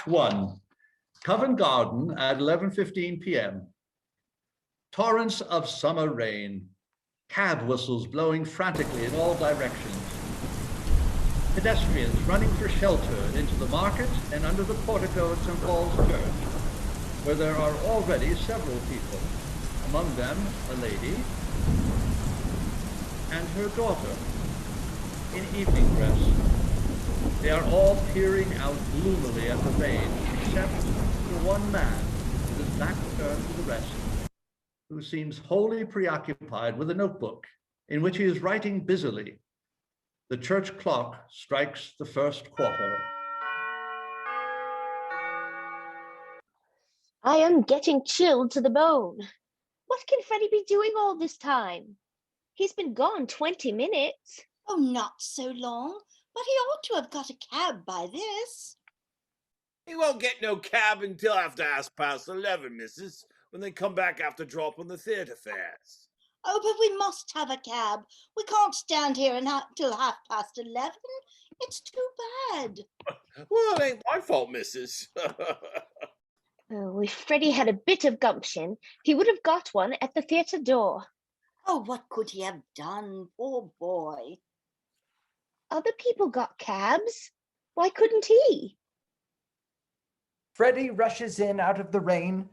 Act 1, Covent Garden at 11:15 p.m. Torrents of summer rain, cab whistles blowing frantically in all directions, pedestrians running for shelter into the market and under the portico at St. Paul's Church, where there are already several people, among them a lady and her daughter in evening dress. They are all peering out gloomily at the rain, except for one man with his back turned to the rest, who seems wholly preoccupied with a notebook in which he is writing busily. The church clock strikes the first quarter. I am getting chilled to the bone. What can Freddy be doing all this time? He's been gone 20 minutes. Oh, not so long, but he ought to have got a cab by this. He won't get no cab until after 11:30, missus, when they come back after dropping the theatre fares. Oh, but we must have a cab. We can't stand here till 11:30. It's too bad. Well, it ain't my fault, missus. Oh, if Freddy had a bit of gumption, he would have got one at the theatre door. Oh, what could he have done, poor boy? Other people got cabs. Why couldn't he? Freddy rushes in out of the rain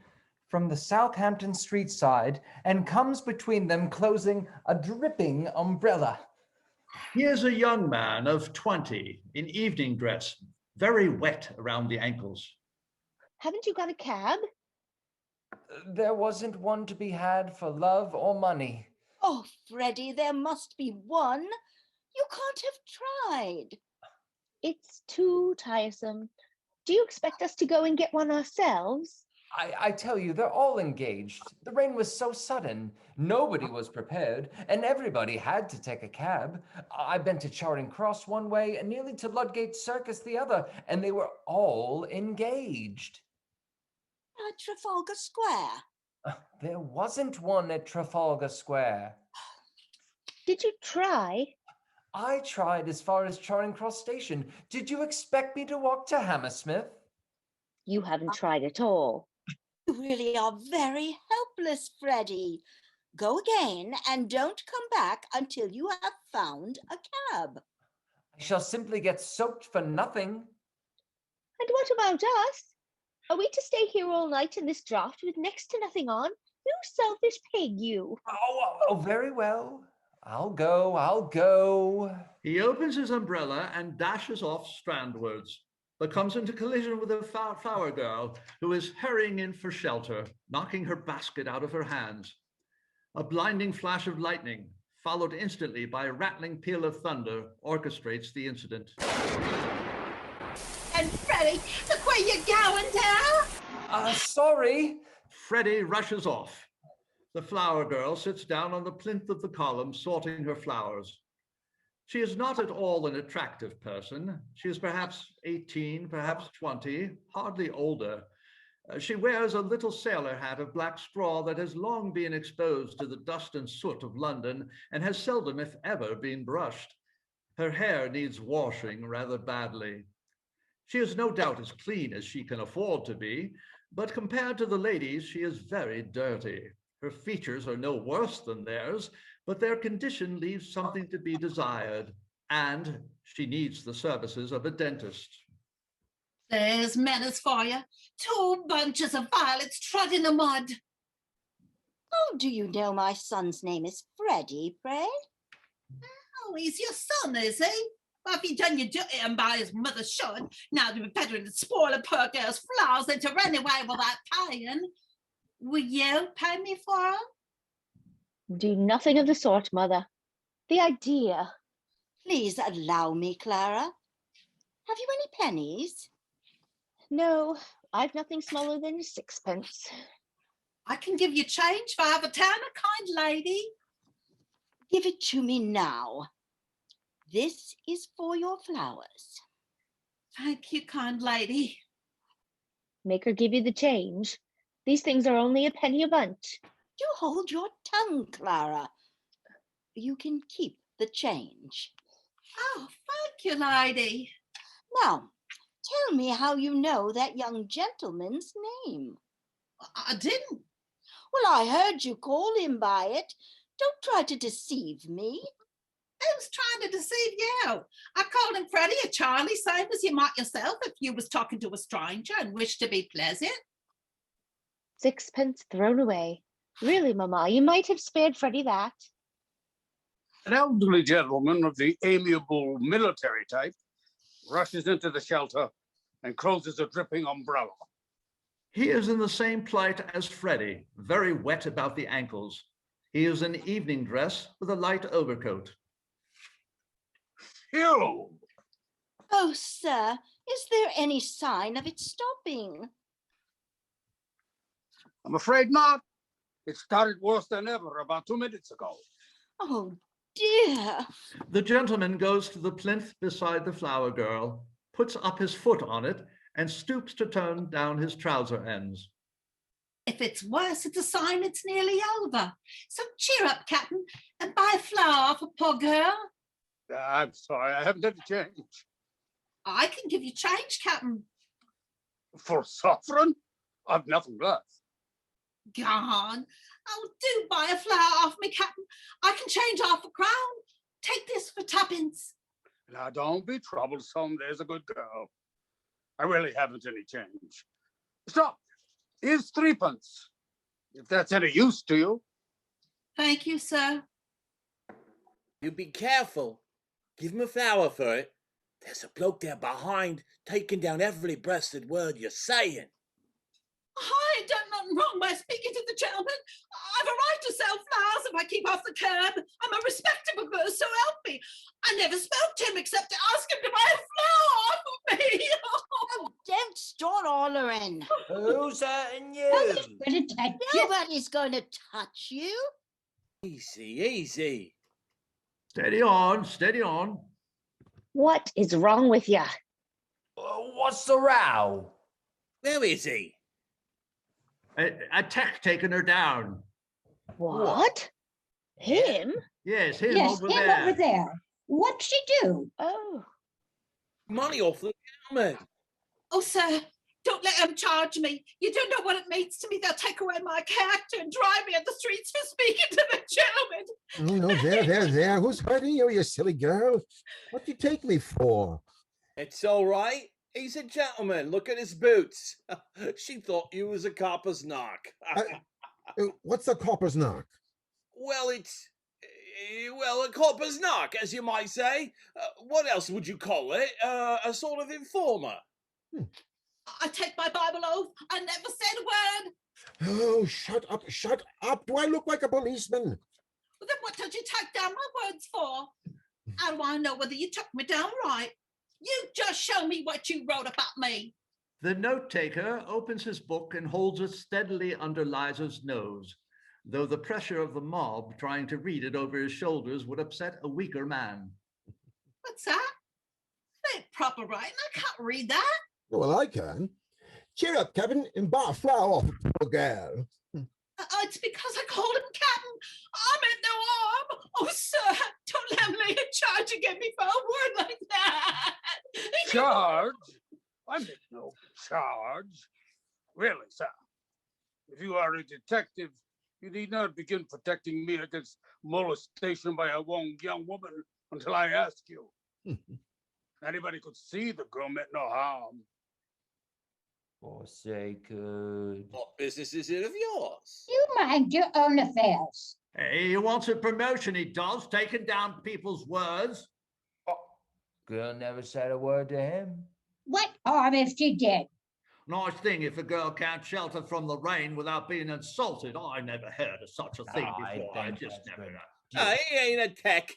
from the Southampton street side and comes between them, closing a dripping umbrella. He is a young man of 20 in evening dress, very wet around the ankles. Haven't you got a cab? There wasn't one to be had for love or money. Oh, Freddy, there must be one. You can't have tried. It's too tiresome. Do you expect us to go and get one ourselves? I tell you, they're all engaged. The rain was so sudden. Nobody was prepared, and everybody had to take a cab. I've been to Charing Cross one way and nearly to Ludgate Circus the other, and they were all engaged. At Trafalgar Square. There wasn't one at Trafalgar Square. Did you try? I tried as far as Charing Cross Station. Did you expect me to walk to Hammersmith? You haven't tried at all. You really are very helpless, Freddy. Go again and don't come back until you have found a cab. I shall simply get soaked for nothing. And what about us? Are we to stay here all night in this draught with next to nothing on? You selfish pig, you. Oh, very well. I'll go. He opens his umbrella and dashes off strandwards, but comes into collision with a flower girl who is hurrying in for shelter, knocking her basket out of her hands. A blinding flash of lightning, followed instantly by a rattling peal of thunder, orchestrates the incident. And Freddy, look where you're going now. Sorry. Freddy rushes off. The flower girl sits down on the plinth of the column, sorting her flowers. She is not at all an attractive person. She is perhaps 18, perhaps 20, hardly older. She wears a little sailor hat of black straw that has long been exposed to the dust and soot of London and has seldom, if ever, been brushed. Her hair needs washing rather badly. She is no doubt as clean as she can afford to be, but compared to the ladies, she is very dirty. Her features are no worse than theirs, but their condition leaves something to be desired, and she needs the services of a dentist. There's manners for you. 2 bunches of violets trod in the mud. Oh, do you know my son's name is Freddy, pray? Oh, he's your son, is he? Well, if he done your duty and by his mother should, now you'd be better to spoil a poor girl's flowers than to run away without paying. Will you pay me for them? Do nothing of the sort, Mother. The idea. Please allow me, Clara. Have you any pennies? No, I've nothing smaller than a 6pence. I can give you change for half a town, a kind lady. Give it to me now. This is for your flowers. Thank you, kind lady. Make her give you the change. These things are only a penny a bunch. You hold your tongue, Clara. You can keep the change. Oh, thank you, lady. Now, Tell me how you know that young gentleman's name. I didn't. Well, I heard you call him by it. Don't try to deceive me. Who's trying to deceive you? I called him Freddy or Charlie, same as you might yourself if you was talking to a stranger and wished to be pleasant. 6pence thrown away. Really, Mamma, you might have spared Freddy that. An elderly gentleman of the amiable military type rushes into the shelter and closes a dripping umbrella. He is in the same plight as Freddy, very wet about the ankles. He is in evening dress with a light overcoat. Phew! Oh, sir, is there any sign of it stopping? I'm afraid not. It started worse than ever about 2 minutes ago. Oh, dear. The gentleman goes to the plinth beside the flower girl, puts up his foot on it, and stoops to turn down his trouser ends. If it's worse, it's a sign it's nearly over. So cheer up, Captain, and buy a flower for poor girl. I'm sorry, I haven't any change. I can give you change, Captain. For sovereign? I've nothing left. Gone. Oh, do buy a flower off me, Captain. I can change half a crown. Take this for 2pence. Now, don't be troublesome. There's a good girl. I really haven't any change. Stop. Here's 3pence. If that's any use to you. Thank you, sir. You be careful. Give him a flower for it. There's a bloke there behind taking down every blessed word you're saying. I ain't done nothing wrong by speaking to the gentleman. I've a right to sell flowers if I keep off the curb. I'm a respectable girl, so help me. I never spoke to him except to ask him to buy a flower off of me. Oh, don't start hollering. Who's hurting you? Nobody's going to touch you. Easy, easy. Steady on, steady on. What is wrong with ya? What's the row? Where is he? A tech taking her down. What? Him? Yes, him Yes, over him there. over there. What'd she do? Oh. Money off the gentleman. Oh, sir, don't let him charge me. You don't know what it means to me. They'll take away my character and drive me on the streets for speaking to the gentleman. Oh, no, there. Who's hurting you, you silly girl? What do you take me for? It's all right. He's a gentleman. Look at his boots. She thought you was a copper's knock. What's a copper's knock? Well, it's... Well, a copper's knock, as you might say. What else would you call it? A sort of informer. I take my Bible oath. I never said a word. Oh, shut up. Do I look like a policeman? Well, then what did you take down my words for? How do I know whether you took me down right? You just show me what you wrote about me. The note-taker opens his book and holds it steadily under Liza's nose, though the pressure of the mob trying to read it over his shoulders would upset a weaker man. What's that? It ain't proper writing. I can't read that. Well, I can. Cheer up, Captain, and buy a flower off the poor girl. It's because I called him Captain. I meant no harm. Oh, sir, don't let him lay a charge against me for a word like that. Charge? I make no charge. Really, sir. If you are a detective, you need not begin protecting me against molestation by a young woman until I ask you. Anybody could see the girl meant no harm. Course they could. What business is it of yours? You mind your own affairs. Hey, he wants a promotion, he does, taking down people's words. Girl never said a word to him. What harm if she did? Nice thing if a girl can't shelter from the rain without being insulted. I never heard of such a thing before. I think just that's never. good. He ain't a tech.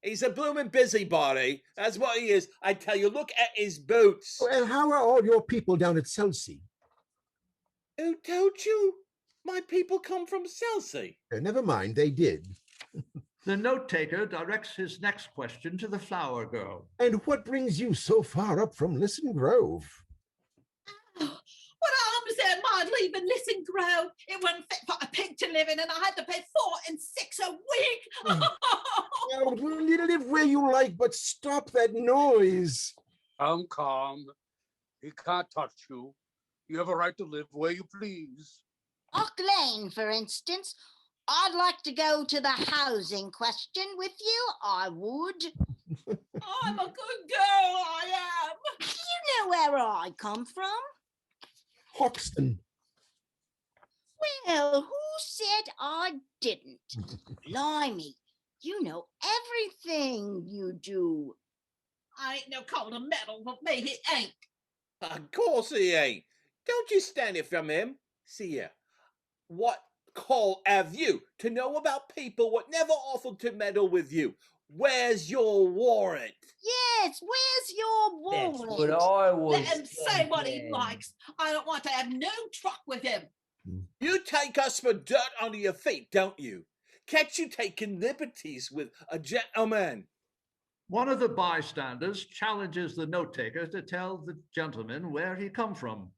He's a blooming busybody. That's what he is. I tell you, look at his boots. Well, how are all your people down at Chelsea? Who told you? My people come from Chelsea. Never mind, they did. The note-taker directs his next question to the flower girl. And what brings you so far up from Listen Grove? What harm is there in my leaving Listen Grove? It wasn't fit for a pig to live in, and I had to pay 4 and 6 a week. Well, live where you like, but stop that noise. Calm. He can't touch you. You have a right to live where you please. Oak Lane, for instance. I'd like to go to the housing question with you. I would. I'm a good girl, I am. You know where I come from. Hoxton. Well, who said I didn't? Blimey, you know everything, you do. I ain't no cold of metal, but me he ain't. Of course he ain't. Don't you stand it from him. See ya. What call have you to know about people what never offered to meddle with you? Where's your warrant? Yes, where's your That's warrant? what I was Let him say what he thinking. likes. I don't want to have no truck with him. You take us for dirt under your feet, don't you? Catch you taking liberties with a gentleman. One of the bystanders challenges the note-taker to tell the gentleman where he come from.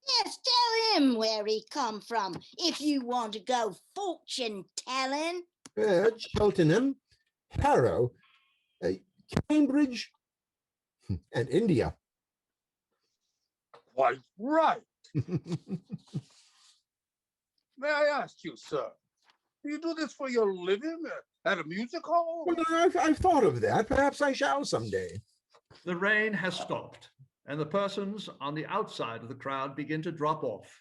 Yes, tell him where he come from, if you want to go fortune-telling. Cheltenham, Harrow, Cambridge, and India. Quite right. May I ask you, sir, do you do this for your living at a music hall? Well, I've thought of that. Perhaps I shall someday. The rain has stopped, and the persons on the outside of the crowd begin to drop off.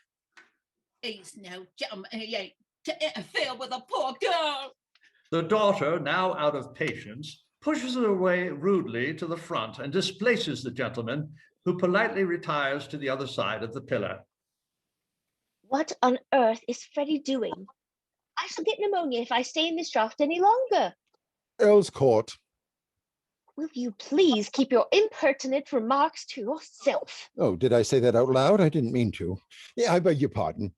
He's no gentleman. He ain't to interfere with a poor girl. The daughter, now out of patience, pushes her way rudely to the front and displaces the gentleman, who politely retires to the other side of the pillar. What on earth is Freddy doing? I shall get pneumonia if I stay in this draft any longer. Earl's Court. Will you please keep your impertinent remarks to yourself? Oh, did I say that out loud? I didn't mean to. Yeah, I beg your pardon.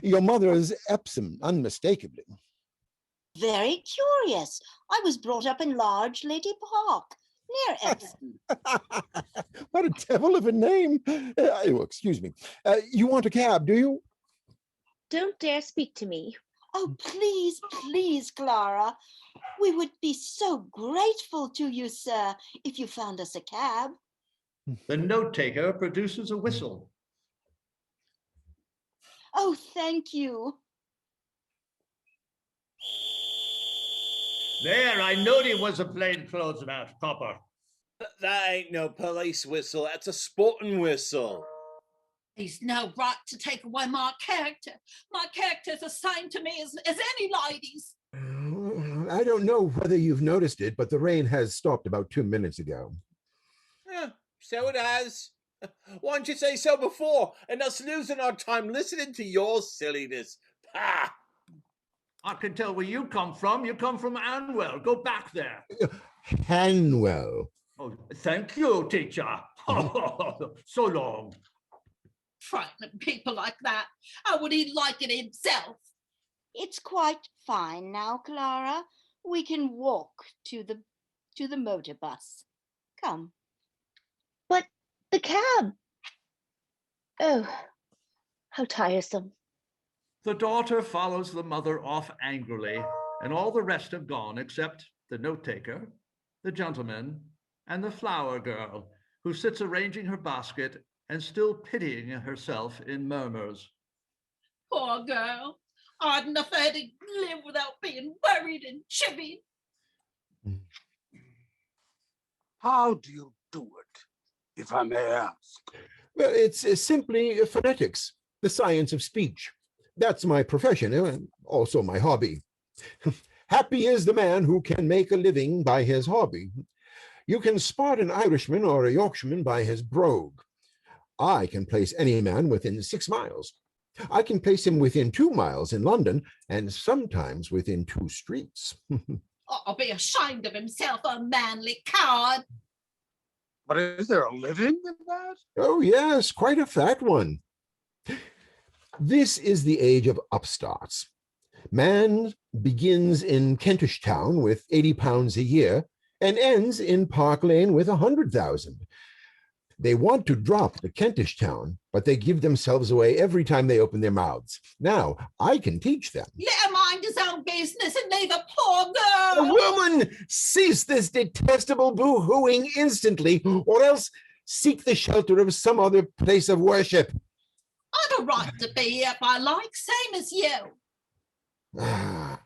Your mother is Epsom, unmistakably. Very curious. I was brought up in Large Lady Park, near Epsom. What a devil of a name. Excuse me. You want a cab, do you? Don't dare speak to me. Oh, please, please, Clara. We would be so grateful to you, sir, if you found us a cab. The note-taker produces a whistle. Oh, thank you. There, I knowed he was a plainclothes man, copper. That ain't no police whistle. That's a sporting whistle. He's no right to take away my character. My character's assigned to me as any lady's. I don't know whether you've noticed it, but the rain has stopped about 2 minutes ago. So it has. Why didn't you say so before, and us losing our time listening to your silliness? Pah! I can tell where you come from. You come from Anwell. Go back there. Hanwell. Oh, thank you, teacher. So long. Frightening people like that. How would he like it himself? It's quite fine now, Clara. We can walk to the motor bus. Come. But the cab. Oh, how tiresome. The daughter follows the mother off angrily, and all the rest have gone except the note-taker, the gentleman, and the flower girl, who sits arranging her basket and still pitying herself in murmurs. Poor girl. I'd have had to live without being worried and chivied. How do you do it, if I may ask? Well, it's simply phonetics, the science of speech. That's my profession, and also my hobby. Happy is the man who can make a living by his hobby. You can spot an Irishman or a Yorkshireman by his brogue. I can place any man within 6 miles. I can place him within 2 miles in London, and sometimes within 2 streets. I'll be ashamed of himself, a manly coward. But is there a living in that? Oh, yes, quite a fat one. This is the age of upstarts. Man begins in Kentish Town with £80 a year and ends in Park Lane with 100,000. They want to drop the Kentish Town, but they give themselves away every time they open their mouths. Now, I can teach them. Let him mind his own business and leave a poor girl. A woman, cease this detestable boo-hooing instantly, or else Seek the shelter of some other place of worship. I've a right to be here if I like, same as you. Ah,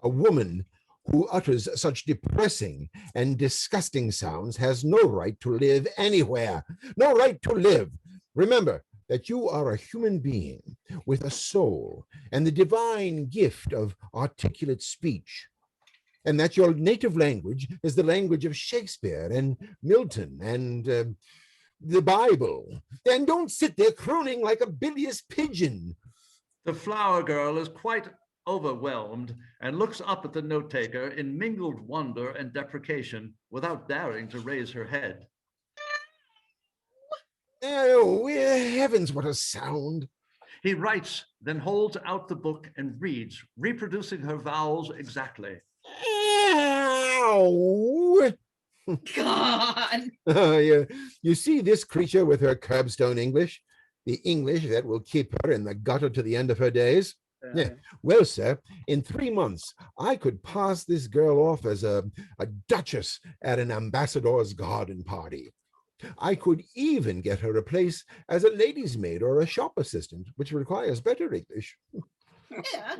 a woman who utters such depressing and disgusting sounds has no right to live anywhere. No right to live. Remember that you are a human being with a soul and the divine gift of articulate speech, and that your native language is the language of Shakespeare and Milton and the Bible. Then don't sit there crooning like a bilious pigeon. The flower girl is quite overwhelmed and looks up at the note-taker in mingled wonder and deprecation without daring to raise her head. Oh, heavens, what a sound. He writes, then holds out the book and reads, reproducing her vowels exactly. Ow! God. You see this creature with her curbstone English? The English that will keep her in the gutter to the end of her days? Yeah. Well, sir, in 3 months, I could pass this girl off as a duchess at an ambassador's garden party. I could even get her a place as a lady's maid or a shop assistant, which requires better English. Yeah.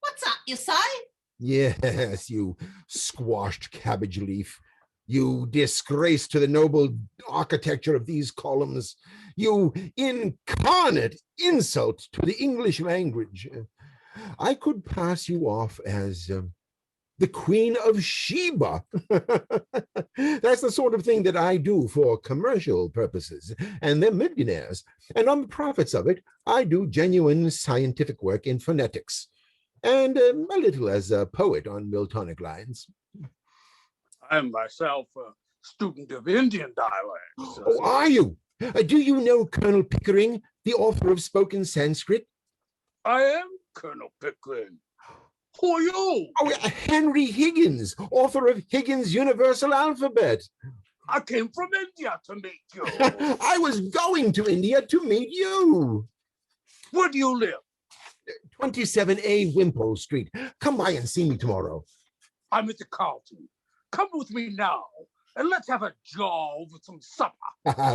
What's that, you say? Yes, you squashed cabbage leaf. You disgrace to the noble architecture of these columns. You incarnate insult to the English language. I could pass you off as the Queen of Sheba. That's the sort of thing that I do for commercial purposes, and they're millionaires. And on the profits of it, I do genuine scientific work in phonetics, and a little as a poet on Miltonic lines. I am myself a student of Indian dialects. Oh, are you? Do you know Colonel Pickering, the author of Spoken Sanskrit? I am Colonel Pickering. Who are you? Oh, Henry Higgins, author of Higgins' Universal Alphabet. I came from India to meet you. I was going to India to meet you. Where do you live? 27A Wimpole Street. Come by and see me tomorrow. I'm at the Carlton. Come with me now, and let's have a jaw over some supper.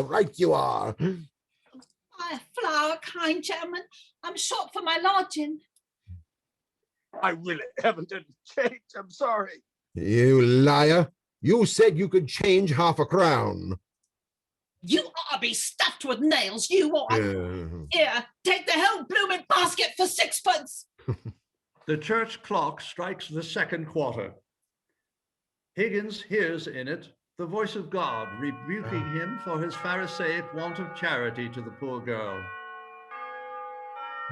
Right you are. My flower, kind gentleman. I'm short for my lodging. I really haven't any change. I'm sorry. You liar. You said you could change half a crown. You ought to be stuffed with nails, you ought. Here, take the whole blooming basket for 6 pence. The church clock strikes the second quarter. Higgins hears in it the voice of God rebuking him for his Pharisaic want of charity to the poor girl.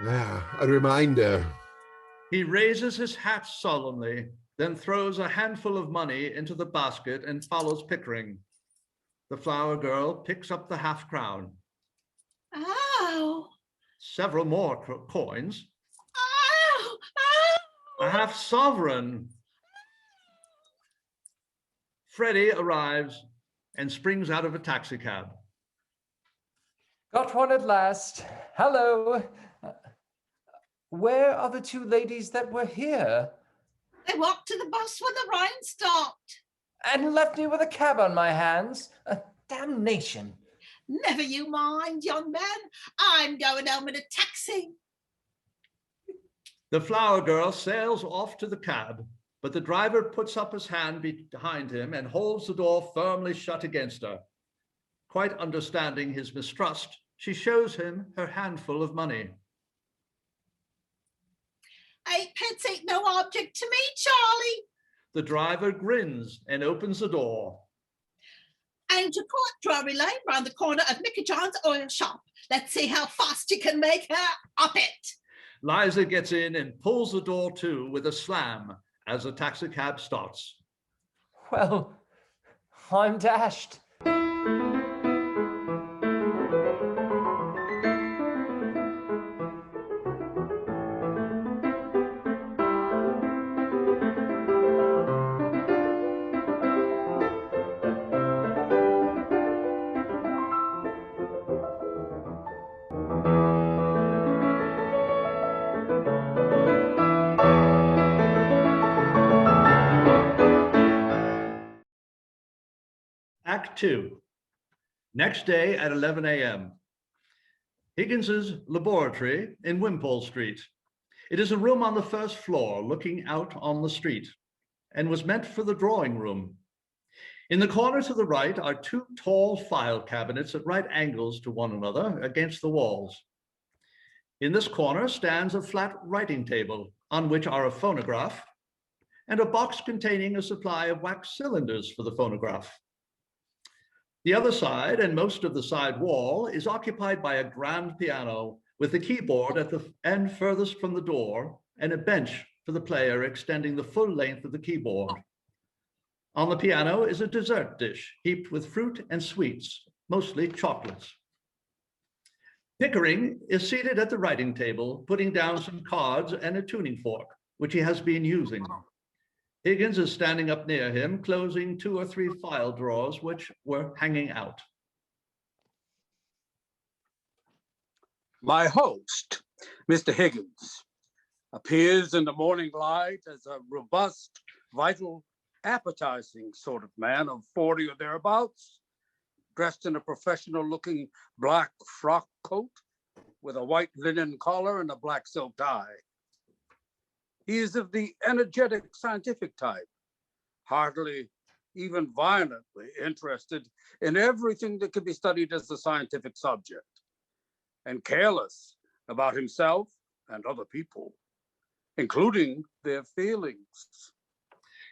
A reminder. He raises his hat solemnly, then throws a handful of money into the basket and follows Pickering. The flower girl picks up the half-crown. Ow! Several more coins. Ow! Ow! A half-sovereign. Freddy arrives and springs out of a taxicab. Got one at last. Hello. Where are the two ladies that were here? They walked to the bus when the rain stopped. And left me with a cab on my hands? Damnation. Never you mind, young man. I'm going home in a taxi. The flower girl sails off to the cab, but the driver puts up his hand behind him and holds the door firmly shut against her. Quite understanding his mistrust, she shows him her handful of money. 8 pence ain't no object to me, Charlie. The driver grins and opens the door. Angel Court, Drury Lane, round the corner of Mickey John's oil shop. Let's see how fast you can make her up it. Eliza gets in and pulls the door to with a slam as the taxicab starts. Well, I'm dashed. Act 2. Next day at 11 a.m. Higgins's laboratory in Wimpole Street. It is a room on the first floor looking out on the street and was meant for the drawing room. In the corner to the right are two tall file cabinets at right angles to one another against the walls. In this corner stands a flat writing table on which are a phonograph and a box containing a supply of wax cylinders for the phonograph. The other side and most of the side wall is occupied by a grand piano with the keyboard at the end furthest from the door and a bench for the player extending the full length of the keyboard. On the piano is a dessert dish heaped with fruit and sweets, mostly chocolates. Pickering is seated at the writing table, putting down some cards and a tuning fork, which he has been using. Higgins is standing up near him, closing 2 or 3 file drawers which were hanging out. My host, Mr. Higgins, appears in the morning light as a robust, vital, appetizing sort of man of 40 or thereabouts, dressed in a professional-looking black frock coat with a white linen collar and a black silk tie. He is of the energetic scientific type, heartily, even violently interested in everything that can be studied as a scientific subject, and careless about himself and other people, including their feelings.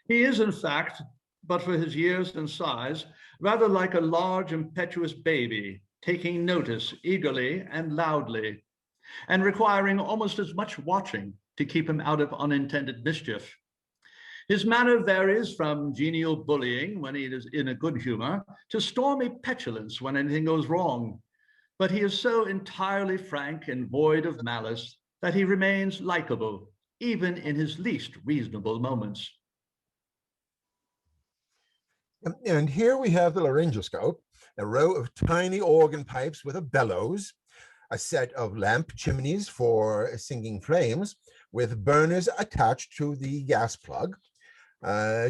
He is, in fact, but for his years and size, rather like a large, impetuous baby, taking notice eagerly and loudly, and requiring almost as much watching to keep him out of unintended mischief. His manner varies from genial bullying when he is in a good humor to stormy petulance when anything goes wrong. But he is so entirely frank and void of malice that he remains likable, even in his least reasonable moments. And here we have the laryngoscope, a row of tiny organ pipes with a bellows, a set of lamp chimneys for singing flames, with burners attached to the gas plug,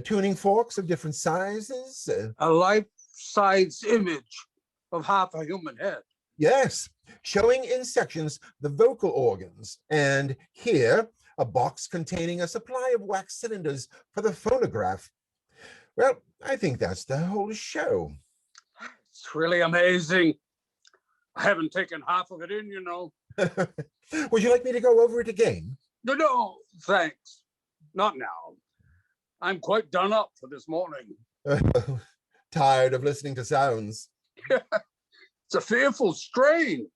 tuning forks of different sizes. A life-size image of half a human head. Yes, showing in sections the vocal organs. And here, a box containing a supply of wax cylinders for the phonograph. Well, I think that's the whole show. It's really amazing. I haven't taken half of it in, you know. Would you like me to go over it again? No, thanks. Not now. I'm quite done up for this morning. Tired of listening to sounds. It's a fearful strain.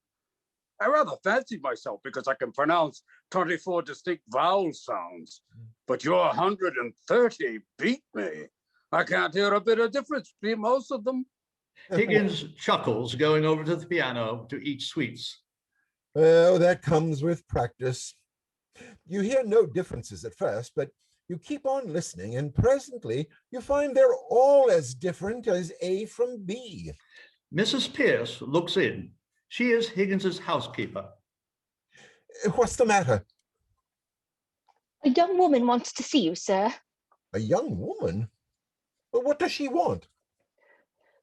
I rather fancied myself because I can pronounce 24 distinct vowel sounds, but your 130 beat me. I can't hear a bit of difference between most of them. Higgins chuckles, going over to the piano to eat sweets. Well, that comes with practice. You hear no differences at first, but you keep on listening, and presently you find they're all as different as A from B. Mrs. Pearce looks in. She is Higgins's housekeeper. What's the matter? A young woman wants to see you, sir. A young woman? Well, what does she want?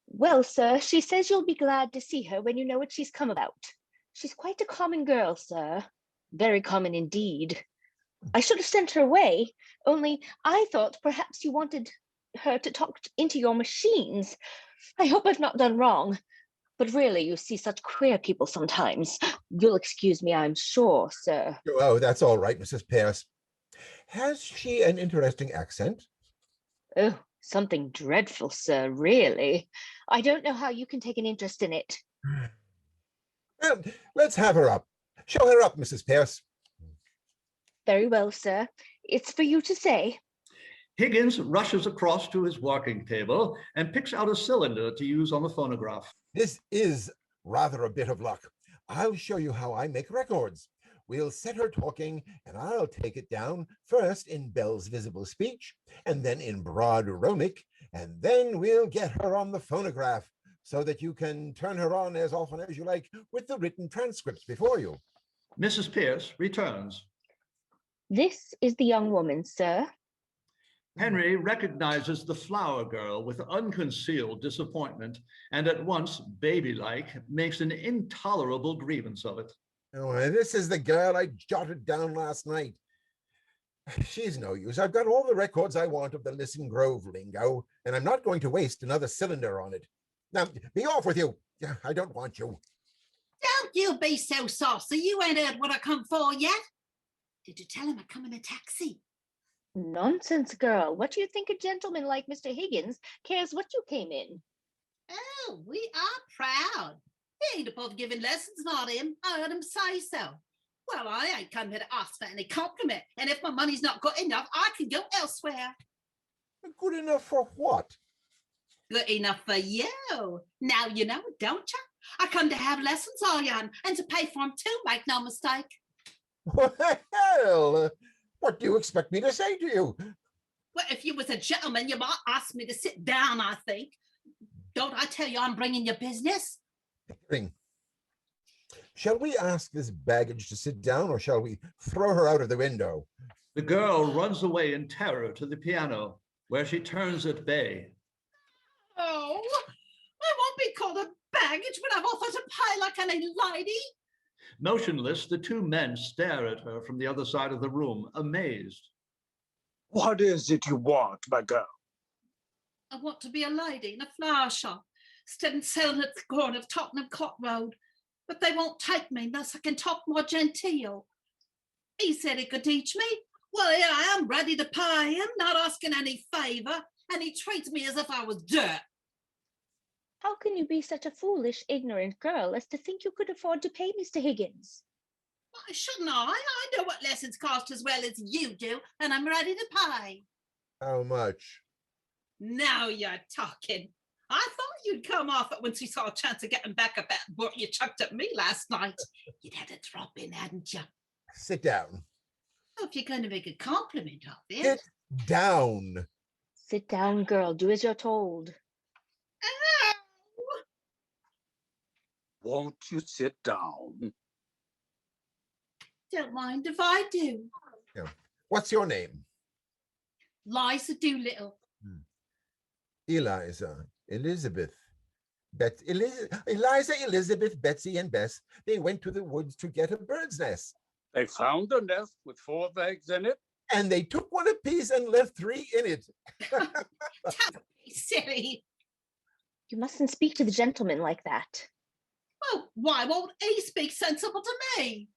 Well, sir, she says you'll be glad to see her when you know what she's come about. She's quite a common girl, sir. Very common indeed. I should have sent her away, only I thought perhaps you wanted her to talk into your machines. I hope I've not done wrong. But really, you see such queer people sometimes. You'll excuse me, I'm sure, sir. Oh, that's all right, Mrs. Pearce. Has she an interesting accent? Oh, something dreadful, sir, really. I don't know how you can take an interest in it. Well, let's have her up. Show her up, Mrs. Pearce. Very well, sir. It's for you to say. Higgins rushes across to his working table and picks out a cylinder to use on the phonograph. This is rather a bit of luck. I'll show you how I make records. We'll set her talking, and I'll take it down first in Bell's visible speech, and then in broad Romic, and then we'll get her on the phonograph so that you can turn her on as often as you like with the written transcripts before you. Mrs. Pearce returns. This is the young woman, sir. Henry recognizes the flower girl with unconcealed disappointment and at once baby-like makes an intolerable grievance of it. Oh, this is the girl I jotted down last night. She's no use. I've got all the records I want of the Listen Grove lingo, and I'm not going to waste another cylinder on it. Now, be off with you. I don't want you. Don't you be so saucy. You ain't heard what I come for yet. Did you tell him I come in a taxi? Nonsense, girl. What do you think a gentleman like Mr. Higgins cares what you came in? Oh, we are proud. He ain't above giving lessons, not him. I heard him say so. Well, I ain't come here to ask for any compliment, and if my money's not good enough, I can go elsewhere. Good enough for what? Good enough for you. Now you know it, don't you? I come to have lessons, Allyn, and to pay for them too, make no mistake. Well, what do you expect me to say to you? Well, if you was a gentleman, you might ask me to sit down, I think. Don't I tell you I'm bringing you business? Pickering, shall we ask this baggage to sit down, or shall we throw her out of the window? The girl runs away in terror to the piano, where she turns at bay. Oh, I won't be called a baggage when I've offered to pay like any lady. Motionless, the two men stare at her from the other side of the room, amazed. What is it you want, my girl? I want to be a lady in a flower shop, instead of selling at the corner of Tottenham Court Road. But they won't take me unless I can talk more genteel. He said he could teach me. Well, here I am, ready to pay him, not asking any favour, and he treats me as if I was dirt. How can you be such a foolish, ignorant girl as to think you could afford to pay Mr. Higgins? Why shouldn't I? I know what lessons cost as well as you do, and I'm ready to pay. How much? Now you're talking. I thought you'd come off it once you saw a chance of getting back at that book you chucked at me last night. You'd had a drop in, hadn't you? Sit down. Well, if you're going to make a compliment of it. Sit down. Sit down, girl. Do as you're told. Ow! Won't you sit down? Don't mind if I do. Yeah. What's your name? Eliza Doolittle. Eliza, Elizabeth, Eliza, Elizabeth, Betsy, and Bess. They went to the woods to get a bird's nest. They found a nest with 4 eggs in it. And they took one apiece and left 3 in it. Don't be silly. You mustn't speak to the gentleman like that. Well, why won't he speak sensible to me?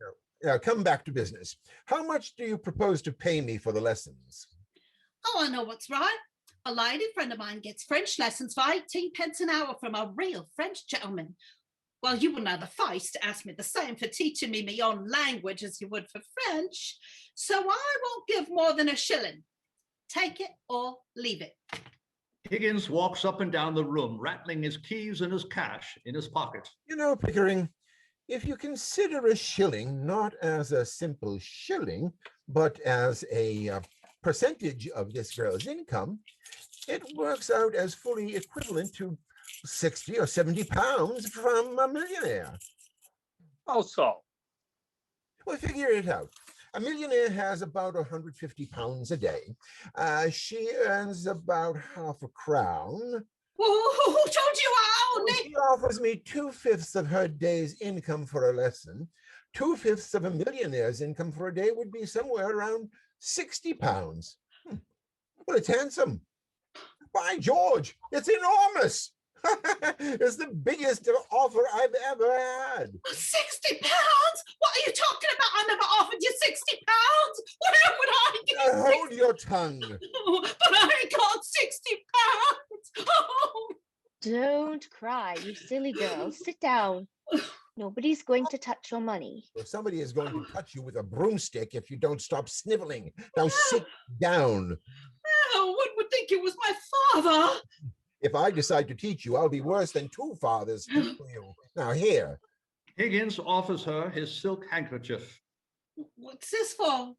Now, come back to business. How much do you propose to pay me for the lessons? Oh, I know what's right. A lady friend of mine gets French lessons for 18 pence an hour from a real French gentleman. Well, you wouldn't have the face to ask me the same for teaching me my own language as you would for French. So I won't give more than a shilling. Take it or leave it. Higgins walks up and down the room, rattling his keys and his cash in his pocket. You know, Pickering, if you consider a shilling not as a simple shilling, but as a percentage of this girl's income, it works out as fully equivalent to 60 or 70 pounds from a millionaire. How so? Well, figure it out. A millionaire has about 150 pounds a day. She earns about half a crown. Who told you I owned it? She offers me 2/5 of her day's income for a lesson. 2/5 of a millionaire's income for a day would be somewhere around 60 pounds. Well, it's handsome. By George, it's enormous. It's the biggest offer I've ever had. 60 pounds? What are you talking about? I never offered you 60 pounds. Where would I get? Hold your tongue. But I ain't got 60 pounds. Oh. Don't cry, you silly girl. Sit down. Nobody's going to touch your money. Well, somebody is going to touch you with a broomstick if you don't stop sniveling. Now sit down. Oh, one would think it was my father. If I decide to teach you, I'll be worse than 2 fathers to you. Now here. Higgins offers her his silk handkerchief. What's this for?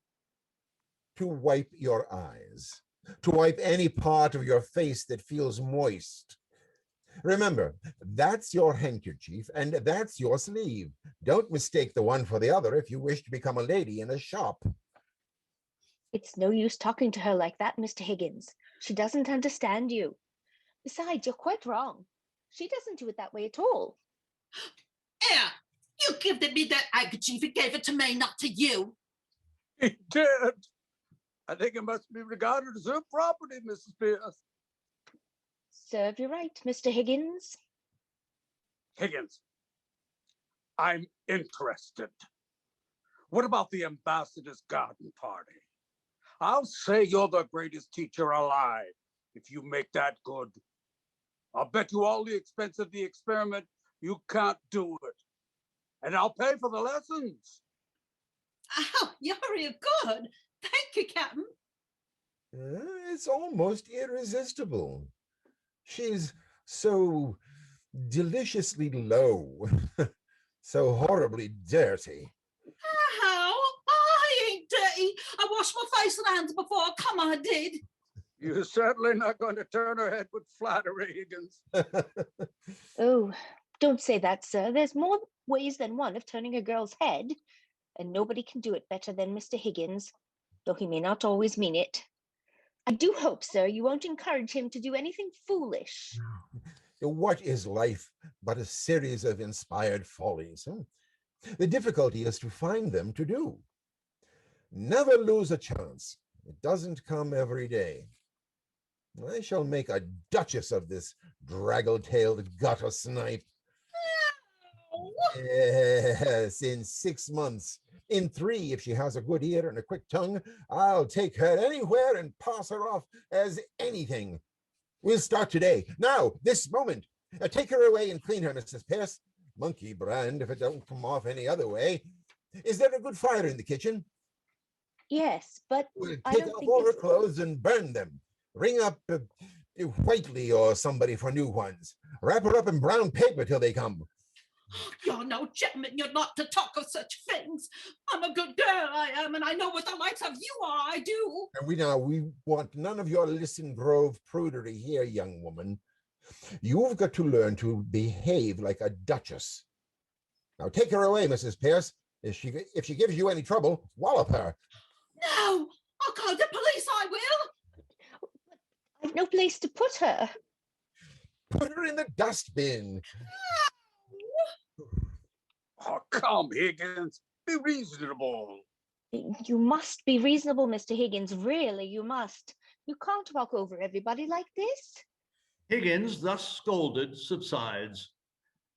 To wipe your eyes. To wipe any part of your face that feels moist. Remember, that's your handkerchief and that's your sleeve. Don't mistake the one for the other if you wish to become a lady in a shop. It's no use talking to her like that, Mr. Higgins. She doesn't understand you. Besides, you're quite wrong. She doesn't do it that way at all. Here, you gifted me that handkerchief. He gave it to me, not to you. He did. I think it must be regarded as her property, Mrs. Pearce. Serve you right, Mr. Higgins. Higgins, I'm interested. What about the ambassador's garden party? I'll say you're the greatest teacher alive if you make that good. I'll bet you all the expense of the experiment you can't do it. And I'll pay for the lessons. Oh, you're real good. Thank you, Captain. It's almost irresistible. She's so deliciously low, so horribly dirty. How? I ain't dirty. I washed my face and hands before. Come on, I did. You're certainly not going to turn her head with flattery, Higgins. Oh, don't say that, sir. There's more ways than one of turning a girl's head, and nobody can do it better than Mr. Higgins, though he may not always mean it. I do hope, sir, you won't encourage him to do anything foolish. What is life but a series of inspired follies? The difficulty is to find them to do. Never lose a chance. It doesn't come every day. I shall make a duchess of this draggle-tailed gutter snipe. Yes, in 6 months. In 3, if she has a good ear and a quick tongue, I'll take her anywhere and pass her off as anything. We'll start today. Now, this moment. Take her away and clean her, Mrs. Pearce. Monkey brand, if it don't come off any other way. Is there a good fire in the kitchen? Yes, but We'll I take don't off think all her this... clothes and burn them. Ring up Whiteley or somebody for new ones. Wrap her up in brown paper till they come. You're no gentleman. You're not to talk of such things. I'm a good girl, I am, and I know what the likes of you are. I do. And we want none of your Listen Grove prudery here, young woman. You've got to learn to behave like a duchess. Now take her away, Mrs. Pearce. If she gives you any trouble, wallop her. No, I'll call the police. I will. I've no place to put her. Put her in the dustbin. Oh, come, Higgins. Be reasonable. You must be reasonable, Mr. Higgins. Really, you must. You can't walk over everybody like this. Higgins, thus scolded, subsides.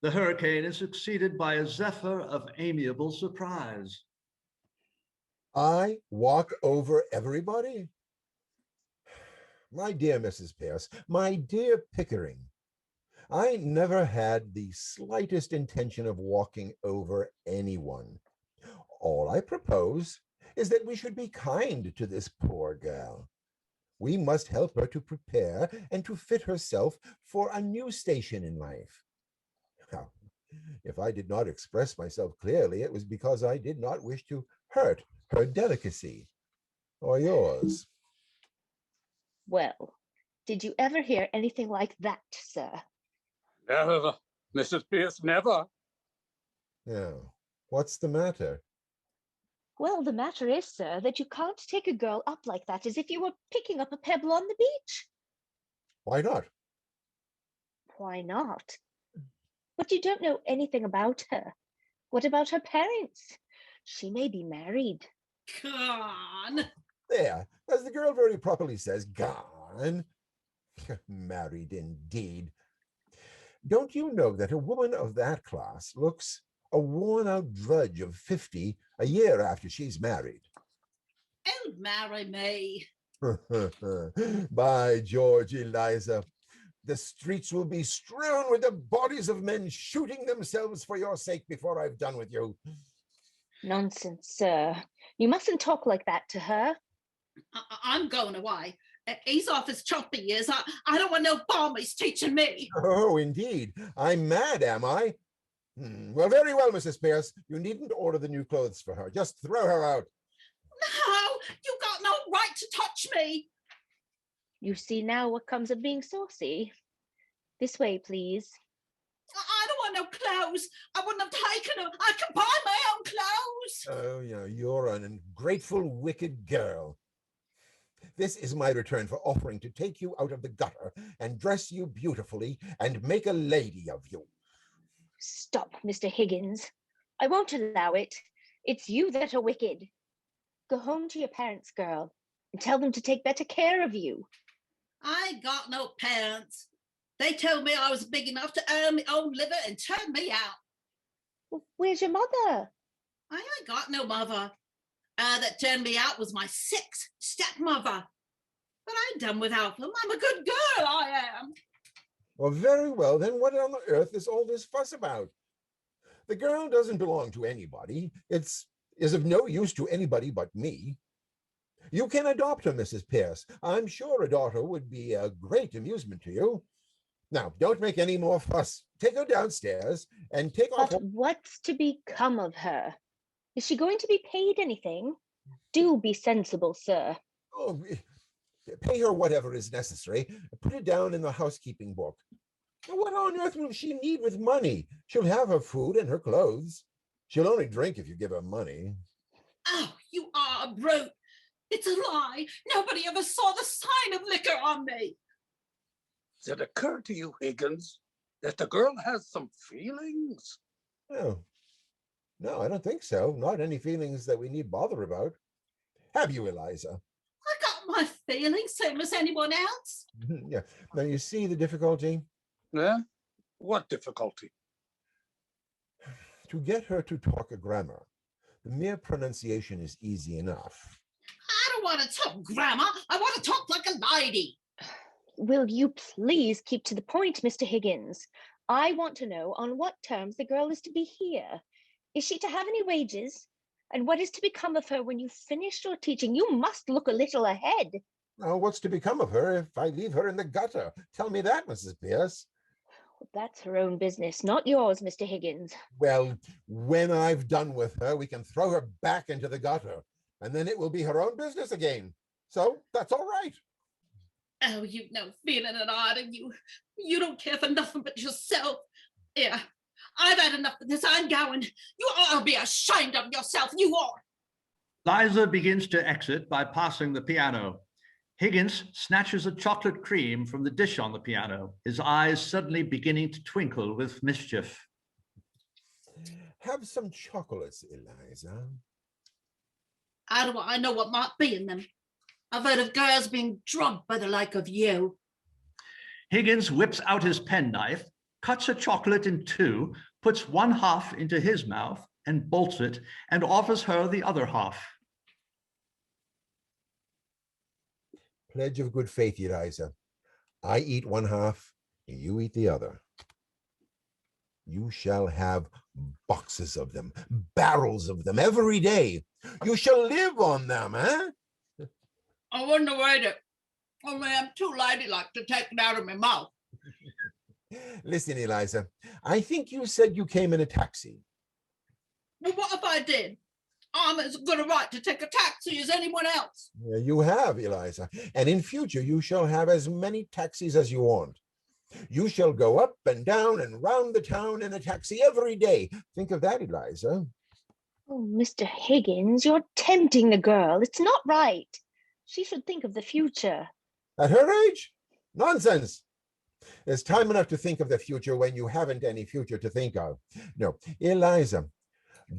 The hurricane is succeeded by a zephyr of amiable surprise. I walk over everybody? My dear Mrs. Pearce, my dear Pickering, I never had the slightest intention of walking over anyone. All I propose is that we should be kind to this poor girl. We must help her to prepare and to fit herself for a new station in life. Now, if I did not express myself clearly, it was because I did not wish to hurt her delicacy or yours. Well, did you ever hear anything like that, sir? Never, Mrs. Pearce, never. Now, what's the matter? Well, the matter is, sir, that you can't take a girl up like that as if you were picking up a pebble on the beach. Why not? Why not? But you don't know anything about her. What about her parents? She may be married. Gone. There, as the girl very properly says, gone. Married indeed. Don't you know that a woman of that class looks a worn-out drudge of 50 a year after she's married? Oh, marry me. By George, Eliza, the streets will be strewn with the bodies of men shooting themselves for your sake before I've done with you. Nonsense, sir. You mustn't talk like that to her. I'm going away. He's off his choppy years. I don't want no bombies teaching me. Oh, indeed. I'm mad, am I? Well, very well, Mrs. Pearce. You needn't order the new clothes for her. Just throw her out. No, you got no right to touch me. You see now what comes of being saucy. This way, please. I don't want no clothes. I wouldn't have taken them. I can buy my own clothes. Oh, yeah, you're an ungrateful, wicked girl. This is my return for offering to take you out of the gutter and dress you beautifully and make a lady of you. Stop, Mr. Higgins. I won't allow it. It's you that are wicked. Go home to your parents, girl, and tell them to take better care of you. I ain't got no parents. They told me I was big enough to earn my own living and turn me out. Well, where's your mother? I ain't got no mother. That turned me out was my sixth stepmother. But I'm done without them. I'm a good girl, I am. Well, very well, then what on earth is all this fuss about? The girl doesn't belong to anybody. It's is of no use to anybody but me. You can adopt her, Mrs. Pearce. I'm sure a daughter would be a great amusement to you. Now, don't make any more fuss. Take her downstairs and take off. But what's to become of her? Is she going to be paid anything? Do be sensible, sir. Oh, pay her whatever is necessary. Put it down in the housekeeping book. What on earth will she need with money? She'll have her food and her clothes. She'll only drink if you give her money. Oh, you are a brute. It's a lie. Nobody ever saw the sign of liquor on me. Does it occur to you, Higgins, that the girl has some feelings? No, I don't think so. Not any feelings that we need bother about. Have you, Eliza? I got my feelings, same as anyone else. Yeah. Now, you see the difficulty? Yeah? What difficulty? To get her to talk a grammar, the mere pronunciation is easy enough. I don't want to talk grammar. I want to talk like a lady. Will you please keep to the point, Mr. Higgins? I want to know on what terms the girl is to be here. Is she to have any wages? And what is to become of her when you've finished your teaching? You must look a little ahead. Now, what's to become of her if I leave her in the gutter? Tell me that, Mrs. Pearce. That's her own business, not yours, Mr. Higgins. Well, when I've done with her, we can throw her back into the gutter, and then it will be her own business again. So that's all right. Oh, you've no feeling at all, and you don't care for nothing but yourself. Yeah, I've had enough of this. I'm going. You ought to be ashamed of yourself. You are. Eliza begins to exit by passing the piano. Higgins snatches a chocolate cream from the dish on the piano, his eyes suddenly beginning to twinkle with mischief. Have some chocolates, Eliza. How do I know what might be in them? I've heard of girls being drugged by the like of you. Higgins whips out his penknife, cuts a chocolate in two, puts one half into his mouth and bolts it, and offers her the other half. Pledge of good faith, Eliza. I eat one half, you eat the other. You shall have boxes of them, barrels of them every day. You shall live on them, eh? I wouldn't have ate it. Only I'm too ladylike to take it out of my mouth. Listen, Eliza, I think you said you came in a taxi. Well, what if I did? I'm as good a right to take a taxi as anyone else. You have, Eliza, and in future you shall have as many taxis as you want. You shall go up and down and round the town in a taxi every day. Think of that, Eliza. Oh, Mr. Higgins, you're tempting the girl. It's not right. She should think of the future. At her age? Nonsense. There's time enough to think of the future when you haven't any future to think of. No, Eliza,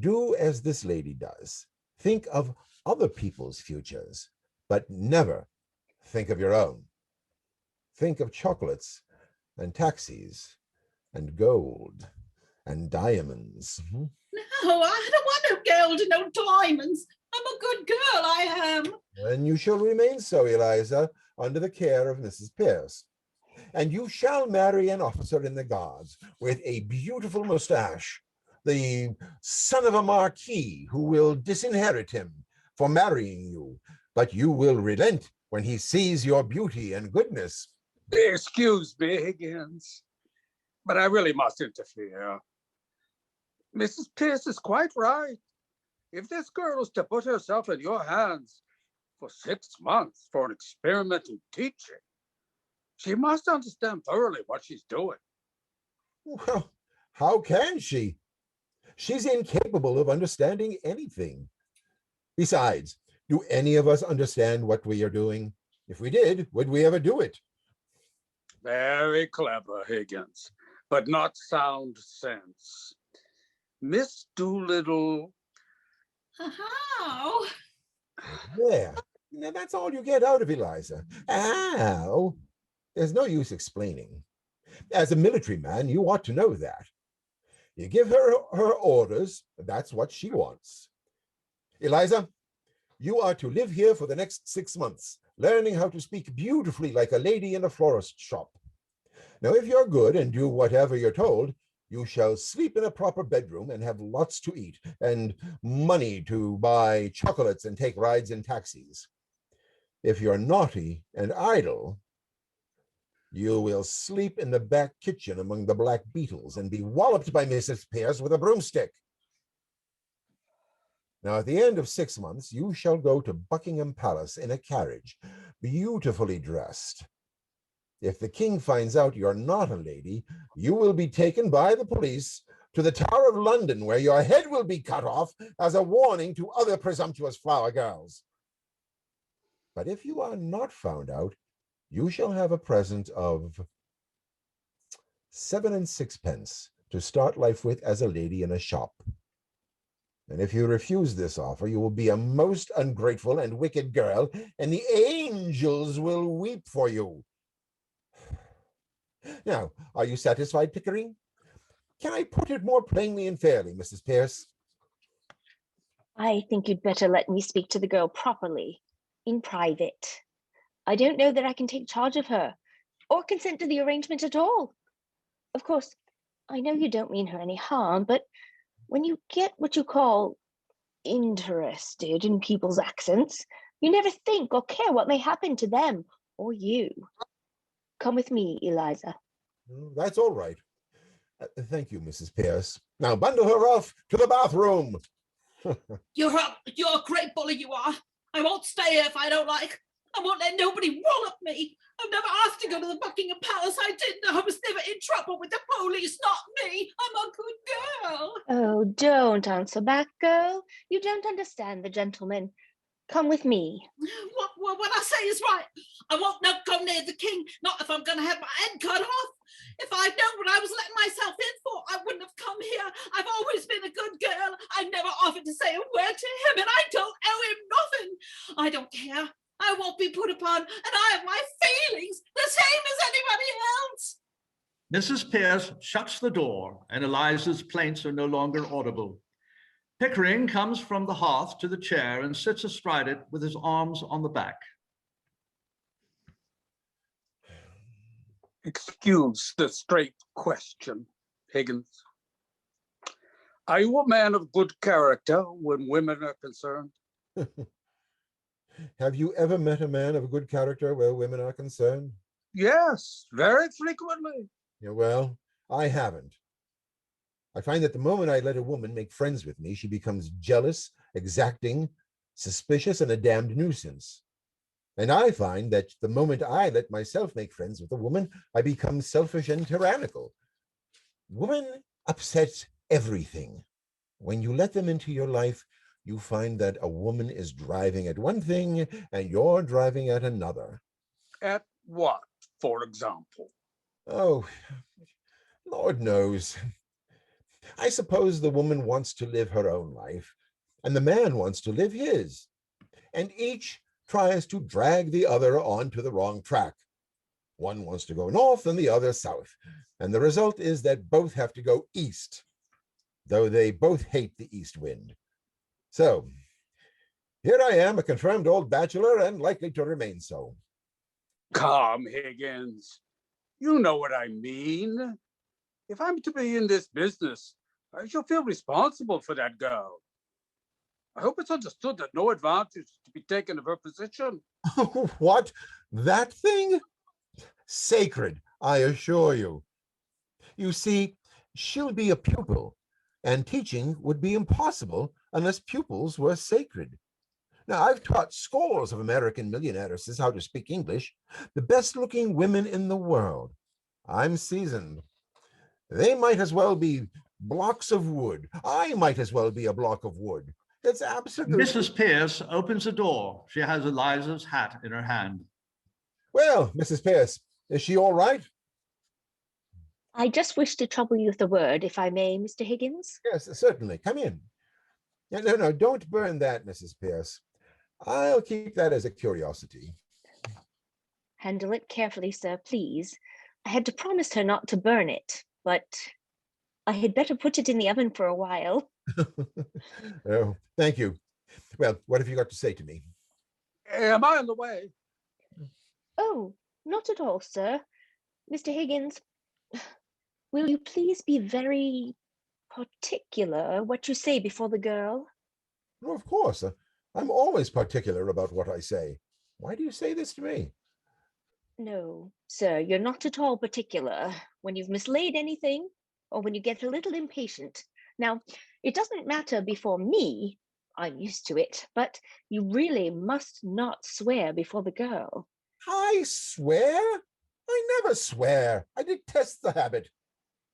do as this lady does. Think of other people's futures, but never think of your own. Think of chocolates and taxis and gold and diamonds. No, I don't want no gold and no diamonds. I'm a good girl, I am. And you shall remain so, Eliza, under the care of Mrs. Pearce. And you shall marry an officer in the Guards with a beautiful mustache, the son of a marquis who will disinherit him for marrying you, but you will relent when he sees your beauty and goodness. Excuse me, Higgins, but I really must interfere. Mrs. Pearce is quite right. If this girl is to put herself in your hands for 6 months for an experiment in teaching, she must understand thoroughly what she's doing. Well, how can she? She's incapable of understanding anything. Besides, do any of us understand what we are doing? If we did, would we ever do it? Very clever, Higgins, but not sound sense. Miss Doolittle. How? There. Now, that's all you get out of Eliza. Ow. There's no use explaining. As a military man, you ought to know that. You give her her orders, that's what she wants. Eliza, you are to live here for the next 6 months, learning how to speak beautifully like a lady in a florist shop. Now, if you're good and do whatever you're told, you shall sleep in a proper bedroom and have lots to eat and money to buy chocolates and take rides in taxis. If you're naughty and idle, you will sleep in the back kitchen among the black beetles and be walloped by Mrs. Pearce with a broomstick. Now, at the end of 6 months, you shall go to Buckingham Palace in a carriage, beautifully dressed. If the king finds out you're not a lady, you will be taken by the police to the Tower of London, where your head will be cut off as a warning to other presumptuous flower girls. But if you are not found out, you shall have a present of 7 and 6 to start life with as a lady in a shop. And if you refuse this offer, you will be a most ungrateful and wicked girl, and the angels will weep for you. Now, are you satisfied, Pickering? Can I put it more plainly and fairly, Mrs. Pearce? I think you'd better let me speak to the girl properly, in private. I don't know that I can take charge of her, or consent to the arrangement at all. Of course, I know you don't mean her any harm, but when you get what you call interested in people's accents, you never think or care what may happen to them or you. Come with me, Eliza. That's all right. Thank you, Mrs. Pearce. Now bundle her off to the bathroom. You're a great bully, you are. I won't stay here if I don't like. I won't let nobody wallop me. I've never asked to go to the Buckingham Palace. I didn't know. I was never in trouble with the police, not me. I'm a good girl. Oh, don't answer back, girl. You don't understand the gentleman. Come with me. What I say is right. I won't not go near the king, not if I'm going to have my head cut off. If I'd known what I was letting myself in for, I wouldn't have come here. I've always been a good girl. I never offered to say a word to him, and I don't owe him nothing. I don't care. I won't be put upon, and I have my feelings, the same as anybody else. Mrs. Pearce shuts the door, and Eliza's plaints are no longer audible. Pickering comes from the hearth to the chair and sits astride it with his arms on the back. Excuse the straight question, Higgins. Are you a man of good character when women are concerned? Have you ever met a man of good character where women are concerned? Yes, very frequently. Yeah, well, I haven't. I find that the moment I let a woman make friends with me, she becomes jealous, exacting, suspicious, and a damned nuisance. And I find that the moment I let myself make friends with a woman, I become selfish and tyrannical. Women upset everything. When you let them into your life, you find that a woman is driving at one thing and you're driving at another. At what, for example? Oh, Lord knows. I suppose the woman wants to live her own life, and the man wants to live his. And each tries to drag the other onto the wrong track. One wants to go north and the other south. And the result is that both have to go east, though they both hate the east wind. So, here I am, a confirmed old bachelor and likely to remain so. Come, Higgins. You know what I mean. If I'm to be in this business, I shall feel responsible for that girl. I hope it's understood that no advantage is to be taken of her position. What? That thing? Sacred, I assure you. You see, she'll be a pupil, and teaching would be impossible unless pupils were sacred. Now, I've taught scores of American millionairesses how to speak English, the best-looking women in the world. I'm seasoned. They might as well be blocks of wood. I might as well be a block of wood. It's absolutely... Mrs. Pearce opens the door. She has Eliza's hat in her hand. Well, Mrs. Pearce, is she all right? I just wish to trouble you with a word, if I may, Mr. Higgins. Yes, certainly. Come in. No, don't burn that, Mrs. Pearce. I'll keep that as a curiosity. Handle it carefully, sir, please. I had to promise her not to burn it, but I had better put it in the oven for a while. Oh, thank you. Well, what have you got to say to me? Am I in the way? Oh, not at all, sir. Mr. Higgins, will you please be very particular what you say before the girl? Oh, of course. I'm always particular about what I say. Why do you say this to me? No, sir, you're not at all particular when you've mislaid anything or when you get a little impatient. Now, it doesn't matter before me, I'm used to it, but you really must not swear before the girl. I swear? I never swear. I detest the habit.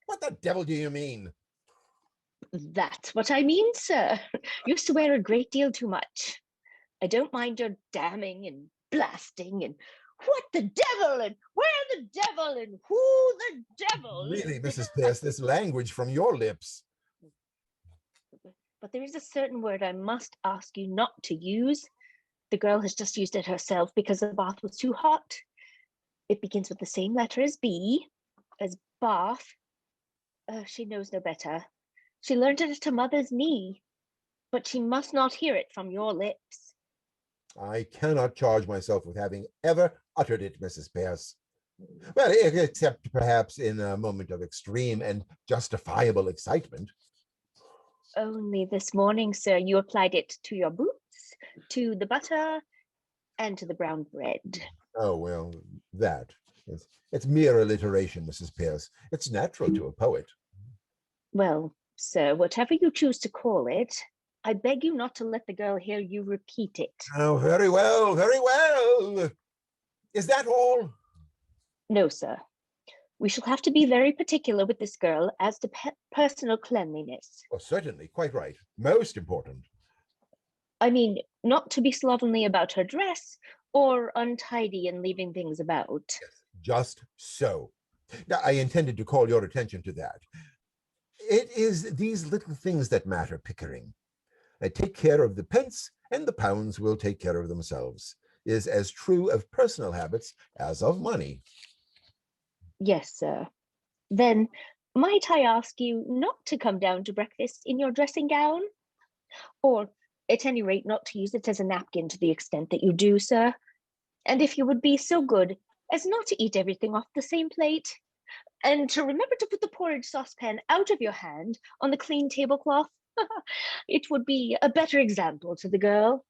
What the devil do you mean? That's what I mean, sir. You swear a great deal too much. I don't mind your damning and blasting and what the devil and where the devil and who the devil. Really, Mrs. Pearce, this language from your lips. But there is a certain word I must ask you not to use. The girl has just used it herself because the bath was too hot. It begins with the same letter as B, as bath. She knows no better. She learned it at her mother's knee, but she must not hear it from your lips. I cannot charge myself with having ever uttered it, Mrs. Pearce. Well, except perhaps in a moment of extreme and justifiable excitement. Only this morning, sir, you applied it to your boots, to the butter, and to the brown bread. Oh, well, that. It's mere alliteration, Mrs. Pearce. It's natural to a poet. Well, sir, whatever you choose to call it, I beg you not to let the girl hear you repeat it. Oh, very well, very well. Is that all? No, sir. We shall have to be very particular with this girl as to personal cleanliness. Oh, certainly, quite right. Most important. I mean, not to be slovenly about her dress or untidy in leaving things about. Yes, just so. Now, I intended to call your attention to that. It is these little things that matter, Pickering. Take care of the pence, and the pounds will take care of themselves, is as true of personal habits as of money. Yes, sir. Then, might I ask you not to come down to breakfast in your dressing gown? Or, at any rate, not to use it as a napkin to the extent that you do, sir. And if you would be so good as not to eat everything off the same plate, and to remember to put the porridge saucepan out of your hand on the clean tablecloth, it would be a better example to the girl.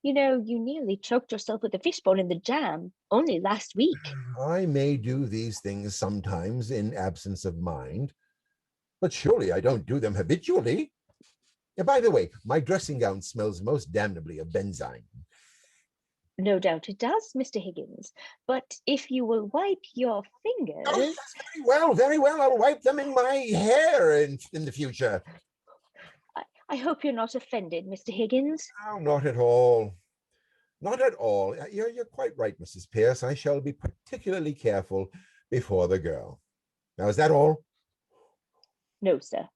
You know, you nearly choked yourself with a fishbone in the jam only last week. I may do these things sometimes in absence of mind, but surely I don't do them habitually. By the way, my dressing gown smells most damnably of benzine. No doubt it does, Mr. Higgins, but if you will wipe your fingers... Oh, very well, very well. I'll wipe them in my hair in the future. I hope you're not offended, Mr. Higgins. Oh, not at all. Not at all. You're quite right, Mrs. Pearce. I shall be particularly careful before the girl. Now, is that all? No, sir.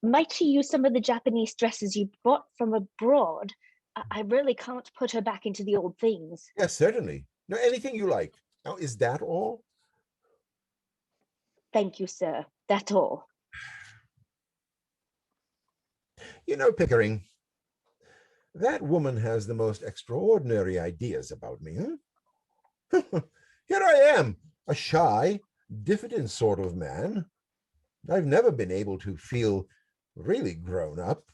Might she use some of the Japanese dresses you brought from abroad? I really can't put her back into the old things. Yes, certainly. No, anything you like. Now, is that all? Thank you, sir. That's all. You know, Pickering, that woman has the most extraordinary ideas about me. Huh? Here I am, a shy, diffident sort of man. I've never been able to feel really grown up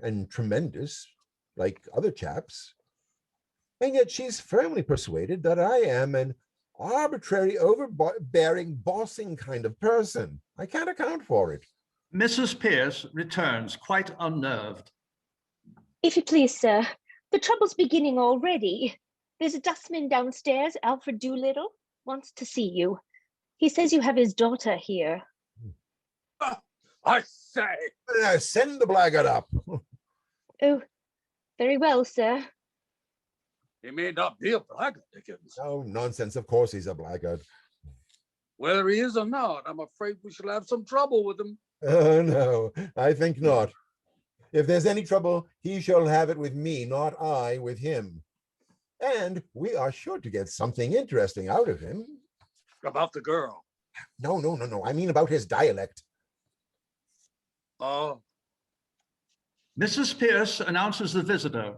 and tremendous like other chaps. And yet she's firmly persuaded that I am an arbitrary, overbearing, bossing kind of person. I can't account for it. Mrs. Pearce returns, quite unnerved. If you please, sir, the trouble's beginning already. There's a dustman downstairs, Alfred Doolittle, wants to see you. He says you have his daughter here. I say. Send the blackguard up. Oh, very well, sir. He may not be a blackguard, Higgins. Oh, nonsense. Of course he's a blackguard. Whether he is or not, I'm afraid we shall have some trouble with him. Oh, no, I think not. If there's any trouble, he shall have it with me, not I with him. And we are sure to get something interesting out of him. About the girl. No. I mean about his dialect. Oh. Mrs. Pearce announces the visitor.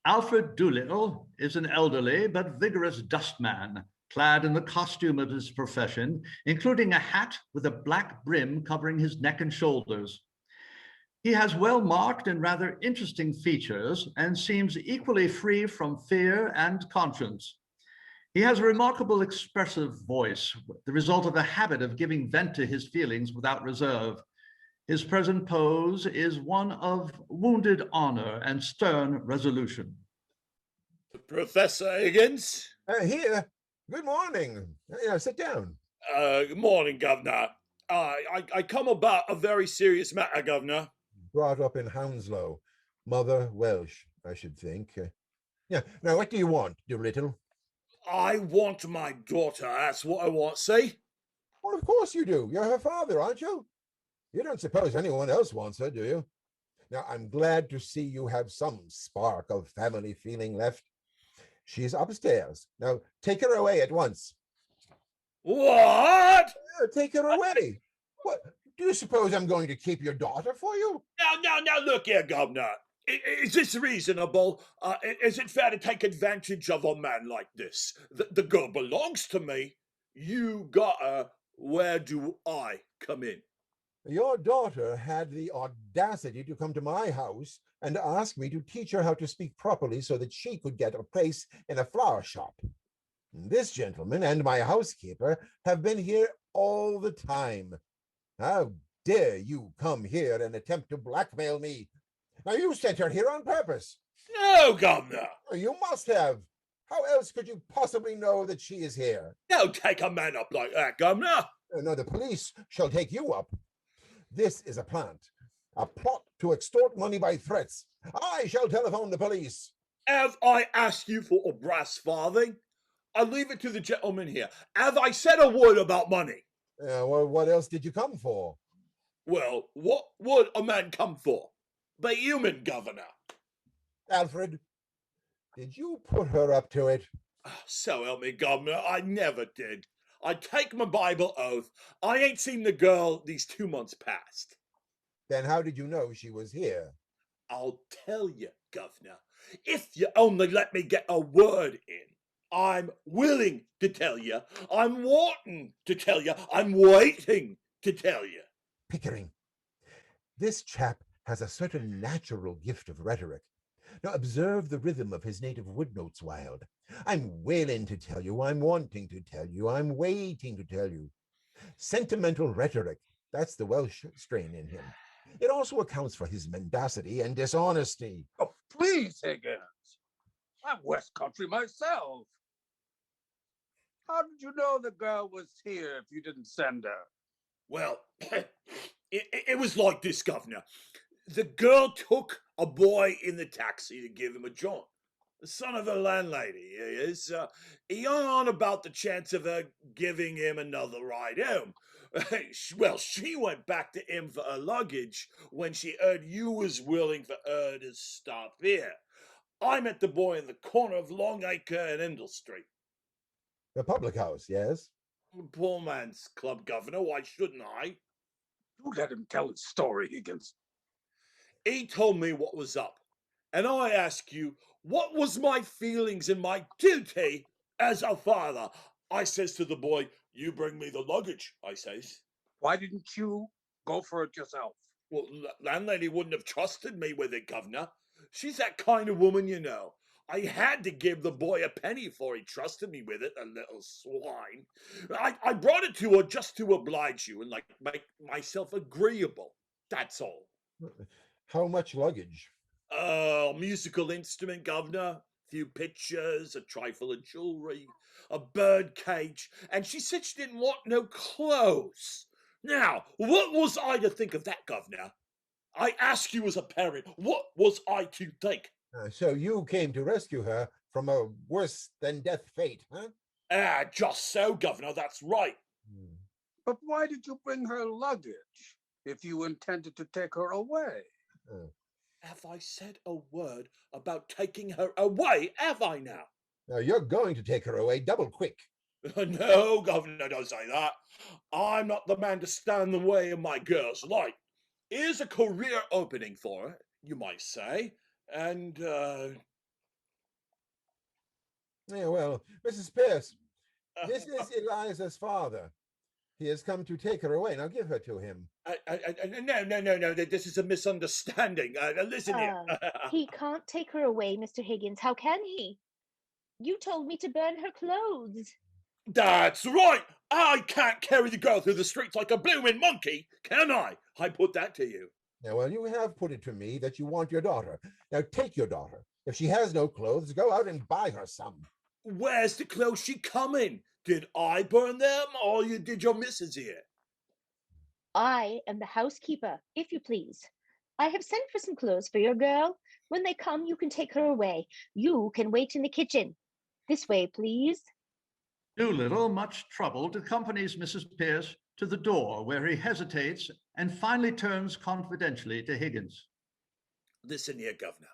Alfred Doolittle is an elderly but vigorous dustman, clad in the costume of his profession, including a hat with a black brim covering his neck and shoulders. He has well-marked and rather interesting features and seems equally free from fear and conscience. He has a remarkable expressive voice, the result of a habit of giving vent to his feelings without reserve. His present pose is one of wounded honor and stern resolution. Professor Higgins? Here. Good morning. Sit down. Good morning, Governor. I come about a very serious matter, Governor. Brought up in Hounslow. Mother Welsh, I should think. Yeah. Now, what do you want, Doolittle? I want my daughter. That's what I want, see? Well, of course you do. You're her father, aren't you? You don't suppose anyone else wants her, do you? Now, I'm glad to see you have some spark of family feeling left. She's upstairs. Now, take her away at once. What? Take her away. What? Do you suppose I'm going to keep your daughter for you? Now, look here, Governor. Is this reasonable? Is it fair to take advantage of a man like this? The girl belongs to me. You got her. Where do I come in? Your daughter had the audacity to come to my house and ask me to teach her how to speak properly so that she could get a place in a flower shop. This gentleman and my housekeeper have been here all the time. How dare you come here and attempt to blackmail me? Now, you sent her here on purpose. No, Governor. You must have. How else could you possibly know that she is here? Don't take a man up like that, Governor. No, the police shall take you up. This is a plot to extort money by threats. I shall telephone the police. Have I asked you for a brass farthing? I leave it to the gentleman here. Have I said a word about money? Well, what else did you come for? Well, what would a man come for? Be human, Governor. Alfred, did you put her up to it? So help me, Governor, I never did. I take my Bible oath. I ain't seen the girl these 2 months past. Then how did you know she was here? I'll tell you, Governor, if you only let me get a word in. I'm willing to tell you. I'm wanting to tell you. I'm waiting to tell you. Pickering, this chap has a certain natural gift of rhetoric. Now observe the rhythm of his native wood notes, Wild. I'm willing to tell you, I'm wanting to tell you, I'm waiting to tell you. Sentimental rhetoric, that's the Welsh strain in him. It also accounts for his mendacity and dishonesty. Oh, please, Higgins. I'm West Country myself. How did you know the girl was here if you didn't send her? Well, it was like this, Governor. The girl took a boy in the taxi to give him a jaunt. The son of the landlady, he is. He hung on about the chance of her giving him another ride home. Well, she went back to him for her luggage when she heard you was willing for her to stop here. I met the boy in the corner of Longacre and Endell Street. The public house, yes? Poor man's club, Governor. Why shouldn't I? You let him tell his story, Higgins. He told me what was up. And I ask you, what was my feelings and my duty as a father? I says to the boy, you bring me the luggage, I says. Why didn't you go for it yourself? Well, landlady wouldn't have trusted me with it, Governor. She's that kind of woman, you know. I had to give the boy a penny for he trusted me with it, a little swine. I brought it to her just to oblige you and like make myself agreeable. That's all. How much luggage? Musical instrument, Governor. Few pictures, a trifle of jewelry, a bird cage, and she said she didn't want no clothes. Now, what was I to think of that, Governor? I ask you as a parent, what was I to think? So you came to rescue her from a worse than death fate, huh? Ah, just so, Governor, that's right. But why did you bring her luggage if you intended to take her away? Have I said a word about taking her away, have I now? Now you're going to take her away double quick. No, Governor, don't say that. I'm not the man to stand in the way of my girl's life. Here's a career opening for her, you might say, and, Yeah, well, Mrs. Pearce, this is Eliza's father. He has come to take her away. Now give her to him. No. This is a misunderstanding. Listen here. He can't take her away, Mr. Higgins. How can he? You told me to burn her clothes. That's right. I can't carry the girl through the streets like a bloomin' monkey, can I? I put that to you. Now, well, you have put it to me that you want your daughter. Now take your daughter. If she has no clothes, go out and buy her some. Where's the clothes she come in? Did I burn them, or did your missus here? I am the housekeeper, if you please. I have sent for some clothes for your girl. When they come, you can take her away. You can wait in the kitchen. This way, please. Doolittle, much troubled, accompanies Mrs. Pearce to the door, where he hesitates and finally turns confidentially to Higgins. Listen here, Governor.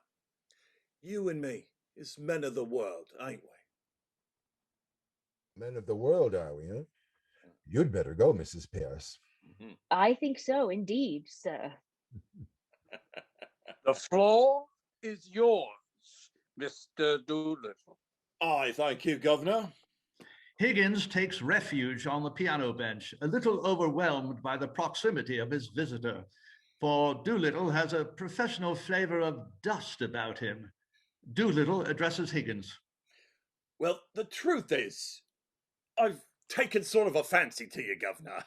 You and me is men of the world, ain't we? Men of the world, are we, huh? You'd better go, Mrs. Pearce. I think so, indeed, sir. The floor is yours, Mr. Doolittle. I thank you, Governor. Higgins takes refuge on the piano bench, a little overwhelmed by the proximity of his visitor, for Doolittle has a professional flavor of dust about him. Doolittle addresses Higgins. Well, the truth is, I've taken sort of a fancy to you, Governor.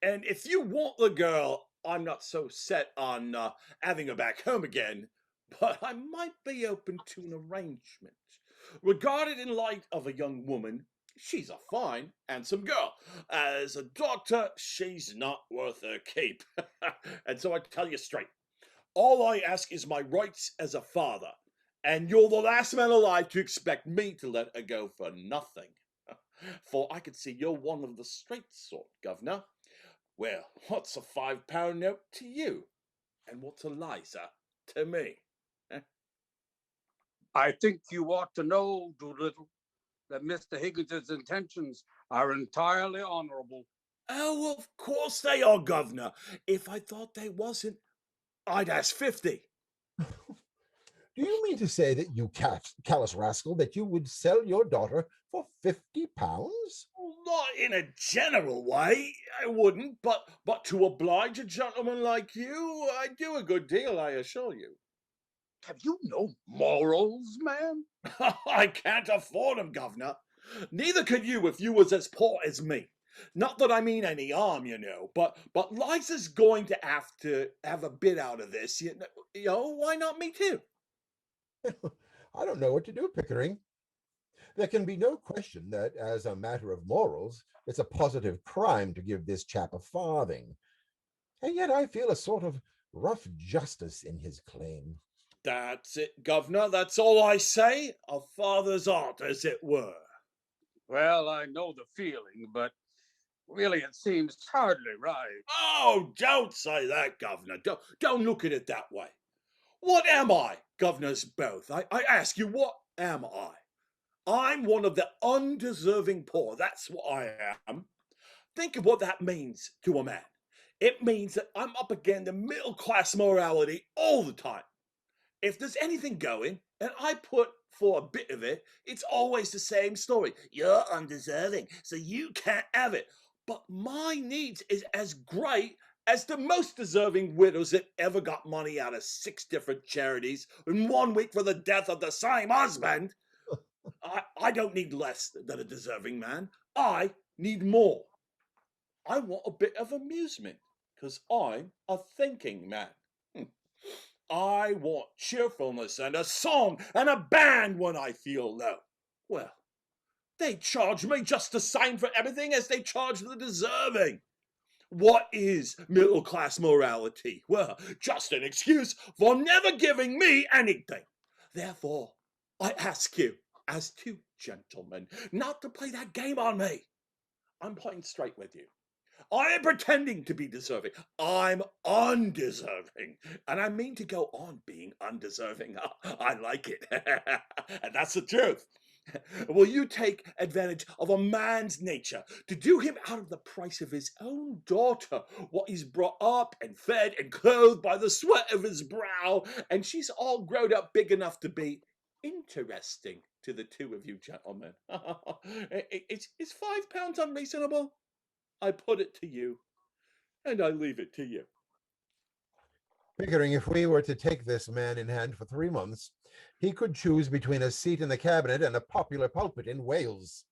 And if you want the girl, I'm not so set on having her back home again, but I might be open to an arrangement. Regarded in light of a young woman, she's a fine, handsome girl. As a doctor, she's not worth her keep. And so I tell you straight, all I ask is my rights as a father, and you're the last man alive to expect me to let her go for nothing. For I can see you're one of the straight sort, Governor. Well, what's a £5 note to you? And what's Eliza to me? I think you ought to know, Doolittle, that Mr. Higgins's intentions are entirely honorable. Oh, of course they are, Governor. If I thought they wasn't, I'd ask 50. Do you mean to say that you callous rascal that you would sell your daughter for £50? Not in a general way, I wouldn't, but to oblige a gentleman like you, I'd do a good deal, I assure you. Have you no morals, man? I can't afford 'em, Governor. Neither could you if you was as poor as me. Not that I mean any harm, you know, but Liza's going to have a bit out of this, you know, why not me too? I don't know what to do, Pickering. There can be no question that, as a matter of morals, it's a positive crime to give this chap a farthing. And yet I feel a sort of rough justice in his claim. That's it, Governor. That's all I say. A father's art, as it were. Well, I know the feeling, but really it seems hardly right. Oh, don't say that, Governor. Don't look at it that way. What am I, Governors both? I ask you, what am I? I'm one of the undeserving poor. That's what I am. Think of what that means to a man. It means that I'm up against the middle-class morality all the time. If there's anything going, and I put for a bit of it, it's always the same story. You're undeserving, so you can't have it. But my needs is as great as the most deserving widows that ever got money out of 6 different charities in 1 week for the death of the same husband. I don't need less than a deserving man. I need more. I want a bit of amusement, because I'm a thinking man. I want cheerfulness and a song and a band when I feel low. Well, they charge me just the same for everything as they charge the deserving. What is middle-class morality? Well, just an excuse for never giving me anything. Therefore, I ask you, as two gentlemen, not to play that game on me. I'm playing straight with you. I am pretending to be deserving. I'm undeserving. And I mean to go on being undeserving. I like it. And that's the truth. Will you take advantage of a man's nature to do him out of the price of his own daughter, what he's brought up and fed and clothed by the sweat of his brow, and she's all grown up big enough to be interesting to the two of you gentlemen? Is £5 unreasonable? I put it to you, and I leave it to you. Pickering, if we were to take this man in hand for 3 months, he could choose between a seat in the cabinet and a popular pulpit in Wales.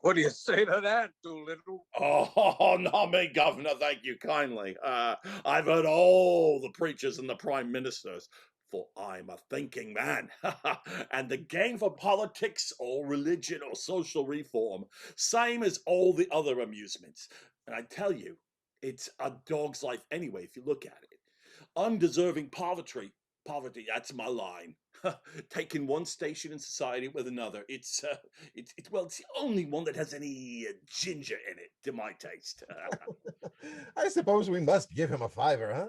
What do you say to that, Doolittle? Oh, not me, Governor. Thank you kindly. I've heard all the preachers and the prime ministers, for I'm a thinking man. And the game for politics or religion or social reform, same as all the other amusements. And I tell you, it's a dog's life anyway, if you look at it. Undeserving poverty, that's my line. Taking one station in society with another. It's the only one that has any ginger in it, to my taste. I suppose we must give him a fiver, huh?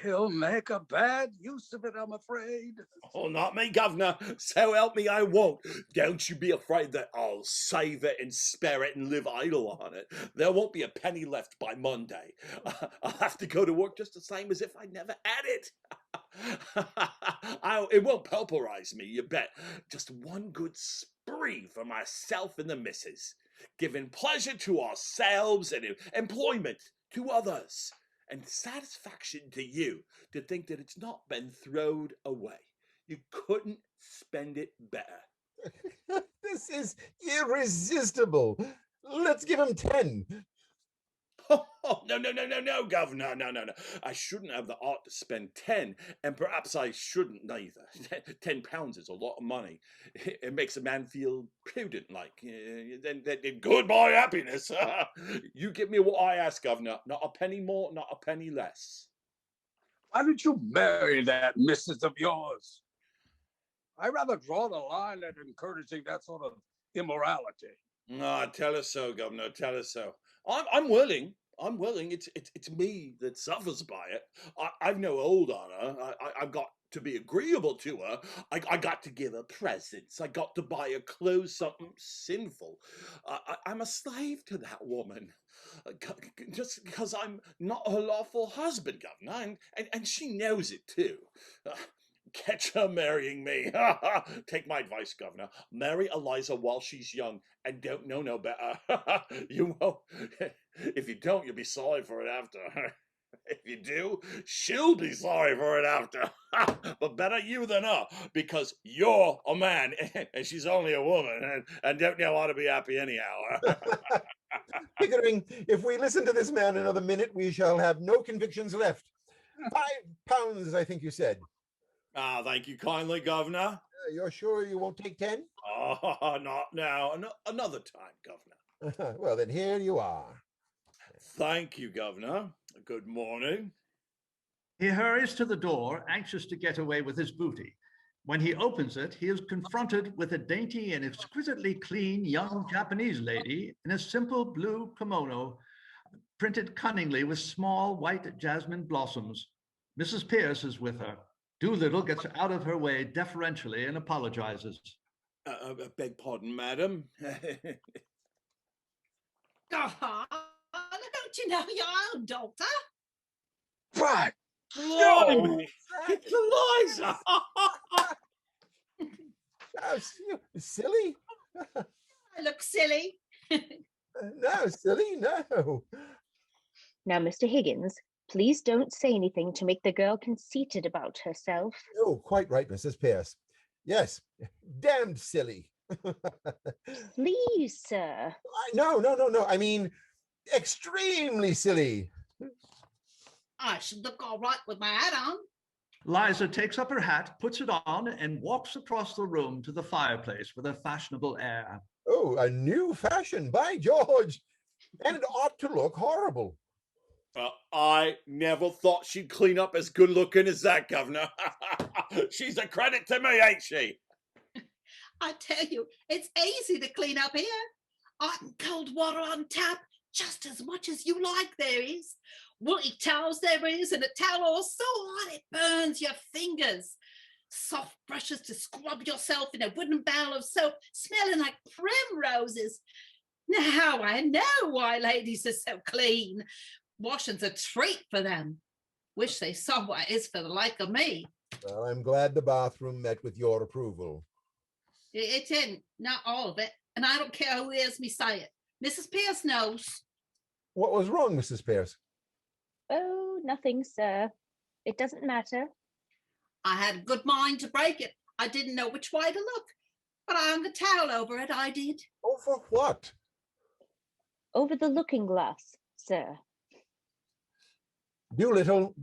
He'll make a bad use of it, I'm afraid. Oh, not me, Governor. So help me, I won't. Don't you be afraid that I'll save it and spare it and live idle on it. There won't be a penny left by Monday. I'll have to go to work just the same as if I never had it. It won't pauperize me, you bet. Just one good spree for myself and the missus, giving pleasure to ourselves and employment to others, and satisfaction to you to think that it's not been thrown away. You couldn't spend it better. This is irresistible. Let's give him 10. Oh, no, Governor, no. I shouldn't have the art to spend 10, and perhaps I shouldn't neither. £10 is a lot of money. It makes a man feel prudent, like. Then goodbye happiness. You give me what I ask, Governor. Not a penny more, not a penny less. Why don't you marry that missus of yours? I rather draw the line at encouraging that sort of immorality. No, tell us so, Governor. Tell us so. I'm willing. It's me that suffers by it. I've no hold on her. I've got to be agreeable to her. I got to give her presents. I got to buy her clothes, something sinful. I'm a slave to that woman. Just because I'm not her lawful husband, Governor, and she knows it too. Catch her marrying me. Take my advice, Governor. Marry Eliza while she's young and don't know no better. You won't. If you don't, you'll be sorry for it after. If you do, she'll be sorry for it after. But better you than her, because you're a man and she's only a woman and don't know how to be happy anyhow. Pickering, if we listen to this man another minute, we shall have no convictions left. £5, I think you said. Thank you kindly, Governor. You're sure you won't take 10? Oh, not now. Another time, Governor. Well, then here you are. Thank you, Governor. Good morning. He hurries to the door, anxious to get away with his booty. When he opens it, he is confronted with a dainty and exquisitely clean young Japanese lady in a simple blue kimono, printed cunningly with small white jasmine blossoms. Mrs. Pearce is with her. Doolittle gets out of her way deferentially and apologizes. Beg pardon, madam. Oh, don't you know your own daughter? Right. Blimey! It's Eliza! Silly? I look silly. No, silly, no. Now, Mr. Higgins, please don't say anything to make the girl conceited about herself. Oh, quite right, Mrs. Pearce. Yes, damned silly. Please, sir. No. I mean, extremely silly. I should look all right with my hat on. Liza takes up her hat, puts it on, and walks across the room to the fireplace with a fashionable air. Oh, a new fashion, by George. And it ought to look horrible. I never thought she'd clean up as good looking as that, Governor. She's a credit to me, ain't she? I tell you, it's easy to clean up here. Hot and cold water on tap, just as much as you like there is. Woolly towels there is, and a towel all so hot it burns your fingers. Soft brushes to scrub yourself in a wooden barrel of soap, smelling like primroses. Now I know why ladies are so clean. Washing's a treat for them. Wish they saw what it is for the like of me. Well, I'm glad the bathroom met with your approval. It didn't, not all of it, and I don't care who hears me say it. Mrs. Pearce knows. What was wrong, Mrs. Pearce? Oh, nothing, sir. It doesn't matter. I had a good mind to break it. I didn't know which way to look, but I hung a towel over it, I did. Oh, for what? Over the looking glass, sir. Doolittle,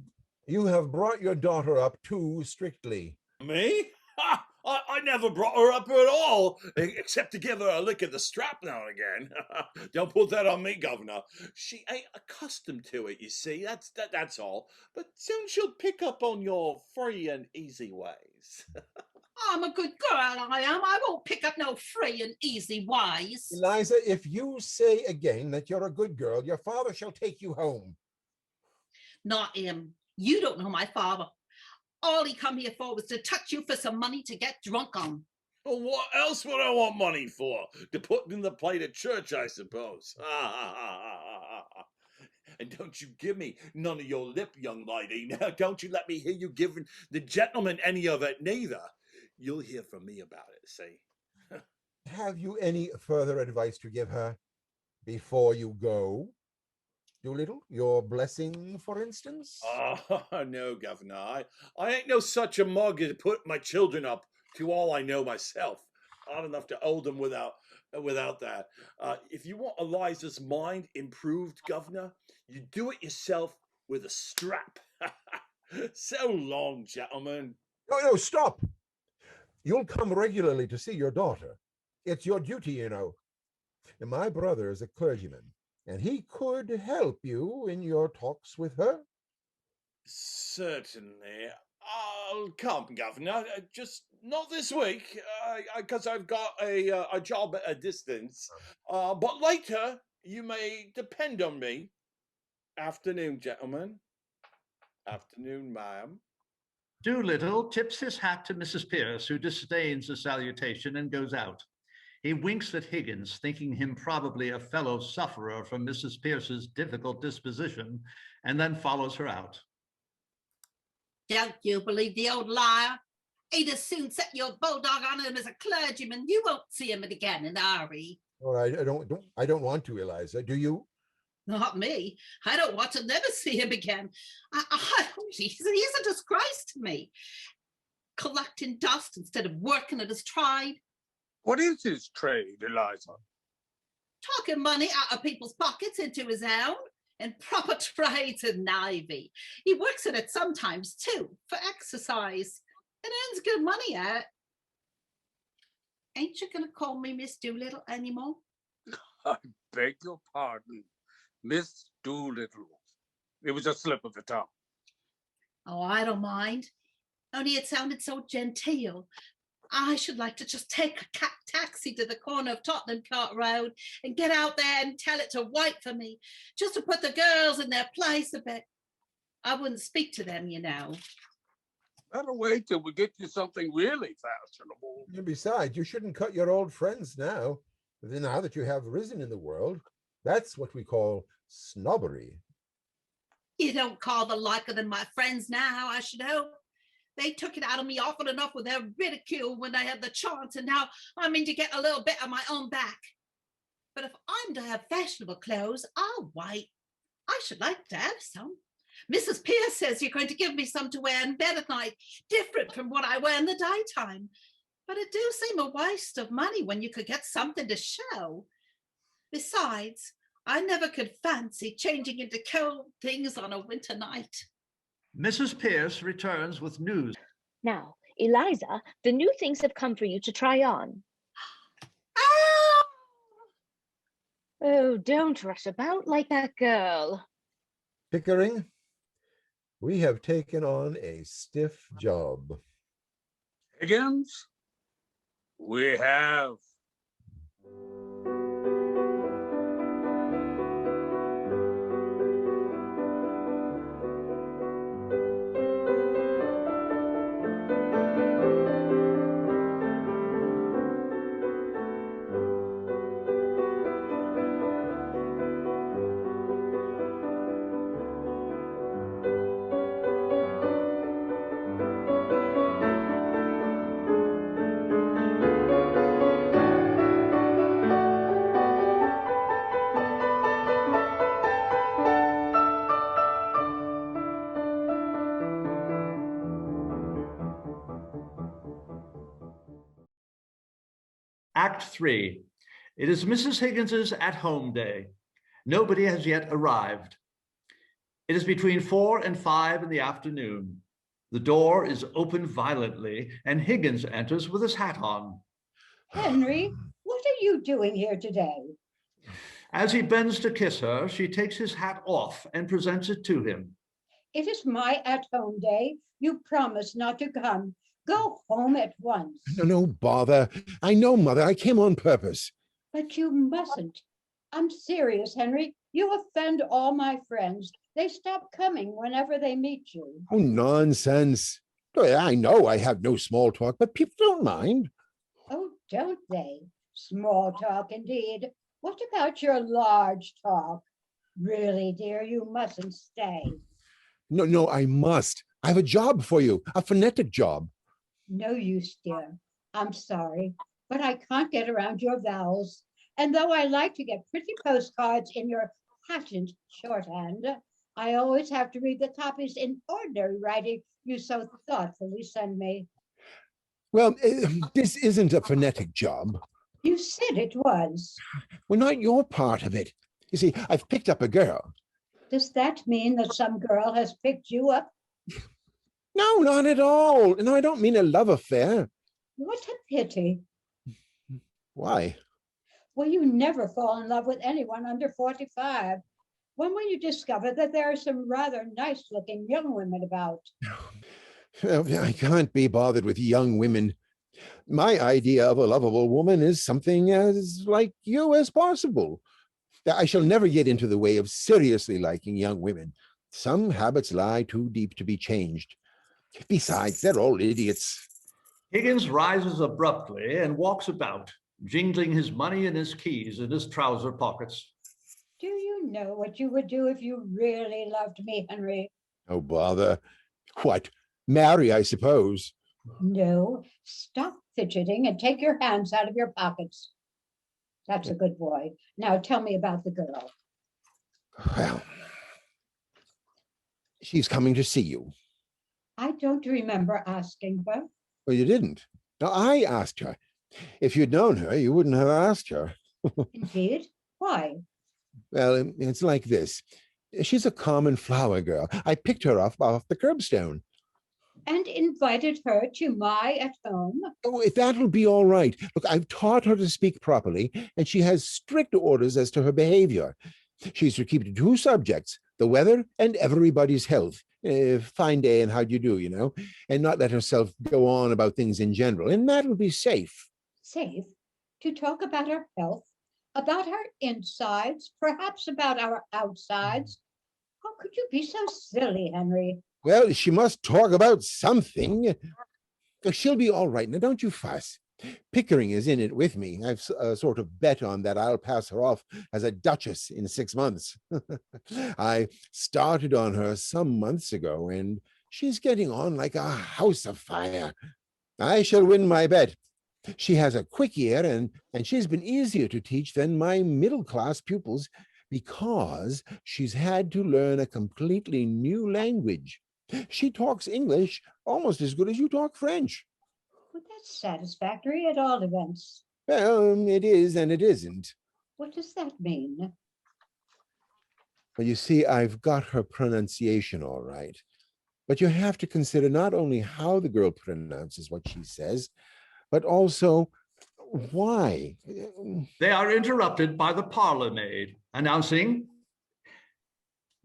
you have brought your daughter up too strictly. Me? Ha! I never brought her up at all, except to give her a lick of the strap now and again. Don't put that on me, Governor. She ain't accustomed to it, you see. That's all. But soon she'll pick up on your free and easy ways. I'm a good girl, I am. I won't pick up no free and easy ways. Eliza, if you say again that you're a good girl, your father shall take you home. Not him. You don't know my father. All he come here for was to touch you for some money to get drunk on. Well, what else would I want money for? To put in the plate at church, I suppose. And don't you give me none of your lip, young lady. Now, don't you let me hear you giving the gentleman any of it, neither. You'll hear from me about it, see? Have you any further advice to give her before you go? Doolittle, your blessing, for instance? Oh, no, Governor. I ain't no such a mug to put my children up to all I know myself. Not enough to hold them without that. If you want Eliza's mind improved, Governor, you do it yourself with a strap. So long, gentlemen. No, stop. You'll come regularly to see your daughter. It's your duty, you know. And my brother is a clergyman, and he could help you in your talks with her. Certainly. I'll come, Governor. Just not this week, because I've got a job at a distance. But later, you may depend on me. Afternoon, gentlemen. Afternoon, ma'am. Doolittle tips his hat to Mrs. Pearce, who disdains the salutation and goes out. He winks at Higgins, thinking him probably a fellow sufferer from Mrs. Pearce's difficult disposition, and then follows her out. Don't you believe the old liar? He'd as soon set your bulldog on him as a clergyman. You won't see him again in a hurry. All right, I don't want to, Eliza. Do you? Not me. I don't want to never see him again. He's a disgrace to me. Collecting dust instead of working at his trade. What is his trade, Eliza? Talking money out of people's pockets into his own, and proper trades in Navy. He works at it sometimes too, for exercise, and earns good money at it. Ain't you gonna call me Miss Doolittle anymore? I beg your pardon, Miss Doolittle. It was a slip of the tongue. Oh, I don't mind. Only it sounded so genteel. I should like to just take a taxi to the corner of Tottenham Court Road and get out there and tell it to wait for me, just to put the girls in their place a bit. I wouldn't speak to them, you know. Better wait till we get you something really fashionable. And besides, you shouldn't cut your old friends now that you have risen in the world. That's what we call snobbery. You don't call the like of them my friends now, I should hope. They took it out of me often enough with their ridicule when they had the chance, and now I'm in to get a little bit of my own back. But if I'm to have fashionable clothes, I'll wait. I should like to have some. Mrs. Pearce says you're going to give me some to wear in bed at night, different from what I wear in the daytime. But it do seem a waste of money when you could get something to show. Besides, I never could fancy changing into cold things on a winter night. Mrs. Pearce returns with news. Now, Eliza, the new things have come for you to try on. Oh, don't rush about like that girl. Pickering, we have taken on a stiff job. Higgins? We have. Act 3. It is Mrs. Higgins's at-home day. Nobody has yet arrived. It is between 4 and 5 in the afternoon. The door is opened violently, and Higgins enters with his hat on. Henry, what are you doing here today? As he bends to kiss her, she takes his hat off and presents it to him. It is my at-home day. You promised not to come. Go home at once. No bother. I know, Mother. I came on purpose. But you mustn't. I'm serious, Henry. You offend all my friends. They stop coming whenever they meet you. Oh, nonsense. I know I have no small talk, but people don't mind. Oh, don't they? Small talk indeed. What about your large talk? Really, dear, you mustn't stay. No, I must. I have a job for you, a phonetic job. No use, dear. I'm sorry, but I can't get around your vowels. And though I like to get pretty postcards in your patent shorthand, I always have to read the copies in ordinary writing you so thoughtfully send me. Well, this isn't a phonetic job. You said it was. Well, not your part of it. You see, I've picked up a girl. Does that mean that some girl has picked you up? No, not at all. No, I don't mean a love affair. What a pity. Why? Well, you never fall in love with anyone under 45. When will you discover that there are some rather nice-looking young women about? I can't be bothered with young women. My idea of a lovable woman is something as like you as possible. I shall never get into the way of seriously liking young women. Some habits lie too deep to be changed. Besides, they're all idiots. Higgins rises abruptly and walks about, jingling his money and his keys in his trouser pockets. Do you know what you would do if you really loved me, Henry? Oh, bother. What? Marry, I suppose. No, stop fidgeting and take your hands out of your pockets. That's a good boy. Now tell me about the girl. Well, she's coming to see you. I don't remember asking her. Well, you didn't. No, I asked her. If you'd known her, you wouldn't have asked her. Indeed? Why? Well, it's like this. She's a common flower girl. I picked her off the curbstone. And invited her to my at home? Oh, if that'll be all right. Look, I've taught her to speak properly, and she has strict orders as to her behavior. She's to keep to 2 subjects, the weather and everybody's health. Fine day and how do you do, you know, and not let herself go on about things in general, and that'll be safe. Safe? To talk about our health, about our insides, perhaps about our outsides? How could you be so silly, Henry? Well, she must talk about something. She'll be all right. Now, don't you fuss. Pickering is in it with me. I've sort of bet on that I'll pass her off as a duchess in 6 months. I started on her some months ago, and she's getting on like a house afire. I shall win my bet. She has a quick ear, and she's been easier to teach than my middle-class pupils because she's had to learn a completely new language. She talks English almost as good as you talk French. Well, that's satisfactory at all events. Well, it is and it isn't. What does that mean? Well, you see, I've got her pronunciation all right. But you have to consider not only how the girl pronounces what she says, but also why. They are interrupted by the parlour-maid, announcing,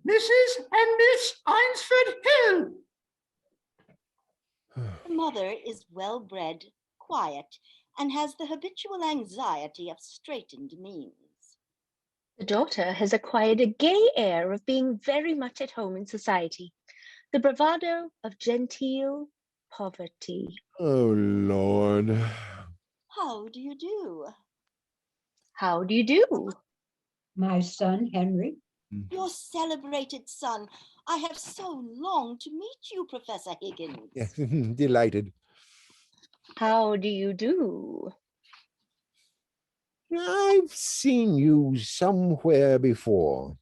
Mrs. and Miss Eynsford Hill. The mother is well-bred, quiet, and has the habitual anxiety of straitened means. The daughter has acquired a gay air of being very much at home in society, the bravado of genteel poverty. Oh, Lord. How do you do? How do you do? My son, Henry. Your celebrated son. I have so longed to meet you, Professor Higgins. Yes, delighted. How do you do? I've seen you somewhere before.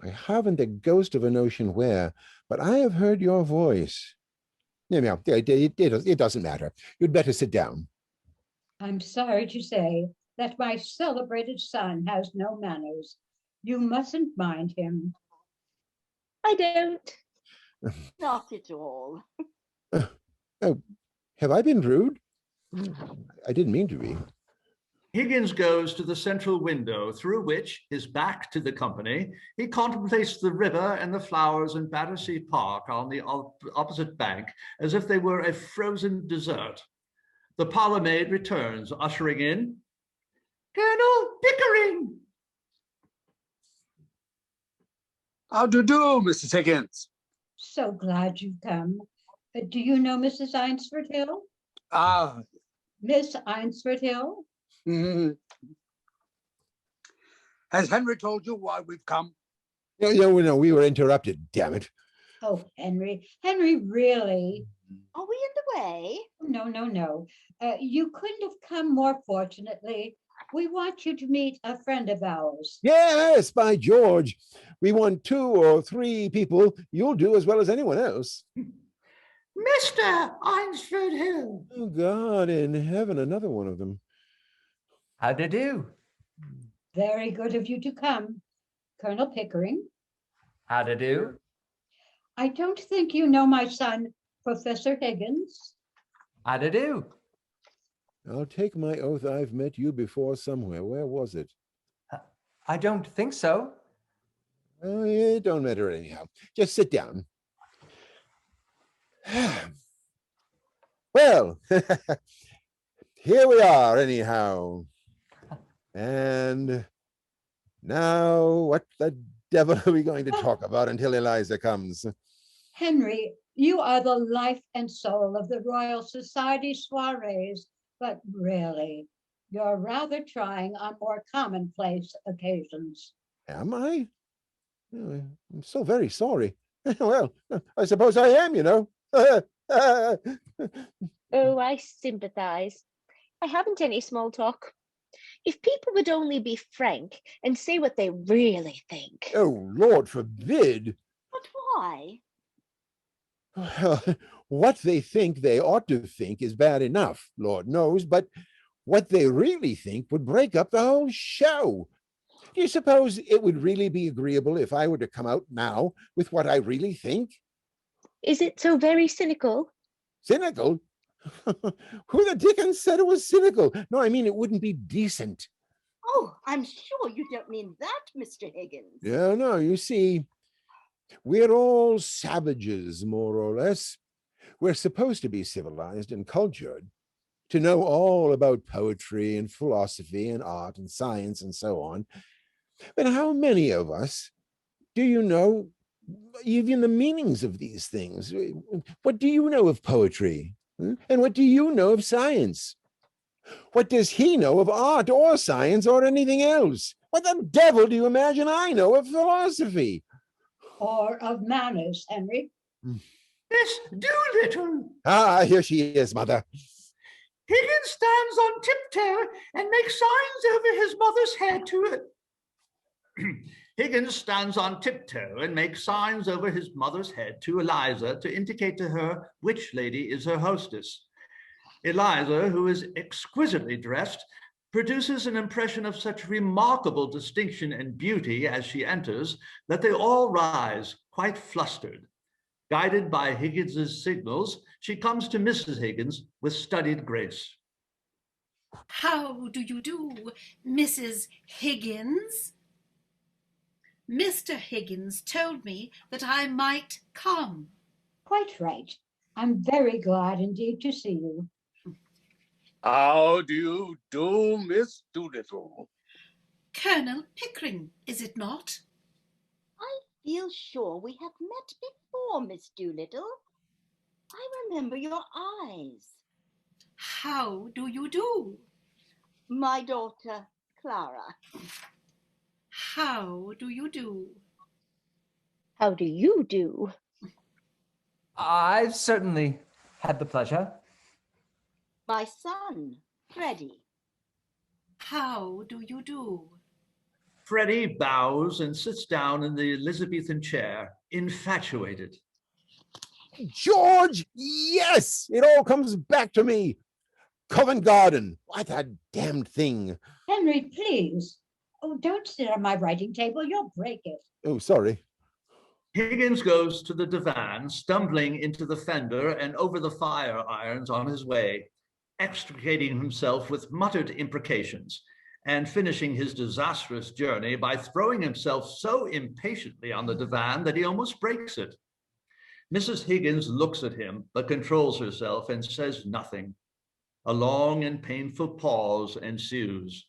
I haven't the ghost of a notion where, but I have heard your voice. No, it doesn't matter. You'd better sit down. I'm sorry to say that my celebrated son has no manners. You mustn't mind him. I don't. Not at all. Oh, have I been rude? I didn't mean to be. Higgins goes to the central window through which, his back to the company, he contemplates the river and the flowers in Battersea Park on the opposite bank as if they were a frozen dessert. The parlour-maid returns, ushering in Colonel Pickering. How do you do, Mrs. Higgins? So glad you've come. Do you know Mrs. Eynsford Hill? Ah, Miss Eynsford Hill? Has Henry told you why we've come? No, we were interrupted, damn it. Oh, Henry. Henry, really? Are we in the way? No. You couldn't have come more fortunately. We want you to meet a friend of ours. Yes, by George. We want 2 or 3 people. You'll do as well as anyone else. Mr. Eynsford Hill. Oh, God in heaven, another one of them. How do you do? Very good of you to come. Colonel Pickering. How do you do? I don't think you know my son, Professor Higgins. How do you do? I'll take my oath I've met you before somewhere. Where was it? I don't think so. Oh, it don't matter anyhow. Just sit down. Well, here we are anyhow. And now what the devil are we going to talk about until Eliza comes? Henry, you are the life and soul of the Royal Society soirees, but really, you're rather trying on more commonplace occasions. Am I? Oh, I'm so very sorry. Well, I suppose I am, you know. Oh, I sympathize. I haven't any small talk. If people would only be frank and say what they really think. Oh, Lord forbid. But why? Well, what they think they ought to think is bad enough, Lord knows, but what they really think would break up the whole show. Do you suppose it would really be agreeable if I were to come out now with what I really think? Is it so very cynical? Cynical? Who the dickens said it was cynical? No, I mean, it wouldn't be decent. Oh, I'm sure you don't mean that, Mr. Higgins. No, you see, we're all savages, more or less. We're supposed to be civilized and cultured, to know all about poetry and philosophy and art and science and so on. But how many of us do you know even the meanings of these things? What do you know of poetry? And what do you know of science? What does he know of art or science or anything else? What the devil do you imagine I know of philosophy? Or of manners, Henry. Miss Doolittle. Ah, here she is, Mother. Higgins stands on tiptoe and makes signs over his mother's head to Higgins stands on tiptoe and makes signs over his mother's head to Eliza to indicate to her which lady is her hostess. Eliza, who is exquisitely dressed, produces an impression of such remarkable distinction and beauty as she enters that they all rise, quite flustered. Guided by Higgins's signals, she comes to Mrs. Higgins with studied grace. How do you do, Mrs. Higgins? Mr. Higgins told me that I might come. Quite right. I'm very glad indeed to see you. How do you do, Miss Doolittle? Colonel Pickering, is it not? I feel sure we have met before, Miss Doolittle. I remember your eyes. How do you do? My daughter, Clara. How do you do? How do you do? I've certainly had the pleasure. My son, Freddy. How do you do? Freddy bows and sits down in the Elizabethan chair, infatuated. George, yes, it all comes back to me. Covent Garden, why that damned thing. Henry, please. Oh, don't sit on my writing table. You'll break it. Oh, sorry. Higgins goes to the divan, stumbling into the fender and over the fire irons on his way, extricating himself with muttered imprecations, and finishing his disastrous journey by throwing himself so impatiently on the divan that he almost breaks it. Mrs. Higgins looks at him, but controls herself and says nothing. A long and painful pause ensues.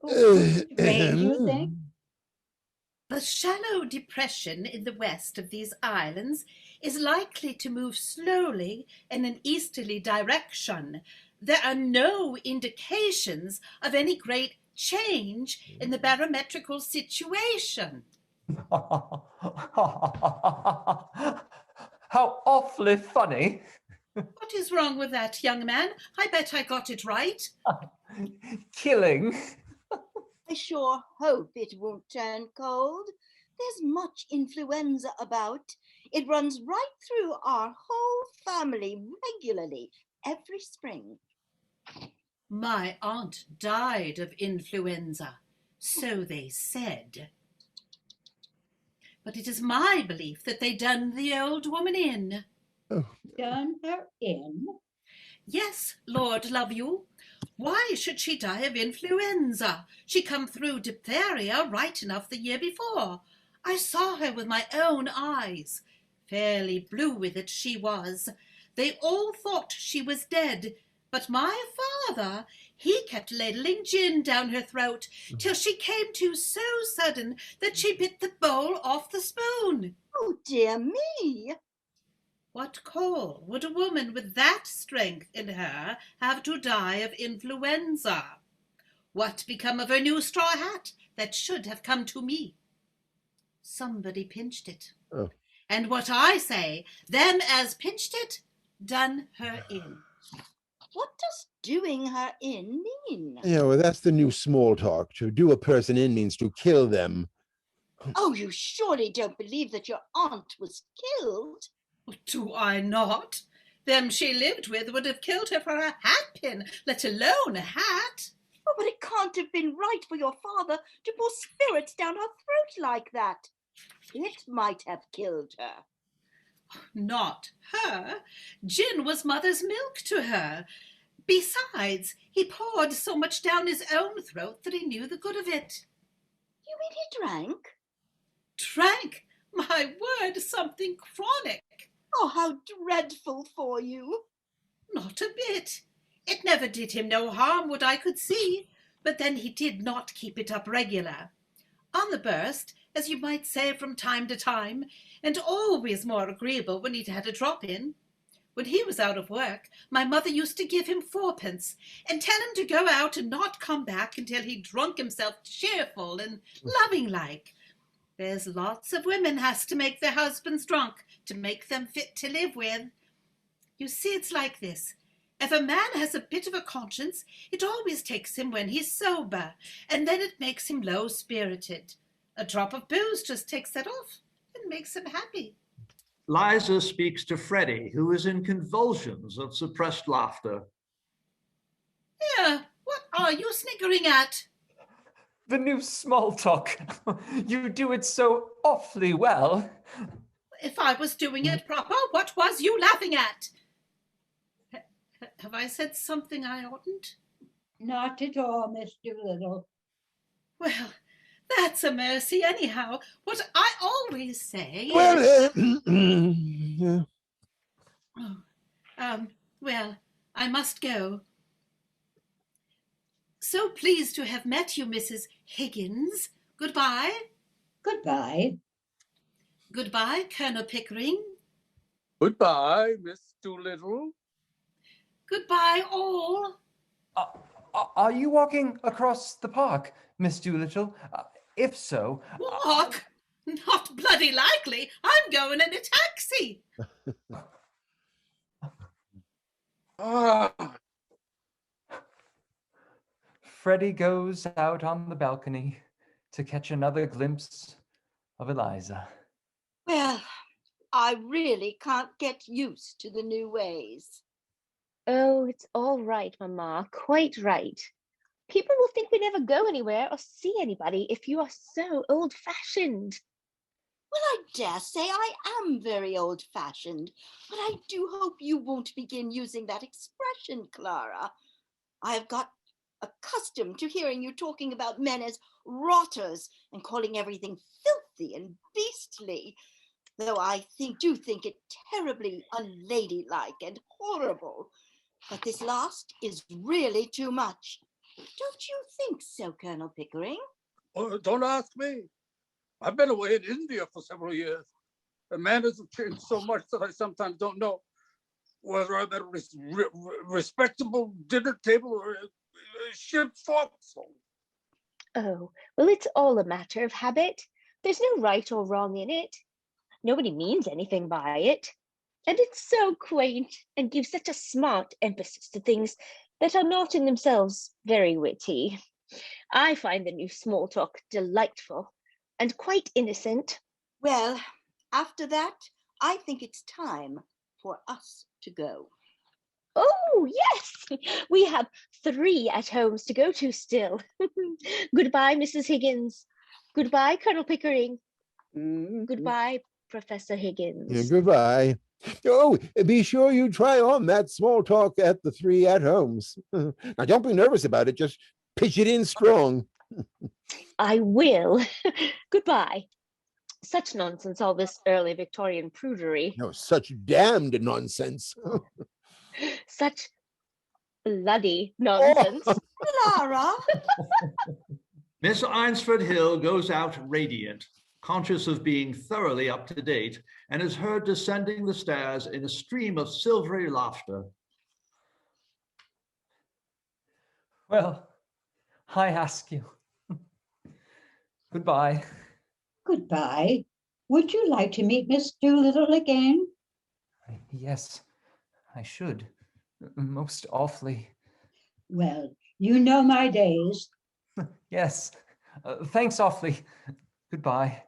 Strange, you think? The shallow depression in the west of these islands is likely to move slowly in an easterly direction. There are no indications of any great change in the barometrical situation. How awfully funny. What is wrong with that, young man? I bet I got it right. Killing. I sure hope it won't turn cold. There's much influenza about. It runs right through our whole family regularly every spring. My aunt died of influenza, so they said. But it is my belief that they done the old woman in. Done her in? Yes, Lord love you. Why should she die of influenza? She come through diphtheria right enough the year before. I saw her with my own eyes. Fairly blue with it she was. They all thought she was dead, but my father, he kept ladling gin down her throat till she came to so sudden that she bit the bowl off the spoon. Oh, dear me. What call would a woman with that strength in her have to die of influenza? What become of her new straw hat that should have come to me? Somebody pinched it. Oh. And what I say, them as pinched it, done her in. What does doing her in mean? Yeah, well, that's the new small talk. To do a person in means to kill them. Oh, you surely don't believe that your aunt was killed? Do I not? Them she lived with would have killed her for a hatpin, let alone a hat. Oh, but it can't have been right for your father to pour spirits down her throat like that. It might have killed her. Not her. Gin was mother's milk to her. Besides, he poured so much down his own throat that he knew the good of it. You mean he drank? Drank? My word, something chronic. Oh, how dreadful for you. Not a bit. It never did him no harm, what I could see, but then he did not keep it up regular. On the burst, as you might say from time to time, and always more agreeable when he'd had a drop in. When he was out of work, my mother used to give him 4pence and tell him to go out and not come back until he'd drunk himself cheerful and loving-like. There's lots of women has to make their husbands drunk to make them fit to live with. You see, it's like this. If a man has a bit of a conscience, it always takes him when he's sober, and then it makes him low-spirited. A drop of booze just takes that off and makes him happy. Eliza speaks to Freddy, who is in convulsions of suppressed laughter. Here, what are you sniggering at? The new small talk. You do it so awfully well. If I was doing it proper, what was you laughing at? Have I said something I oughtn't? Not at all, Miss Doolittle. Well, that's a mercy anyhow. What I always say Well, is... yeah. Oh, Well, I must go. So pleased to have met you, Mrs. Higgins. Goodbye. Goodbye. Goodbye, Colonel Pickering. Goodbye, Miss Doolittle. Goodbye, all. Are you walking across the park, Miss Doolittle? If so... Walk? Not bloody likely. I'm going in a taxi. Freddy goes out on the balcony to catch another glimpse of Eliza. Well, I really can't get used to the new ways. Oh, it's all right, Mamma, quite right. People will think we never go anywhere or see anybody if you are so old-fashioned. Well, I dare say I am very old-fashioned, but I do hope you won't begin using that expression, Clara. I have got accustomed to hearing you talking about men as rotters and calling everything filthy and beastly, though I do think it terribly unladylike and horrible. But this last is really too much. Don't you think so, Colonel Pickering? Oh, don't ask me. I've been away in India for several years. The manners have changed so much that I sometimes don't know whether I'm at a respectable dinner table or a ship's forecastle. Oh, well, it's all a matter of habit. There's no right or wrong in it. Nobody means anything by it. And it's so quaint and gives such a smart emphasis to things that are not in themselves very witty. I find the new small talk delightful and quite innocent. Well, after that, I think it's time for us to go. Oh, yes, we have 3 at-homes to go to still. Goodbye, Mrs. Higgins. Goodbye, Colonel Pickering. Goodbye, Professor Higgins. Yeah, goodbye. Oh, be sure you try on that small talk at the 3 at-homes. Now, don't be nervous about it. Just pitch it in strong. I will. Goodbye. Such nonsense, all this early Victorian prudery. No, such damned nonsense. Such bloody nonsense. Oh. Clara! Miss Eynsford Hill goes out radiant, conscious of being thoroughly up to date, and is heard descending the stairs in a stream of silvery laughter. Well, I ask you. Goodbye. Goodbye. Would you like to meet Miss Doolittle again? Yes, I should. Most awfully. Well, you know my days. Yes. Thanks awfully. Goodbye.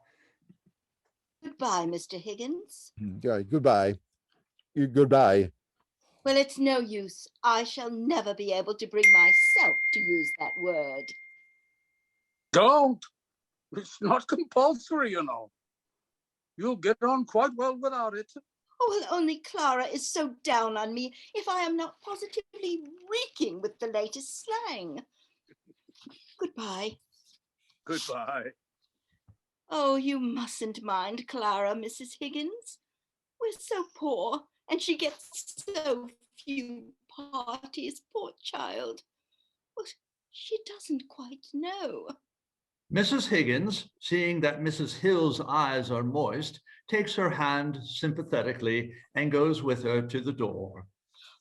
Goodbye, Mr. Higgins. Goodbye. Goodbye. Well, it's no use. I shall never be able to bring myself to use that word. Don't. It's not compulsory, you know. You'll get on quite well without it. Oh, well, only Clara is so down on me if I am not positively reeking with the latest slang. Goodbye. Goodbye. Oh, you mustn't mind Clara, Mrs. Higgins. We're so poor, and she gets so few parties, poor child. Well, she doesn't quite know. Mrs. Higgins, seeing that Mrs. Hill's eyes are moist, takes her hand sympathetically and goes with her to the door.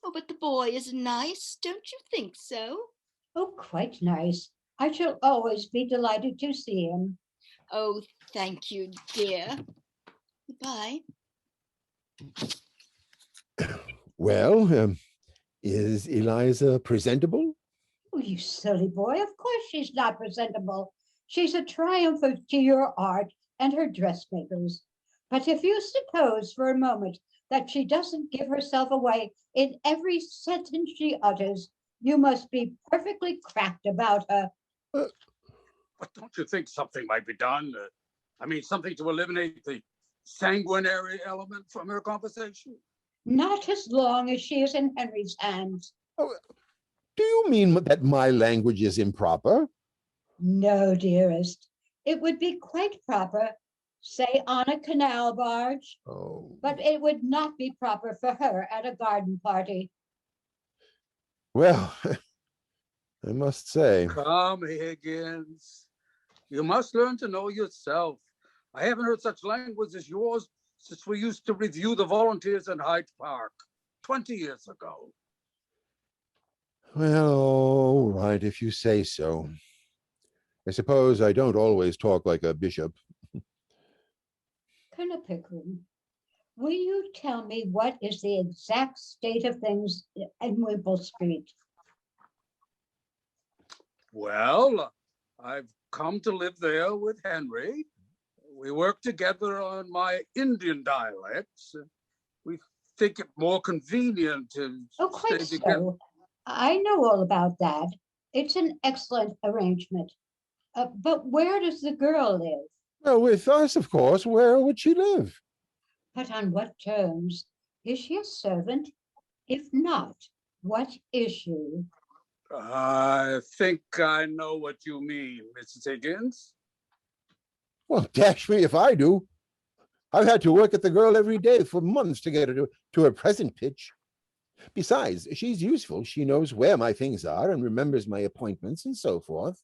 Oh, but the boy is nice, don't you think so? Oh, quite nice. I shall always be delighted to see him. Oh, thank you, dear. Goodbye. Well, is Eliza presentable? Oh, you silly boy. Of course she's not presentable. She's a triumph to your art and her dressmakers. But if you suppose for a moment that she doesn't give herself away in every sentence she utters, you must be perfectly cracked about her. But don't you think something might be done? Something to eliminate the sanguinary element from her conversation? Not as long as she is in Henry's hands. Oh, do you mean that my language is improper? No, dearest. It would be quite proper say on a canal barge, Oh, but it would not be proper for her at a garden party. well, I must say, Come, Higgins. You must learn to know yourself. I haven't heard such language as yours since we used to review the volunteers in Hyde Park 20 years ago. well, all right, if you say so. I suppose I don't always talk like a bishop. Colonel Pickering, will you tell me what is the exact state of things in Wimpole Street? Well, I've come to live there with Henry. We work together on my Indian dialects. We think it more convenient to Oh, quite stay together. so. I know all about that. It's an excellent arrangement. But where does the girl live? Well, with us, of course. Where would she live? But on what terms? Is she a servant? If not, what is she? I think I know what you mean, Mrs. Higgins. Well, dash me if I do. I've had to work at the girl every day for months to get her to her present pitch. Besides, she's useful. She knows where my things are and remembers my appointments and so forth.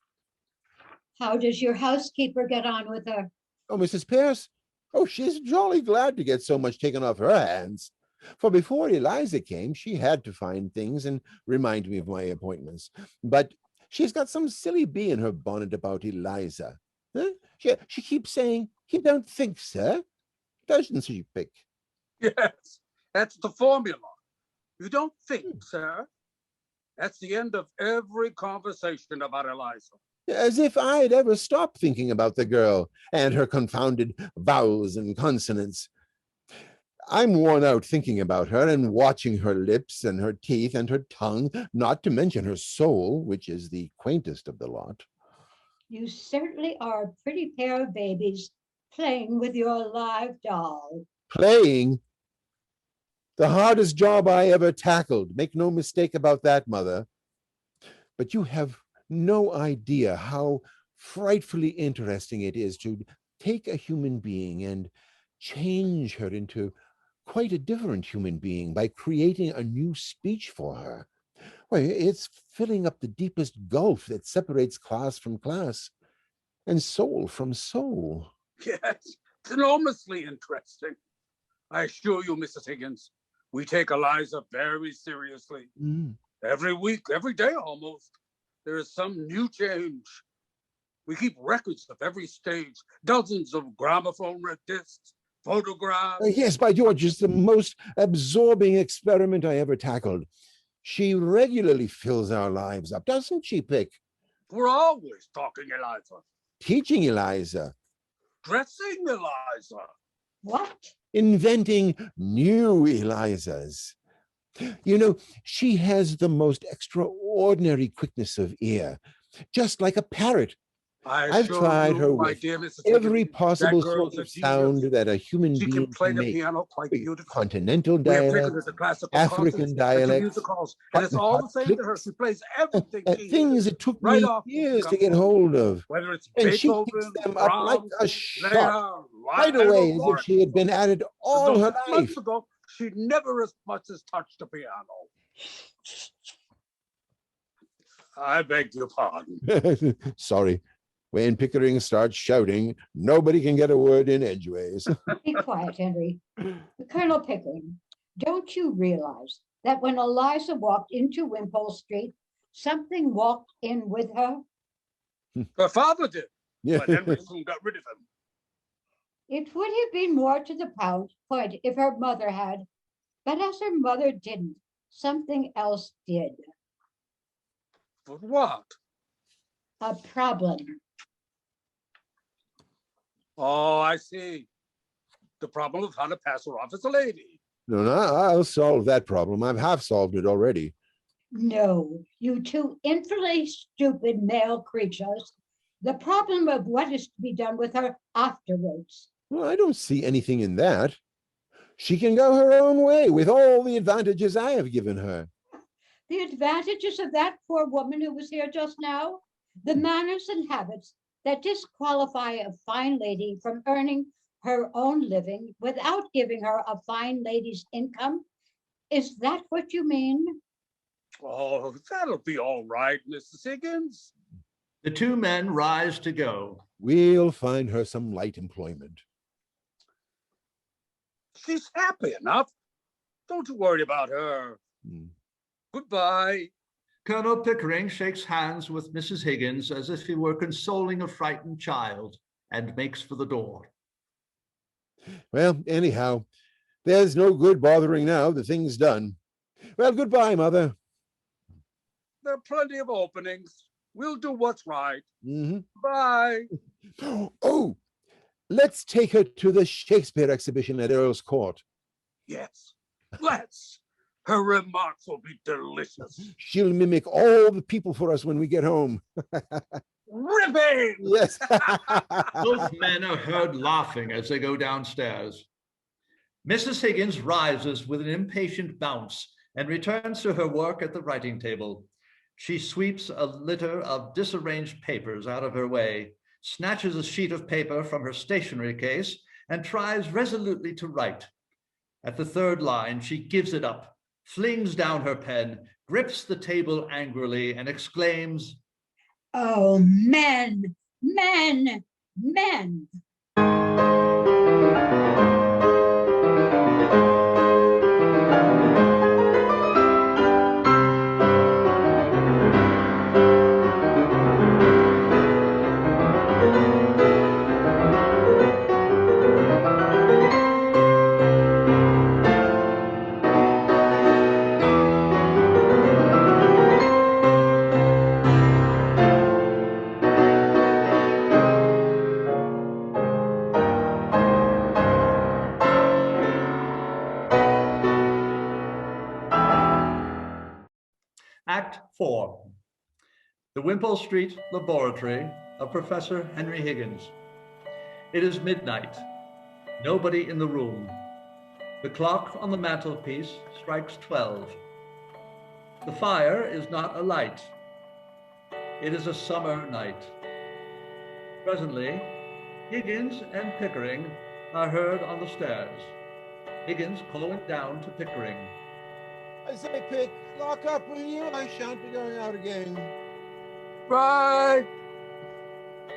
How does your housekeeper get on with her? Oh, Mrs. Pearce? Oh, she's jolly glad to get so much taken off her hands. For before Eliza came, she had to find things and remind me of my appointments. But she's got some silly bee in her bonnet about Eliza. Huh? She keeps saying, "You don't think, sir?" Doesn't she, Pick? Yes, that's the formula. You don't think, sir? That's the end of every conversation about Eliza. As if I'd ever stop thinking about the girl and her confounded vowels and consonants. I'm worn out thinking about her and watching her lips and her teeth and her tongue, not to mention her soul, which is the quaintest of the lot. You certainly are a pretty pair of babies playing with your live doll. Playing? The hardest job I ever tackled. Make no mistake about that, Mother. But you have no idea how frightfully interesting it is to take a human being and change her into quite a different human being by creating a new speech for her. Why, it's filling up the deepest gulf that separates class from class and soul from soul. Yes, it's enormously interesting. I assure you, Mrs. Higgins, we take Eliza very seriously. Every week, every day almost, there is some new change. We keep records of every stage, dozens of gramophone discs, photographs. Yes, by George, it's the most absorbing experiment I ever tackled. She regularly fills our lives up, doesn't she, Pick? We're always talking Eliza. Teaching Eliza. Dressing Eliza. What? Inventing new Elizas. You know, she has the most extraordinary quickness of ear, just like a parrot. I've tried her with every possible sort of sound that a human being can play the make. piano quite beautifully. Continental We have taken dialect, her to classical African concerts, dialect, music halls, and it's all the same to her. She plays everything. things it took right me off years to get hold of. Whether it's And she Beethoven, picks them up like Brahms, a shot, right Lila, away, as if she had been at it all her life. Months ago, she never as much as touched the piano. I beg your pardon. Sorry. When Pickering starts shouting, nobody can get a word in edgeways. Be quiet, Henry. Colonel Pickering, don't you realize that when Eliza walked into Wimpole Street, something walked in with her? Her father did, Yeah. but Henry soon got rid of him. It would have been more to the point if her mother had, but as her mother didn't, something else did. But what? A problem. Oh, I see. The problem of how to pass her off as a lady. No, I'll solve that problem. I've half solved it already. No, you two infinitely stupid male creatures. The problem of what is to be done with her afterwards. Well, I don't see anything in that. She can go her own way with all the advantages I have given her. The advantages of that poor woman who was here just now, the manners and habits that disqualify a fine lady from earning her own living without giving her a fine lady's income? Is that what you mean? Oh, that'll be all right, Mrs. Higgins. The two men rise to go. We'll find her some light employment. She's happy enough. Don't you worry about her. Goodbye. Colonel Pickering shakes hands with Mrs. Higgins as if he were consoling a frightened child and makes for the door. Well, anyhow, there's no good bothering now. The thing's done. Well, goodbye, Mother. There are plenty of openings. We'll do what's right. Mm-hmm. Bye. Oh, let's take her to the Shakespeare exhibition at Earl's Court. Yes, let's. Her remarks will be delicious. She'll mimic all the people for us when we get home. Ripping! Yes. Both men are heard laughing as they go downstairs. Mrs. Higgins rises with an impatient bounce and returns to her work at the writing table. She sweeps a litter of disarranged papers out of her way, snatches a sheet of paper from her stationery case, and tries resolutely to write. At the third line, she gives it up, flings down her pen, grips the table angrily, and exclaims, Oh, men, men, men. Act 4. The Wimpole Street Laboratory of Professor Henry Higgins. It is midnight. Nobody in the room. The clock on the mantelpiece strikes 12. The fire is not alight. It is a summer night. Presently, Higgins and Pickering are heard on the stairs. Higgins calling down to Pickering. I say, Pick, lock up, will you? I shan't be going out again. Bye.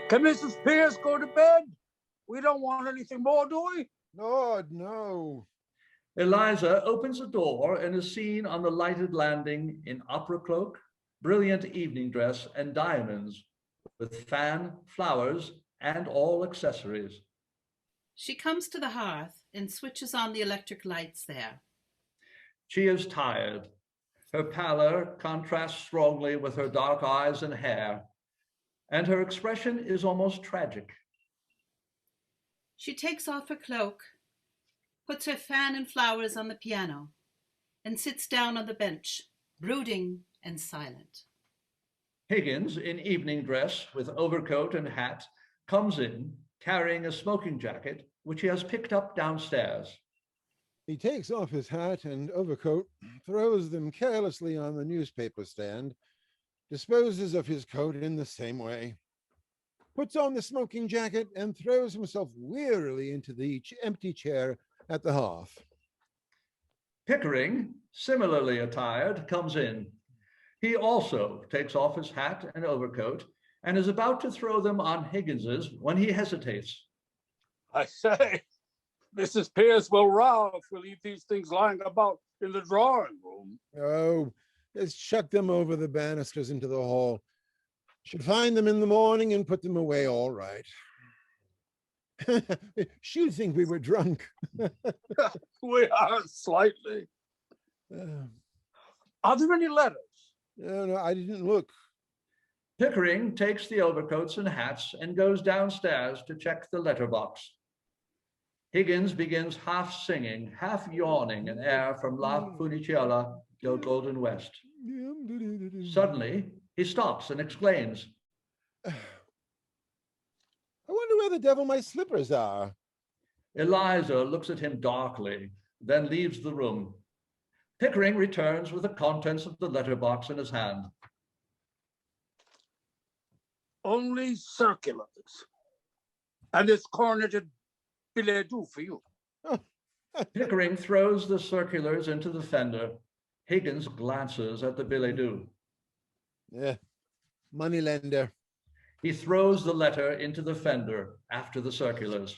Can Mrs. Pearce go to bed? We don't want anything more, do we? Lord, no. Eliza opens the door and is seen on the lighted landing in opera cloak, brilliant evening dress, and diamonds, with fan, flowers, and all accessories. She comes to the hearth and switches on the electric lights there. She is tired. Her pallor contrasts strongly with her dark eyes and hair, and her expression is almost tragic. She takes off her cloak, puts her fan and flowers on the piano, and sits down on the bench, brooding and silent. Higgins, in evening dress with overcoat and hat, comes in carrying a smoking jacket, which he has picked up downstairs. He takes off his hat and overcoat, throws them carelessly on the newspaper stand, disposes of his coat in the same way, puts on the smoking jacket, and throws himself wearily into the empty chair at the hearth. Pickering, similarly attired, comes in. He also takes off his hat and overcoat and is about to throw them on Higgins's when he hesitates. I say, Mrs. Pearce will row if we leave these things lying about in the drawing room. Oh, just chuck them over the banisters into the hall. Should find them in the morning and put them away all right. She'd think we were drunk. We are slightly. Are there any letters? No, I didn't look. Pickering takes the overcoats and hats and goes downstairs to check the letterbox. Higgins begins half singing, half yawning an air from La Funicular del Golden West. Suddenly, he stops and exclaims, I wonder where the devil my slippers are. Eliza looks at him darkly, then leaves the room. Pickering returns with the contents of the letterbox in his hand. Only circulars. And it's coroneted billet doux for you. Pickering throws the circulars into the fender. Higgins glances at the billet doux. Yeah, moneylender. He throws the letter into the fender after the circulars.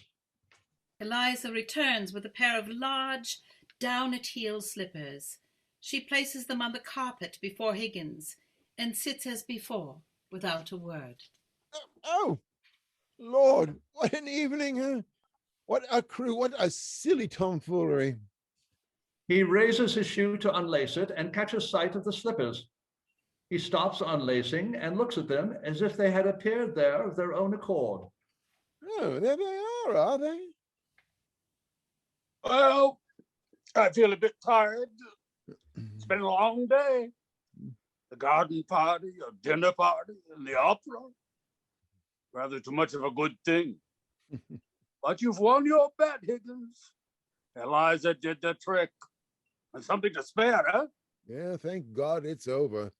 Eliza returns with a pair of large, down-at-heel slippers. She places them on the carpet before Higgins and sits as before, without a word. Oh, Lord, what an evening, huh? What a crew, what a silly tomfoolery. He raises his shoe to unlace it and catches sight of the slippers. He stops unlacing and looks at them as if they had appeared there of their own accord. Oh, there they are they? Well, I feel a bit tired. It's been a long day. The garden party, a dinner party, and the opera. Rather too much of a good thing. But you've won your bet, Higgins. Eliza did the trick. And something to spare, huh? Yeah, thank God it's over.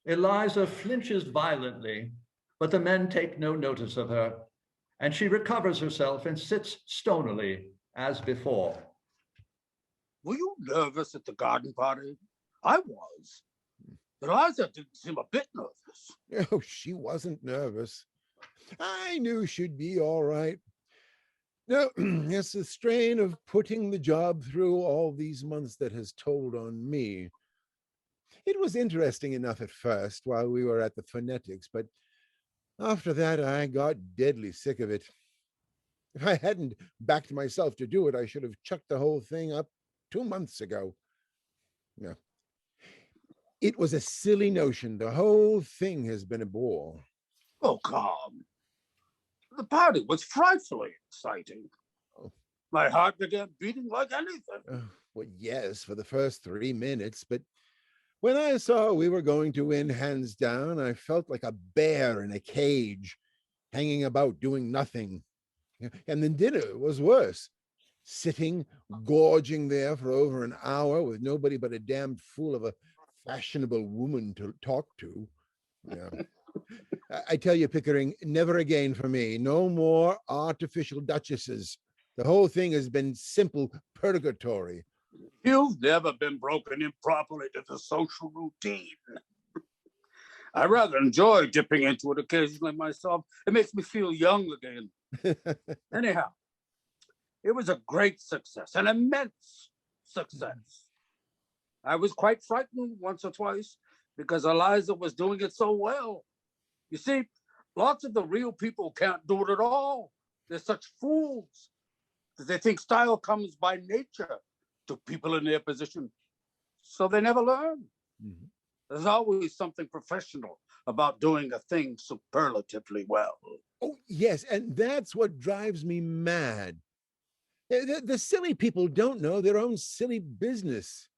Eliza flinches violently, but the men take no notice of her, and she recovers herself and sits stonily as before. Were you nervous at the garden party? I was. Eliza didn't seem a bit nervous. Oh, she wasn't nervous. I knew she'd be all right. No, it's the strain of putting the job through all these months that has told on me. It was interesting enough at first while we were at the phonetics, but after that I got deadly sick of it. If I hadn't backed myself to do it, I should have chucked the whole thing up 2 months ago. No. It was a silly notion. The whole thing has been a bore. Oh, come. The party was frightfully exciting. Oh. My heart began beating like anything. Well, yes, for the first 3 minutes, but when I saw we were going to win hands down, I felt like a bear in a cage, hanging about doing nothing. And the dinner was worse. Sitting, gorging there for over an hour with nobody but a damned fool of a fashionable woman to talk to. Yeah. I tell you, Pickering, never again for me. No more artificial duchesses. The whole thing has been simple purgatory. You've never been broken in properly to the social routine. I rather enjoy dipping into it occasionally myself. It makes me feel young again. Anyhow, it was a great success, an immense success. I was quite frightened once or twice because Eliza was doing it so well. You see, lots of the real people can't do it at all. They're such fools that they think style comes by nature to people in their position. So they never learn. Mm-hmm. There's always something professional about doing a thing superlatively well. Oh, yes, and that's what drives me mad. The silly people don't know their own silly business.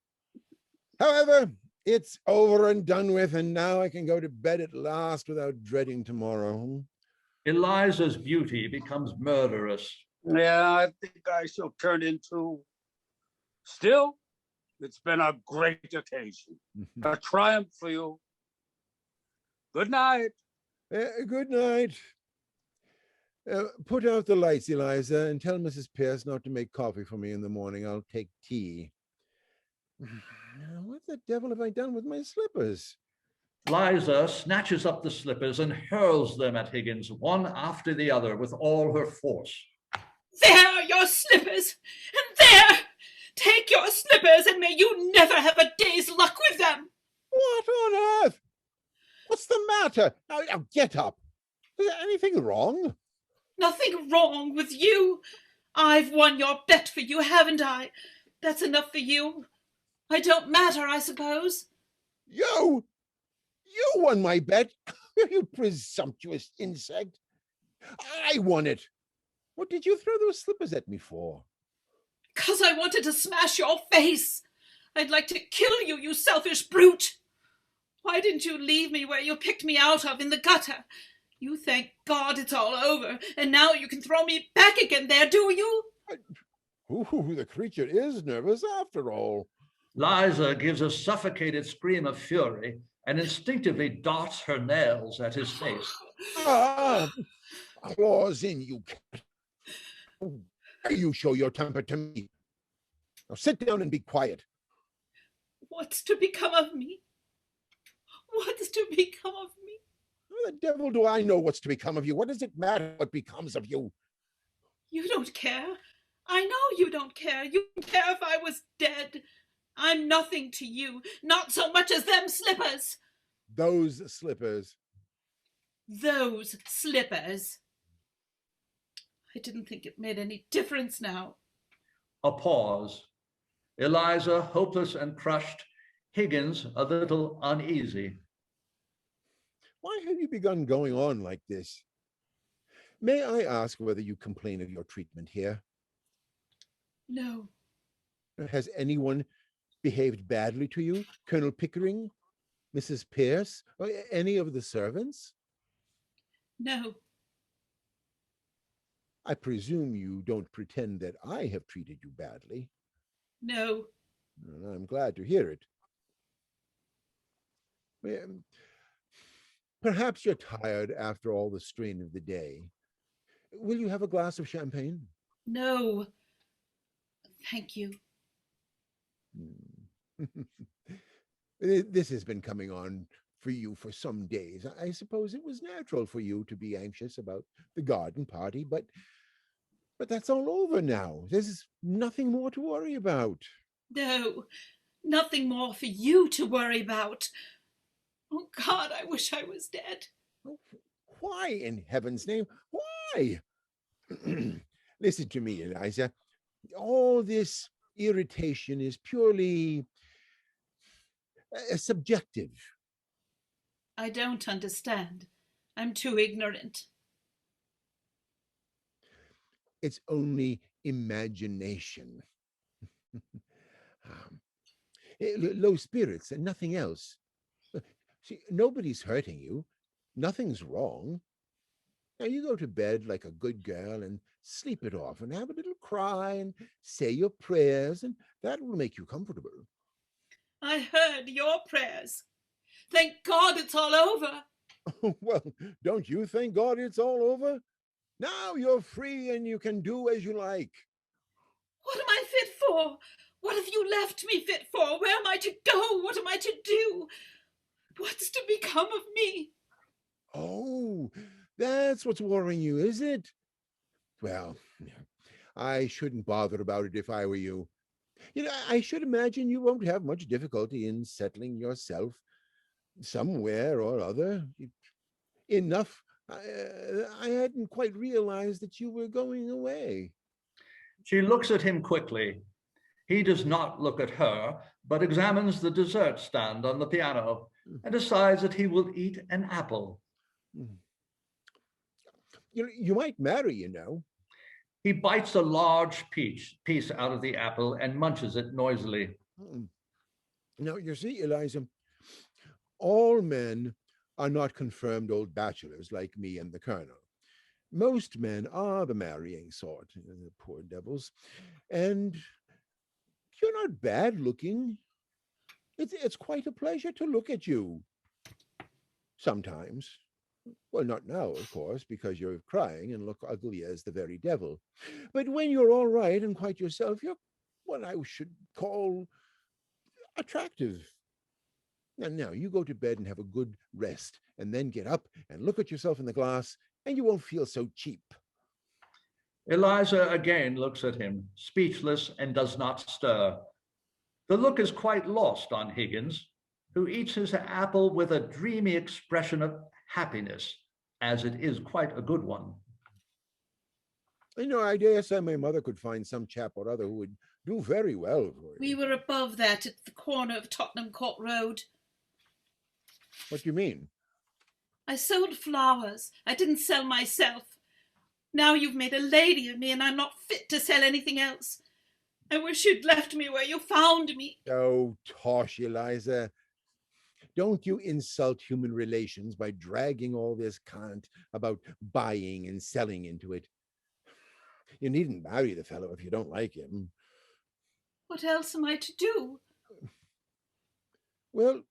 However, it's over and done with, and now I can go to bed at last without dreading tomorrow. Eliza's beauty becomes murderous. Yeah, I think I shall turn into. Still, it's been a great occasion. A triumph for you. Good night. Good night. Put out the lights, Eliza, and tell Mrs. Pearce not to make coffee for me in the morning. I'll take tea. What the devil have I done with my slippers? Eliza snatches up the slippers and hurls them at Higgins, one after the other, with all her force. There are your slippers, and there! Take your slippers, and may you never have a day's luck with them! What on earth? What's the matter? Now get up. Is there anything wrong? Nothing wrong with you. I've won your bet for you, haven't I? That's enough for you. I don't matter, I suppose. You won my bet, you presumptuous insect. I won it. What did you throw those slippers at me for? 'Cause I wanted to smash your face. I'd like to kill you, you selfish brute. Why didn't you leave me where you picked me out of in the gutter? You thank God it's all over, and now you can throw me back again there, do you? Ooh, the creature is nervous after all. Eliza gives a suffocated scream of fury and instinctively darts her nails at his face. Claws in, you cat. dare you show your temper to me? Now sit down and be quiet. What's to become of me? What's to become of me? How the devil do I know what's to become of you? What does it matter what becomes of you? You don't care. I know you don't care. You don't care if I was dead. I'm nothing to you, not so much as them slippers. Those slippers. Those slippers. I didn't think it made any difference now. A pause. Eliza, hopeless and crushed. Higgins, a little uneasy. Why have you begun going on like this? May I ask whether you complain of your treatment here? No. Has anyone behaved badly to you? Colonel Pickering? Mrs. Pearce? Or any of the servants? No. I presume you don't pretend that I have treated you badly. No. Well, I'm glad to hear it. Perhaps you're tired after all the strain of the day. Will you have a glass of champagne? No. Thank you. This has been coming on for you for some days. I suppose it was natural for you to be anxious about the garden party, but that's all over now. There's nothing more to worry about. No, nothing more for you to worry about. Oh, God, I wish I was dead. Why, in heaven's name? Why? Listen to me, Eliza. All this irritation is purely subjective. I don't understand. I'm too ignorant. It's only imagination. Low spirits and nothing else. See, nobody's hurting you. Nothing's wrong. Now you go to bed like a good girl and sleep it off and have a little cry and say your prayers, and that will make you comfortable. I heard your prayers. Thank God it's all over. Well, don't you thank God it's all over? Now you're free and you can do as you like. What am I fit for? What have you left me fit for? Where am I to go? What am I to do? What's to become of me? Oh, that's what's worrying you, is it? Well, I shouldn't bother about it if I were you. You know, I should imagine you won't have much difficulty in settling yourself somewhere or other. Enough. I hadn't quite realized that you were going away. She looks at him quickly. He does not look at her, but examines the dessert stand on the piano and decides that he will eat an apple. You might marry, you know. He bites a large piece out of the apple and munches it noisily. Now, you see, Eliza, all men are not confirmed old bachelors like me and the colonel. Most men are the marrying sort, the poor devils. And you're not bad looking. It's quite a pleasure to look at you. Sometimes. Well, not now, of course, because you're crying and look ugly as the very devil. But when you're all right and quite yourself, you're what I should call attractive. And now you go to bed and have a good rest, and then get up and look at yourself in the glass, and you won't feel so cheap. Eliza again looks at him, speechless and does not stir. The look is quite lost on Higgins, who eats his apple with a dreamy expression of happiness, as it is quite a good one. You know, I dare say my mother could find some chap or other who would do very well for you. We were above that at the corner of Tottenham Court Road. What do you mean? I sold flowers. I didn't sell myself. Now you've made a lady of me and I'm not fit to sell anything else. I wish you'd left me where you found me. Oh, tosh, Eliza. Don't you insult human relations by dragging all this cant about buying and selling into it. You needn't marry the fellow if you don't like him. What else am I to do? Well,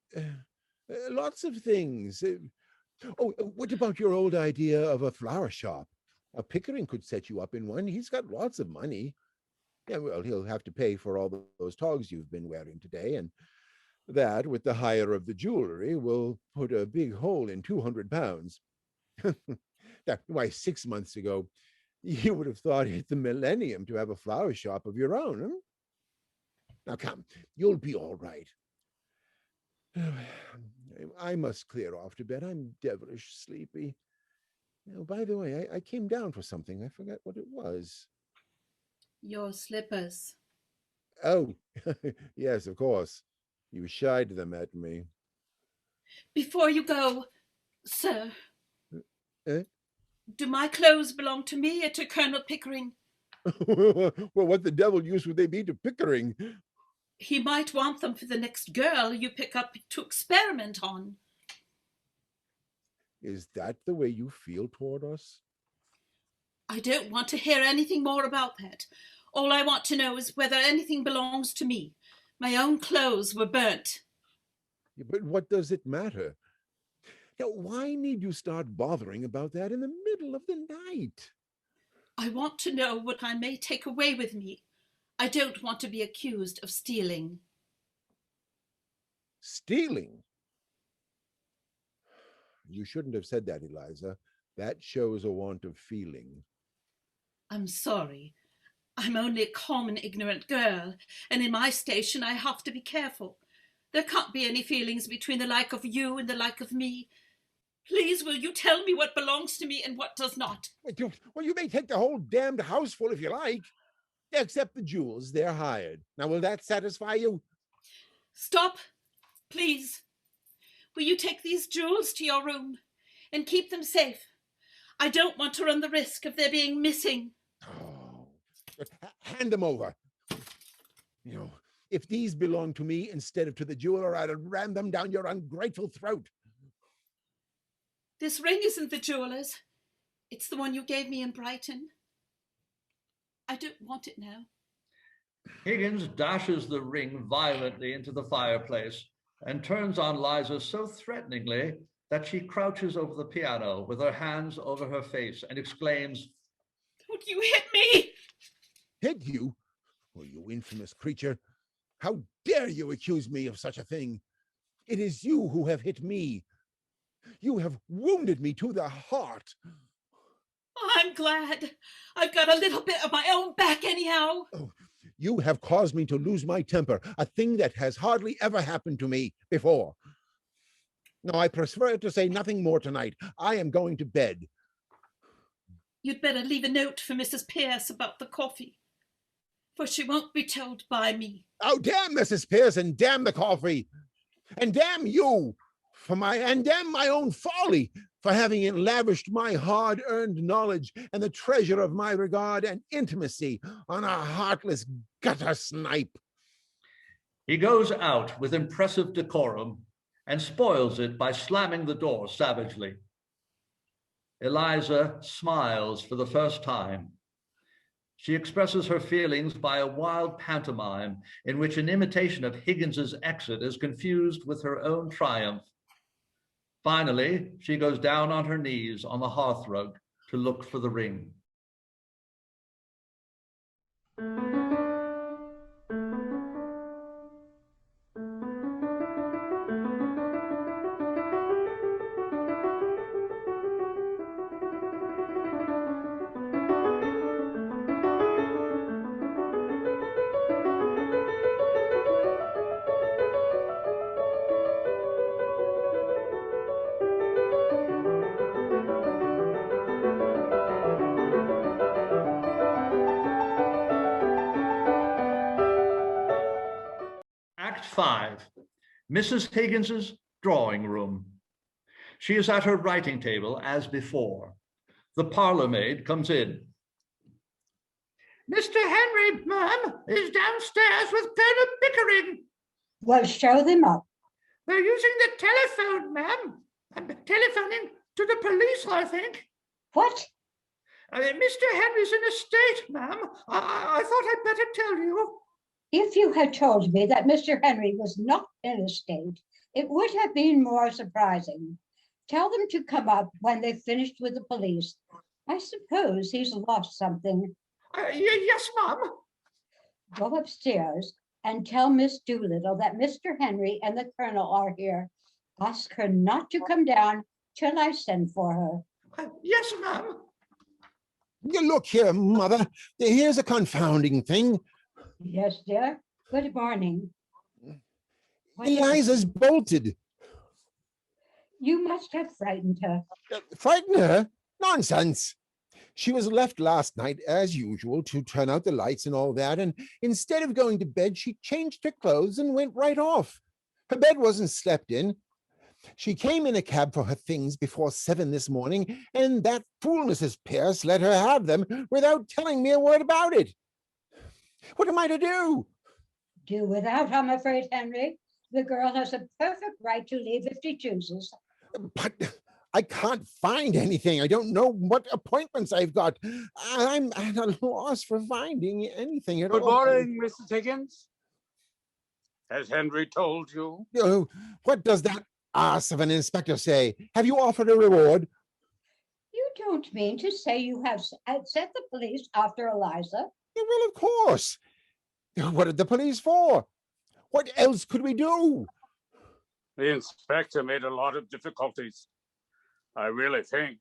lots of things. Oh, what about your old idea of a flower shop? Pickering could set you up in one. He's got lots of money. Yeah, well, he'll have to pay for all those togs you've been wearing today, and that, with the hire of the jewelry, will put a big hole in 200 pounds. Why, 6 months ago, you would have thought it the millennium to have a flower shop of your own. Huh? Now, come, you'll be all right. I must clear off to bed. I'm devilish sleepy. Now, by the way, I came down for something. I forgot what it was. Your slippers. Oh, yes, of course. You shied them at me. Before you go, sir, Eh? do my clothes belong to me or to Colonel Pickering? Well, what the devil use would they be to Pickering? He might want them for the next girl you pick up to experiment on. Is that the way you feel toward us? I don't want to hear anything more about that. All I want to know is whether anything belongs to me. My own clothes were burnt. But what does it matter? Now, why need you start bothering about that in the middle of the night? I want to know what I may take away with me. I don't want to be accused of stealing. Stealing? You shouldn't have said that, Eliza. That shows a want of feeling. I'm sorry. I'm only a common, ignorant girl, and in my station I have to be careful. There can't be any feelings between the like of you and the like of me. Please, will you tell me what belongs to me and what does not? Well, you may take the whole damned house full if you like. Except the jewels, they're hired. Now, will that satisfy you? Stop, please. Will you take these jewels to your room and keep them safe? I don't want to run the risk of their being missing. Oh, hand them over. You know, if these belong to me instead of to the jeweler, I'd have rammed them down your ungrateful throat. This ring isn't the jeweler's. It's the one you gave me in Brighton. I don't want it now. Higgins dashes the ring violently into the fireplace and turns on Liza so threateningly that she crouches over the piano with her hands over her face and exclaims, "Don't you hit me!" Hit you? Oh, you infamous creature. How dare you accuse me of such a thing? It is you who have hit me. You have wounded me to the heart. I'm glad. I've got a little bit of my own back anyhow. Oh, you have caused me to lose my temper, a thing that has hardly ever happened to me before. No, I prefer to say nothing more tonight. I am going to bed. You'd better leave a note for Mrs. Pearce about the coffee, for she won't be told by me. Oh, damn Mrs. Pearce, and damn the coffee, and damn you, and damn my own folly for having lavished my hard-earned knowledge and the treasure of my regard and intimacy on a heartless gutter snipe. He goes out with impressive decorum and spoils it by slamming the door savagely. Eliza smiles for the first time. She expresses her feelings by a wild pantomime in which an imitation of Higgins's exit is confused with her own triumph. Finally, she goes down on her knees on the hearthrug to look for the ring. Act 5, Mrs. Higgins's drawing room. She is at her writing table as before. The parlour-maid comes in. Mr. Henry, ma'am, is downstairs with Colonel Pickering. Well, show them up. They're using the telephone, ma'am. I'm telephoning to the police, I think. What? Mr. Henry's in a state, ma'am. I thought I'd better tell you. If you had told me that Mr. Henry was not in a state, it would have been more surprising. Tell them to come up when they've finished with the police. I suppose he's lost something. Yes, ma'am. Go upstairs and tell Miss Doolittle that Mr. Henry and the Colonel are here. Ask her not to come down till I send for her. Yes, ma'am. Look here, Mother. Here's a confounding thing. Yes, dear. Good morning. What is it? Eliza's bolted. You must have frightened her. Frighten her? Nonsense. She was left last night, as usual, to turn out the lights and all that, and instead of going to bed, she changed her clothes and went right off. Her bed wasn't slept in. She came in a cab for her things before 7 this morning, and that fool Mrs. Pearce let her have them without telling me a word about it. What am I to do? Do without, I'm afraid, Henry. The girl has a perfect right to leave if she chooses. But I can't find anything. I don't know what appointments I've got. I'm at a loss for finding anything at all. Good morning, Mrs. Higgins. Has Henry told you? What does that ass of an inspector say? Have you offered a reward? You don't mean to say you have sent the police after Eliza? Well, of course. What are the police for? What else could we do? The inspector made a lot of difficulties. I really think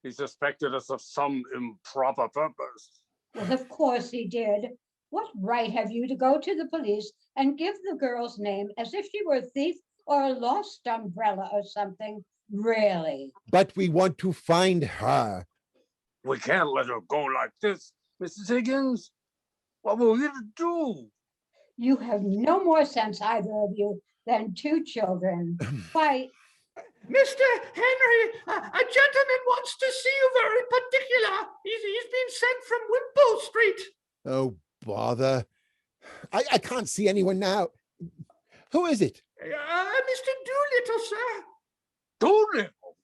he suspected us of some improper purpose. Well, of course he did. What right have you to go to the police and give the girl's name as if she were a thief or a lost umbrella or something? Really? But we want to find her. We can't let her go like this, Mrs. Higgins. What were we to do? You have no more sense, either of you, than two children. Why, Mr. Henry, a gentleman wants to see you very particular. He's been sent from Wimpole Street. Oh, bother. I can't see anyone now. Who is it? Mr. Doolittle, sir. Doolittle?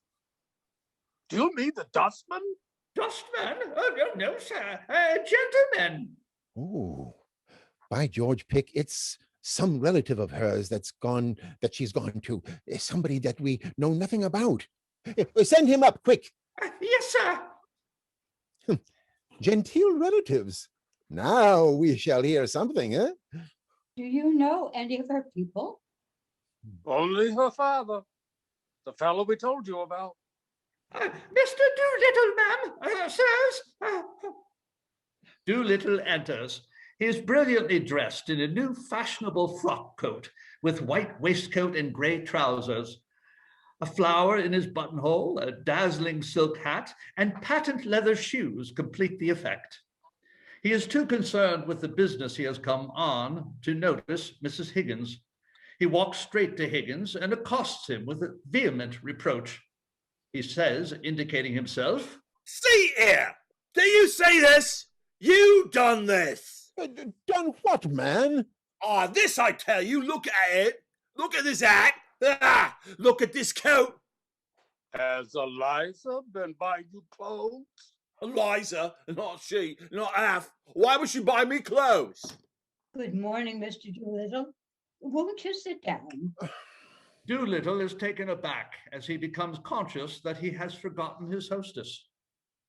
Do you mean the dustman? Dustman? Oh, no, sir. Gentleman. Oh, by George, Pick, it's some relative of hers that she's gone to. Somebody that we know nothing about. Send him up, quick. Yes, sir. Genteel relatives. Now we shall hear something, eh? do you know any of her people? Only her father, the fellow we told you about. Mr. Doolittle, ma'am, sirs. Doolittle enters. He is brilliantly dressed in a new fashionable frock coat with white waistcoat and grey trousers. A flower in his buttonhole, a dazzling silk hat, and patent leather shoes complete the effect. He is too concerned with the business he has come on to notice Mrs. Higgins. He walks straight to Higgins and accosts him with a vehement reproach. He says, indicating himself, See here! Do you see this? You done this! Done what, man? Ah, this I tell you, look at it. Look at this hat. Ah, look at this coat. Has Eliza been buying you clothes? Eliza, not she, not half. Why would she buy me clothes? Good morning, Mr. Doolittle. Won't you sit down? Doolittle is taken aback as he becomes conscious that he has forgotten his hostess.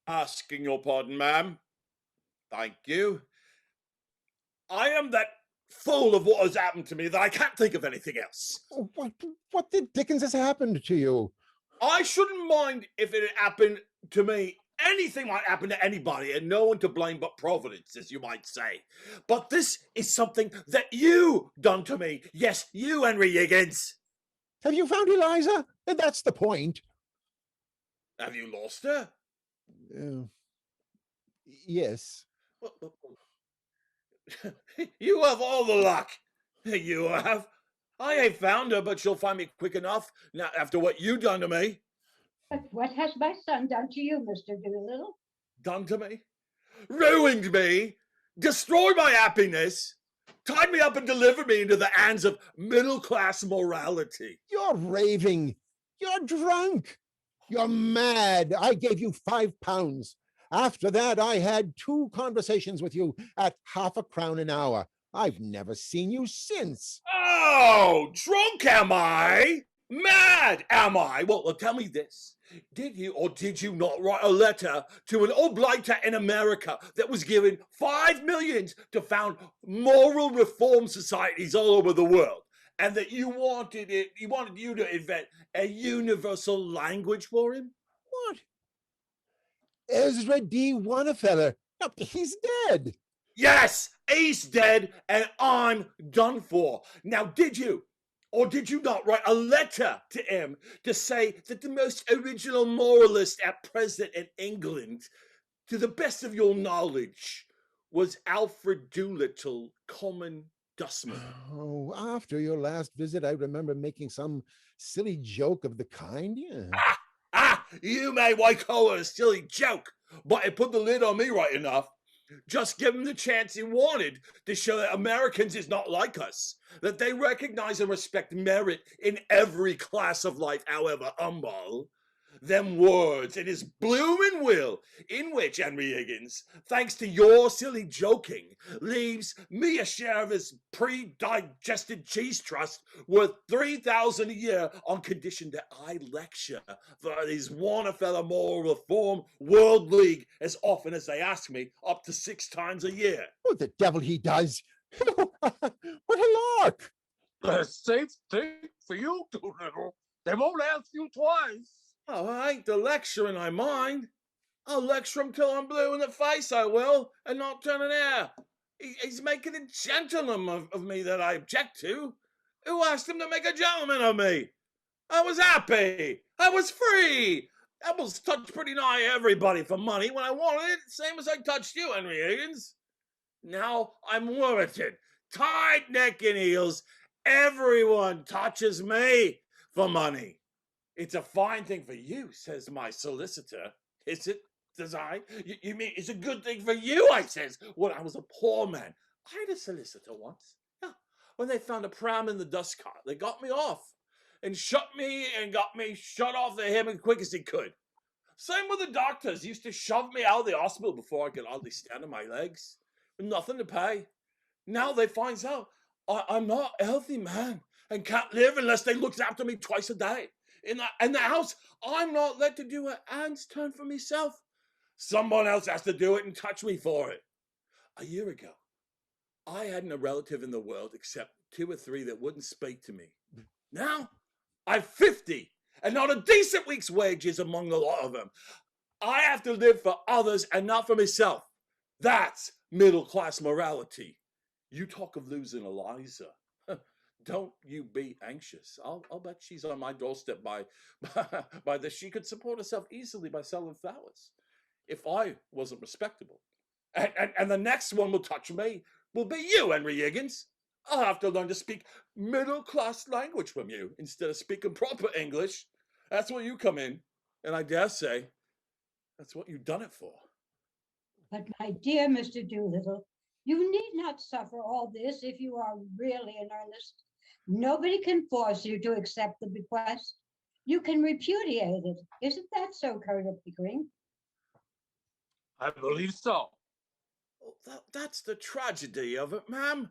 Asking your pardon, ma'am. Thank you. I am that full of what has happened to me that I can't think of anything else. What the dickens has happened to you? I shouldn't mind if it had happened to me. Anything might happen to anybody and no one to blame but Providence, as you might say. But this is something that you done to me. Yes, you, Henry Higgins. Have you found Eliza? That's the point. Have you lost her? Yes. You have all the luck. You have. I ain't found her, but she'll find me quick enough now after what you done to me. But what has my son done to you, Mr. Doolittle? Done to me? Ruined me? Destroyed my happiness? Tied me up and delivered me into the hands of middle-class morality? You're raving. You're drunk. You're mad. I gave you £5. After that, I had 2 conversations with you at £0.50 an hour. I've never seen you since. Oh, drunk am I? Mad am I? Well, tell me this. Did you or did you not write a letter to an oblighter in America that was given $5 million to found moral reform societies all over the world? And that he wanted you to invent a universal language for him? What? Ezra D. Wannafeller. No, he's dead. Yes, he's dead and I'm done for. Now, did you or did you not write a letter to him to say that the most original moralist at present in England, to the best of your knowledge, was Alfred Doolittle, common dustman? Oh, after your last visit, I remember making some silly joke of the kind. Yeah. You may well call it a silly joke, but it put the lid on me right enough. Just give him the chance he wanted to show that Americans is not like us, that they recognize and respect merit in every class of life, however humble. Them words in his blooming will, in which Henry Higgins, thanks to your silly joking, leaves me a share of his pre-digested cheese trust worth $3,000 a year on condition that I lecture for his Wannafeller Moral Reform World League as often as they ask me, up to 6 times a year. Oh, the devil he does. What a lark. The safe thing for you, Doolittle. They won't ask you twice. Oh, I ain't the lecturing I mind. I'll lecture him till I'm blue in the face, I will, and not turn an ear. He's making a gentleman of me that I object to. Who asked him to make a gentleman of me? I was happy. I was free. I was touched pretty nigh everybody for money when I wanted it, same as I touched you, Henry Higgins. Now I'm worrited, tight neck and heels. Everyone touches me for money. It's a fine thing for you, says my solicitor. Is it, says I? You mean it's a good thing for you, I says, when I was a poor man. I had a solicitor once. Yeah. When they found a pram in the dust cart, they got me off and shut me and got me shut off to him as quick as he could. Same with the doctors. Used to shove me out of the hospital before I could hardly stand on my legs. With nothing to pay. Now they finds out I'm not a healthy man and can't live unless they looks after me twice a day. In the house, I'm not let to do a hand's turn for myself. Someone else has to do it and touch me for it. A year ago, I hadn't a relative in the world except 2 or 3 that wouldn't speak to me. Now, I've 50 and not a decent week's wages among the lot of them. I have to live for others and not for myself. That's middle-class morality. You talk of losing Eliza. Don't you be anxious. I'll bet she's on my doorstep by this. She could support herself easily by selling flowers. If I wasn't respectable. And the next one will touch me will be you, Henry Higgins. I'll have to learn to speak middle-class language from you instead of speaking proper English. That's where you come in. And I dare say, that's what you've done it for. But my dear Mr. Doolittle, you need not suffer all this if you are really in earnest. Nobody can force you to accept the bequest. You can repudiate it. Isn't that so, Colonel Pickering? I believe so. That's the tragedy of it, ma'am.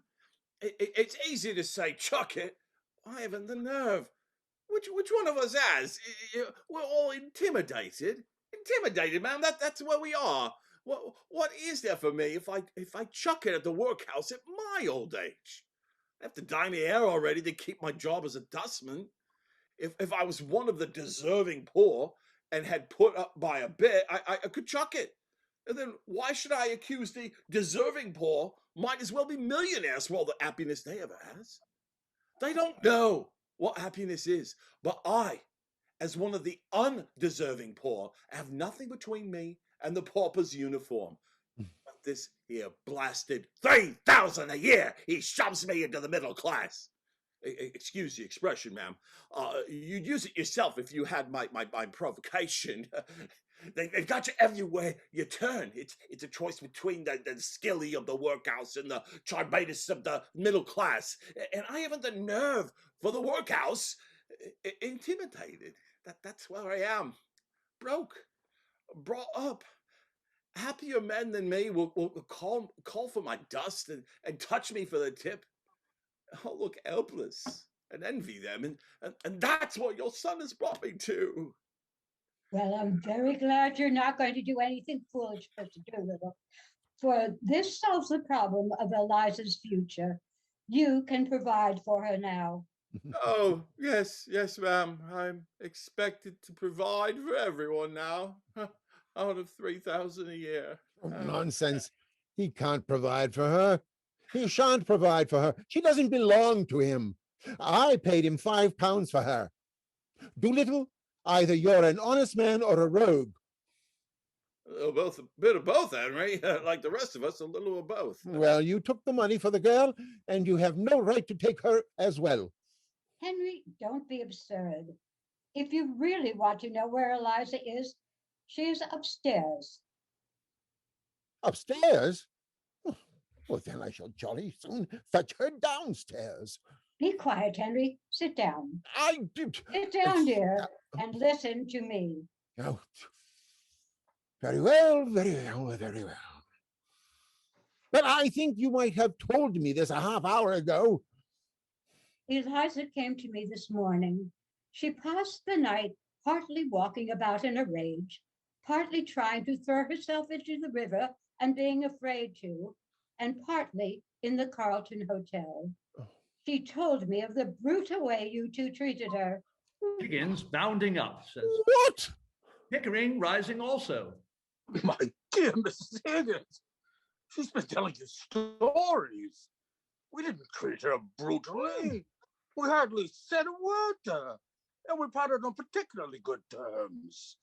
It's easy to say, chuck it. I haven't the nerve. Which one of us has? We're all intimidated. Intimidated, ma'am. That's where we are. What is there for me if I chuck it at the workhouse at my old age? I have to dye my hair already to keep my job as a dustman. If I was one of the deserving poor and had put up by a bit, I could chuck it. And then why should I accuse the deserving poor? Might as well be millionaires for all the happiness they ever has. They don't know what happiness is, but I, as one of the undeserving poor, have nothing between me and the pauper's uniform. But this here blasted 3,000 a year, he shoves me into the middle class. Excuse the expression, ma'am. You'd use it yourself if you had my provocation. They've got you everywhere you turn. It's a choice between the skilly of the workhouse and the charbatus of the middle class. And I haven't the nerve for the workhouse. Intimidated. That's where I am. Broke. Brought up. Happier men than me will call for my dust and touch me for the tip. I'll look helpless. and envy them, and that's what your son has brought me to. Well, I'm very glad you're not going to do anything foolish, Mr. Doolittle, for this solves the problem of Eliza's future. You can provide for her now. Oh, yes, ma'am. I'm expected to provide for everyone now, out of 3,000 a year. Nonsense. He can't provide for her. He shan't provide for her. She doesn't belong to him. I paid him £5 for her. Doolittle, either you're an honest man or a rogue. Both, a bit of both, Henry. Like the rest of us, a little of both. Well, you took the money for the girl, and you have no right to take her as well. Henry, don't be absurd. If you really want to know where Eliza is, she is upstairs. Upstairs? Well, then I shall jolly soon fetch her downstairs. Be quiet, Henry. Sit down. I did. Sit down, dear, and listen to me. Oh, very well, very well, very well. But I think you might have told me this a half hour ago. Eliza came to me this morning. She passed the night partly walking about in a rage, partly trying to throw herself into the river and being afraid to, and partly in the Carlton Hotel. She told me of the brutal way you two treated her. Higgins, bounding up, says, What? Pickering rising also. My dear Mrs. Higgins, she's been telling you stories. We didn't treat her brutally. We hardly said a word to her, and we parted on particularly good terms.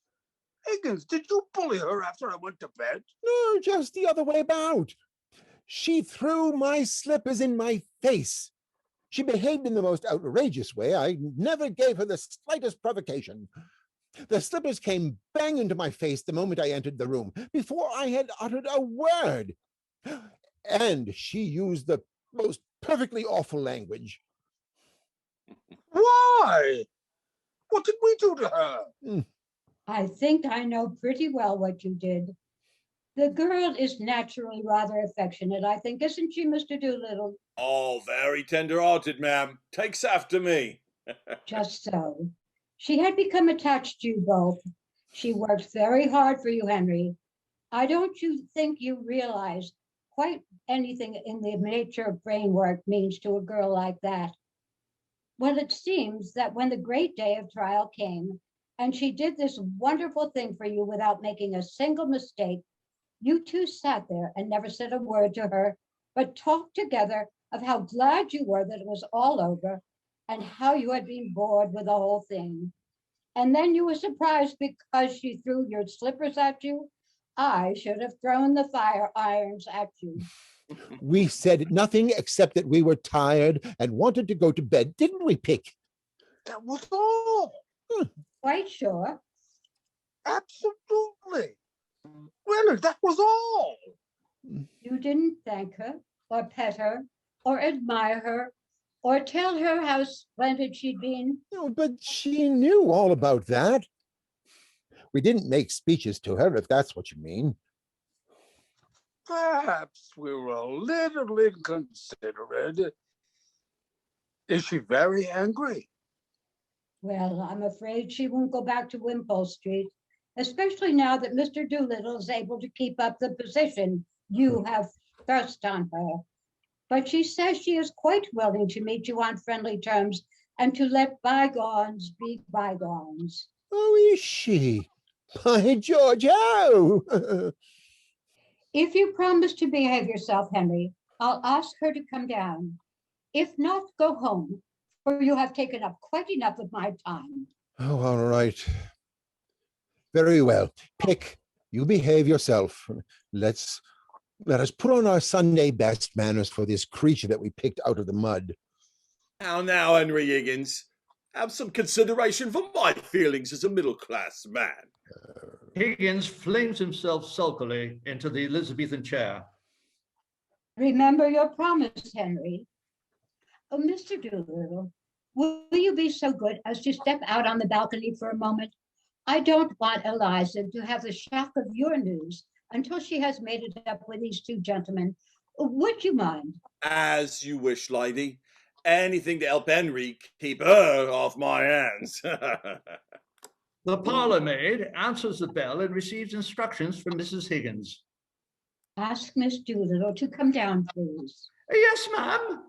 Higgins, did you bully her after I went to bed? No, just the other way about. She threw my slippers in my face. She behaved in the most outrageous way. I never gave her the slightest provocation. The slippers came bang into my face the moment I entered the room, before I had uttered a word. And she used the most perfectly awful language. Why? What did we do to her? I think I know pretty well what you did. The girl is naturally rather affectionate, I think, isn't she, Mr. Doolittle? Oh, very tender-hearted, ma'am. Takes after me. Just so. She had become attached to you both. She worked very hard for you, Henry. I don't think you realize quite anything in the nature of brain work means to a girl like that. Well, it seems that when the great day of trial came, and she did this wonderful thing for you without making a single mistake, you two sat there and never said a word to her, but talked together of how glad you were that it was all over and how you had been bored with the whole thing. And then you were surprised because she threw your slippers at you. I should have thrown the fire irons at you. We said nothing except that we were tired and wanted to go to bed, didn't we, Pick? That was all. Quite sure. Absolutely. Really, that was all. You didn't thank her, or pet her, or admire her, or tell her how splendid she'd been. No, but she knew all about that. We didn't make speeches to her, if that's what you mean. Perhaps we were a little inconsiderate. Is she very angry? Well, I'm afraid she won't go back to Wimpole Street, especially now that Mr. Doolittle is able to keep up the position you have thrust on her. But she says she is quite willing to meet you on friendly terms and to let bygones be bygones. Oh, is she? By George, oh! If you promise to behave yourself, Henry, I'll ask her to come down. If not, go home, for you have taken up quite enough of my time. Oh, all right. Very well. Pick, you behave yourself. Let us put on our Sunday best manners for this creature that we picked out of the mud. Now, Henry Higgins, have some consideration for my feelings as a middle-class man. Higgins flings himself sulkily into the Elizabethan chair. Remember your promise, Henry. Oh, Mr. Doolittle, will you be so good as to step out on the balcony for a moment? I don't want Eliza to have the shock of your news until she has made it up with these two gentlemen. Would you mind? As you wish, lady. anything to help Henry keep her off my hands. The parlour-maid answers the bell and receives instructions from Mrs. Higgins. Ask Miss Doolittle to come down, please. Yes, ma'am.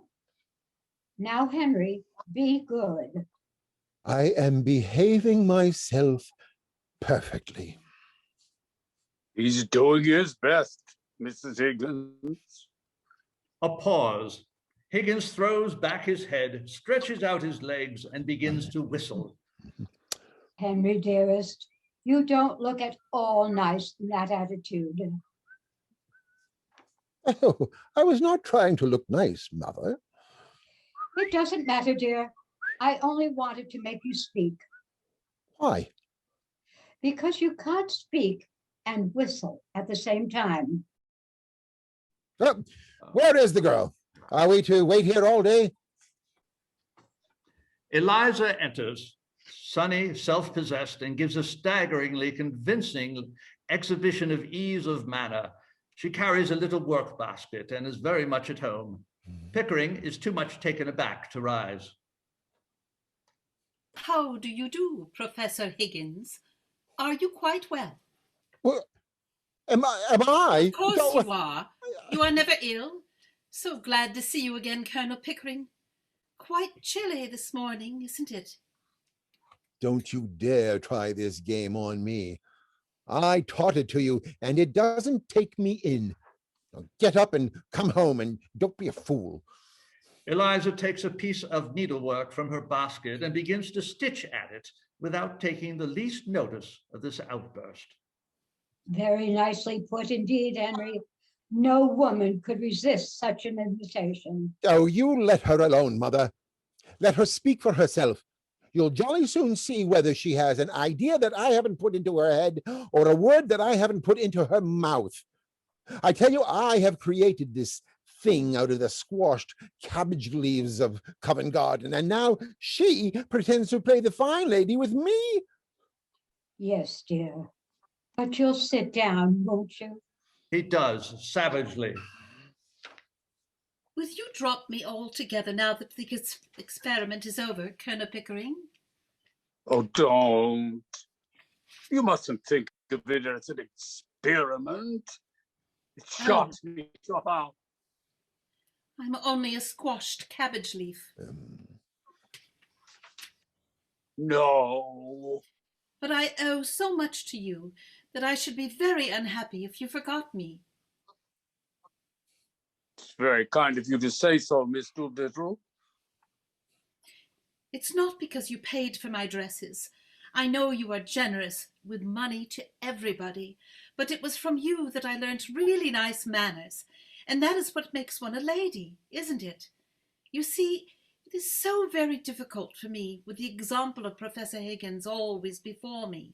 Now, Henry, be good. I am behaving myself perfectly. He's doing his best, Mrs. Higgins. A pause. Higgins throws back his head, stretches out his legs, and begins to whistle. Henry, dearest, you don't look at all nice in that attitude. Oh, I was not trying to look nice, Mother. It doesn't matter, dear. I only wanted to make you speak. Why? Because you can't speak and whistle at the same time. Where is the girl? Are we to wait here all day? Eliza enters, sunny, self-possessed, and gives a staggeringly convincing exhibition of ease of manner. She carries a little work basket and is very much at home. Pickering is too much taken aback to rise. How do you do, Professor Higgins? Are you quite well? Well, am I? Of course you are. You are never ill. So glad to see you again, Colonel Pickering. Quite chilly this morning, isn't it? Don't you dare try this game on me. I taught it to you, and it doesn't take me in. Now get up and come home, and don't be a fool. Eliza takes a piece of needlework from her basket and begins to stitch at it without taking the least notice of this outburst. Very nicely put indeed, Henry. No woman could resist such an invitation. Oh, you let her alone, Mother. Let her speak for herself. You'll jolly soon see whether she has an idea that I haven't put into her head or a word that I haven't put into her mouth. I tell you, I have created this thing out of the squashed cabbage leaves of Covent Garden, and now she pretends to play the fine lady with me. Yes, dear. But you'll sit down, won't you? He does, savagely. Will you drop me altogether now that the experiment is over, Colonel Pickering? Oh, don't. You mustn't think of it as an experiment. It shot me out. I'm only a squashed cabbage leaf. No. But I owe so much to you that I should be very unhappy if you forgot me. It's very kind of you to say so, Miss Doolittle. It's not because you paid for my dresses. I know you are generous with money to everybody, but it was from you that I learnt really nice manners, and that is what makes one a lady, isn't it? You see, it is so very difficult for me with the example of Professor Higgins always before me.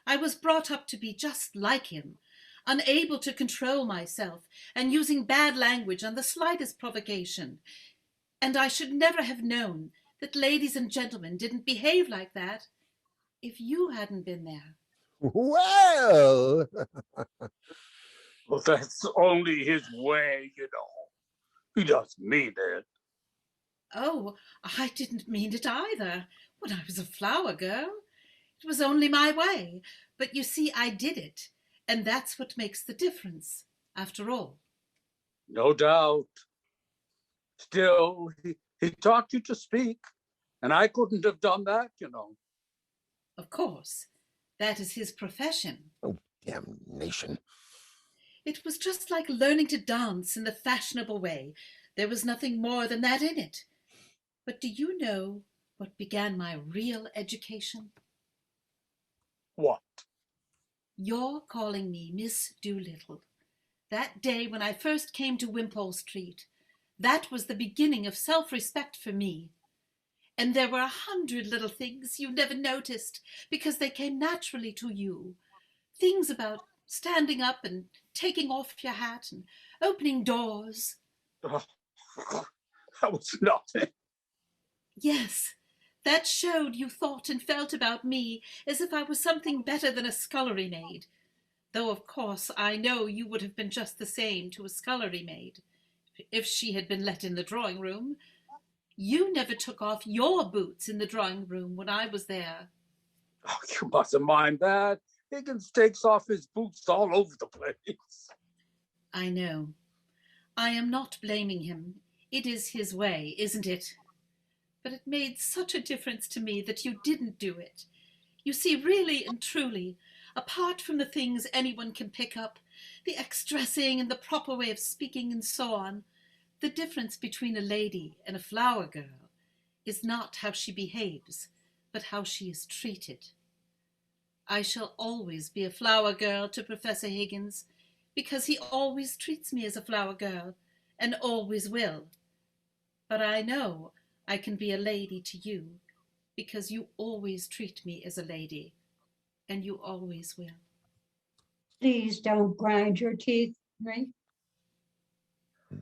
I was brought up to be just like him, unable to control myself and using bad language on the slightest provocation. And I should never have known that ladies and gentlemen didn't behave like that if you hadn't been there. Well, Well, that's only his way, you know. He doesn't mean it. Oh, I didn't mean it either when I was a flower girl. It was only my way. But you see, I did it. And that's what makes the difference, after all. No doubt. Still, he taught you to speak, and I couldn't have done that, you know. Of course, that is his profession. oh, damnation. It was just like learning to dance in the fashionable way. There was nothing more than that in it. But do you know what began my real education? What? Your calling me Miss Doolittle. That day when I first came to Wimpole Street, that was the beginning of self-respect for me. And there were 100 little things you never noticed because they came naturally to you. Things about standing up and taking off your hat and opening doors. Oh, that was nothing. Yes, that showed you thought and felt about me as if I was something better than a scullery maid. Though, of course, I know you would have been just the same to a scullery maid if she had been let in the drawing room. You never took off your boots in the drawing room when I was there. Oh, you mustn't mind that. Higgins takes off his boots all over the place. I know. I am not blaming him. It is his way, isn't it? But it made such a difference to me that you didn't do it. You see, really and truly, apart from the things anyone can pick up, the ex-dressing and the proper way of speaking and so on, the difference between a lady and a flower girl is not how she behaves, but how she is treated. I shall always be a flower girl to Professor Higgins, because he always treats me as a flower girl, and always will. But I know I can be a lady to you, because you always treat me as a lady, and you always will. Please don't grind your teeth, Henry.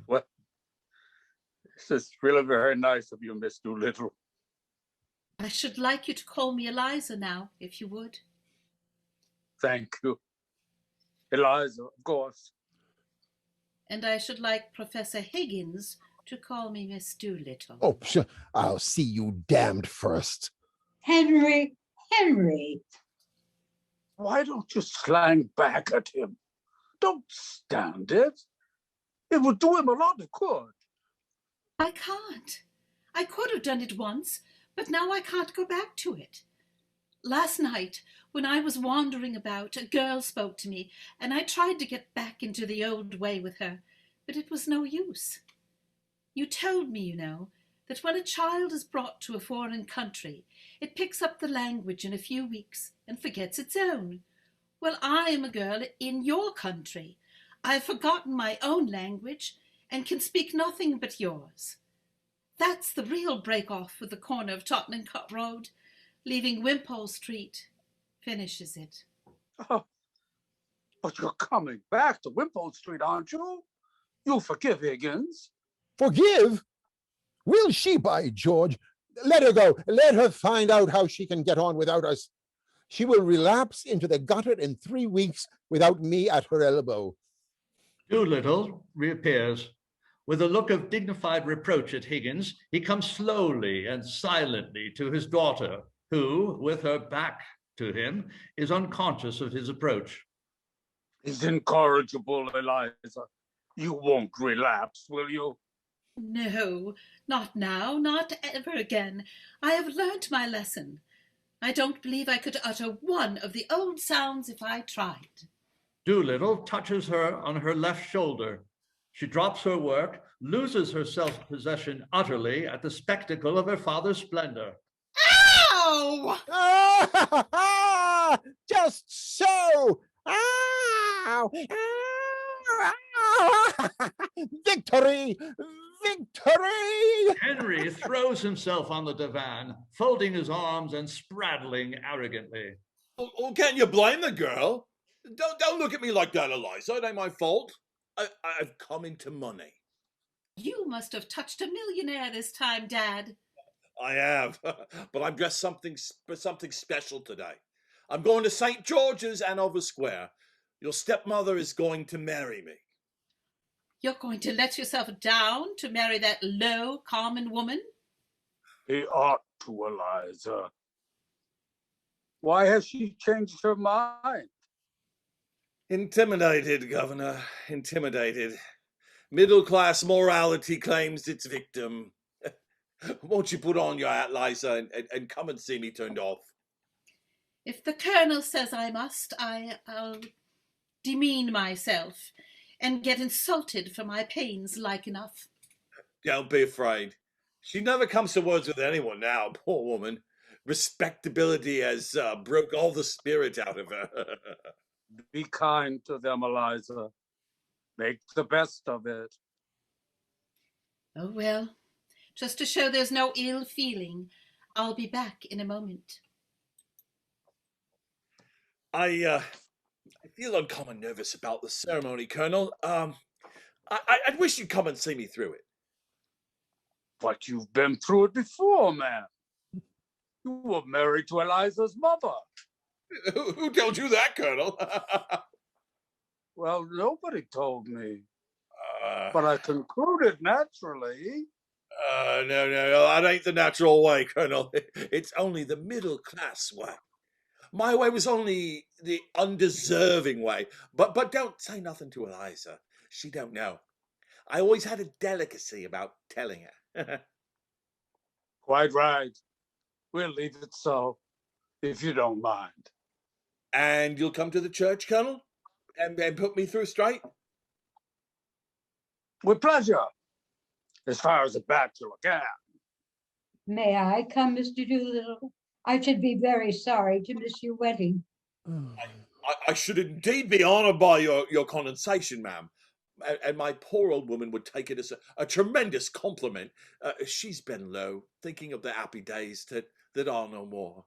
Well, this is really very nice of you, Miss Doolittle. I should like you to call me Eliza now, if you would. Thank you. Eliza, of course. And I should like Professor Higgins to call me Miss Doolittle. Oh, pshaw, I'll see you damned first. Henry, Henry. Why don't you slang back at him? Don't stand it. It would do him a lot of good. I can't. I could have done it once, but now I can't go back to it. Last night, when I was wandering about, a girl spoke to me, and I tried to get back into the old way with her, but it was no use. You told me, you know, that when a child is brought to a foreign country, it picks up the language in a few weeks and forgets its own. Well, I am a girl in your country. I have forgotten my own language and can speak nothing but yours. That's the real break-off with the corner of Tottenham Court Road, leaving Wimpole Street, finishes it. Oh, but you're coming back to Wimpole Street, aren't you? You'll forgive Higgins. Forgive? Will she, by George? Let her go. Let her find out how she can get on without us. She will relapse into the gutter in 3 weeks without me at her elbow. Doolittle reappears. With a look of dignified reproach at Higgins, he comes slowly and silently to his daughter, who, with her back to him, is unconscious of his approach. He's incorrigible, Eliza. You won't relapse, will you? No, not now, not ever again. I have learnt my lesson. I don't believe I could utter one of the old sounds if I tried. Doolittle touches her on her left shoulder. She drops her work, loses her self-possession utterly at the spectacle of her father's splendor. Ow! Ah, just so! Ow! Ow! Victory! Victory! Henry throws himself on the divan, folding his arms and spraddling arrogantly. Oh, can't you blame the girl? Don't look at me like that, Eliza. It ain't my fault. I've come into money. You must have touched a millionaire this time, Dad. I have, but I'm dressed something special today. I'm going to St. George's, Hanover Square. Your stepmother is going to marry me. You're going to let yourself down to marry that low, common woman? He ought to, Eliza. Why has she changed her mind? Intimidated, Governor, intimidated. Middle-class morality claims its victim. Won't you put on your hat, Liza, and come and see me turned off? If the Colonel says I must, I'll demean myself and get insulted for my pains like enough. Don't be afraid. She never comes to words with anyone now, poor woman. Respectability has broke all the spirit out of her. Be kind to them, Eliza. Make the best of it. Oh, well, just to show there's no ill feeling, I'll be back in a moment. I feel uncommon nervous about the ceremony, Colonel. I'd wish you'd come and see me through it. But you've been through it before, man. You were married to Eliza's mother. Who told you that, Colonel? Well, nobody told me. But I concluded naturally. No, that ain't the natural way, Colonel. It's only the middle-class way. My way was only the undeserving way. But don't say nothing to Eliza. She don't know. I always had a delicacy about telling her. Quite right. We'll leave it so, if you don't mind. And you'll come to the church, Colonel? And put me through straight? With pleasure, as far as a bachelor can. May I come, Mr. Doolittle? I should be very sorry to miss your wedding. I should indeed be honoured by your condescension, ma'am. And my poor old woman would take it as a tremendous compliment. She's been low, thinking of the happy days that are no more.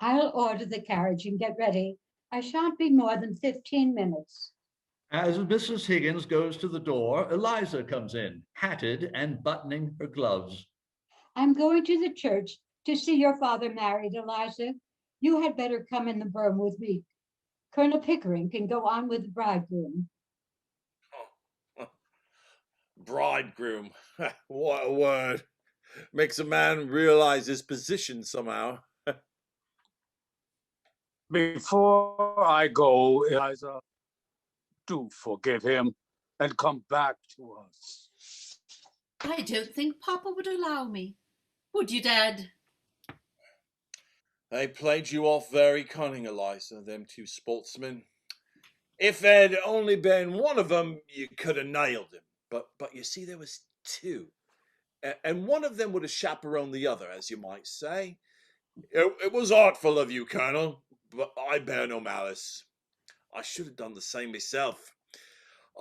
I'll order the carriage and get ready. I shan't be more than 15 minutes. As Mrs. Higgins goes to the door, Eliza comes in, hatted and buttoning her gloves. I'm going to the church to see your father married, Eliza. You had better come in the berm with me. Colonel Pickering can go on with the bridegroom. Bridegroom. What a word. Makes a man realize his position somehow. Before I go, Eliza, do forgive him and come back to us. I don't think Papa would allow me. Would you, Dad? They played you off very cunning, Eliza, them two sportsmen. If there'd only been one of them, you could have nailed him. But you see, there was two. And one of them would have chaperoned the other, as you might say. It was artful of you, Colonel, but I bear no malice. I should have done the same myself.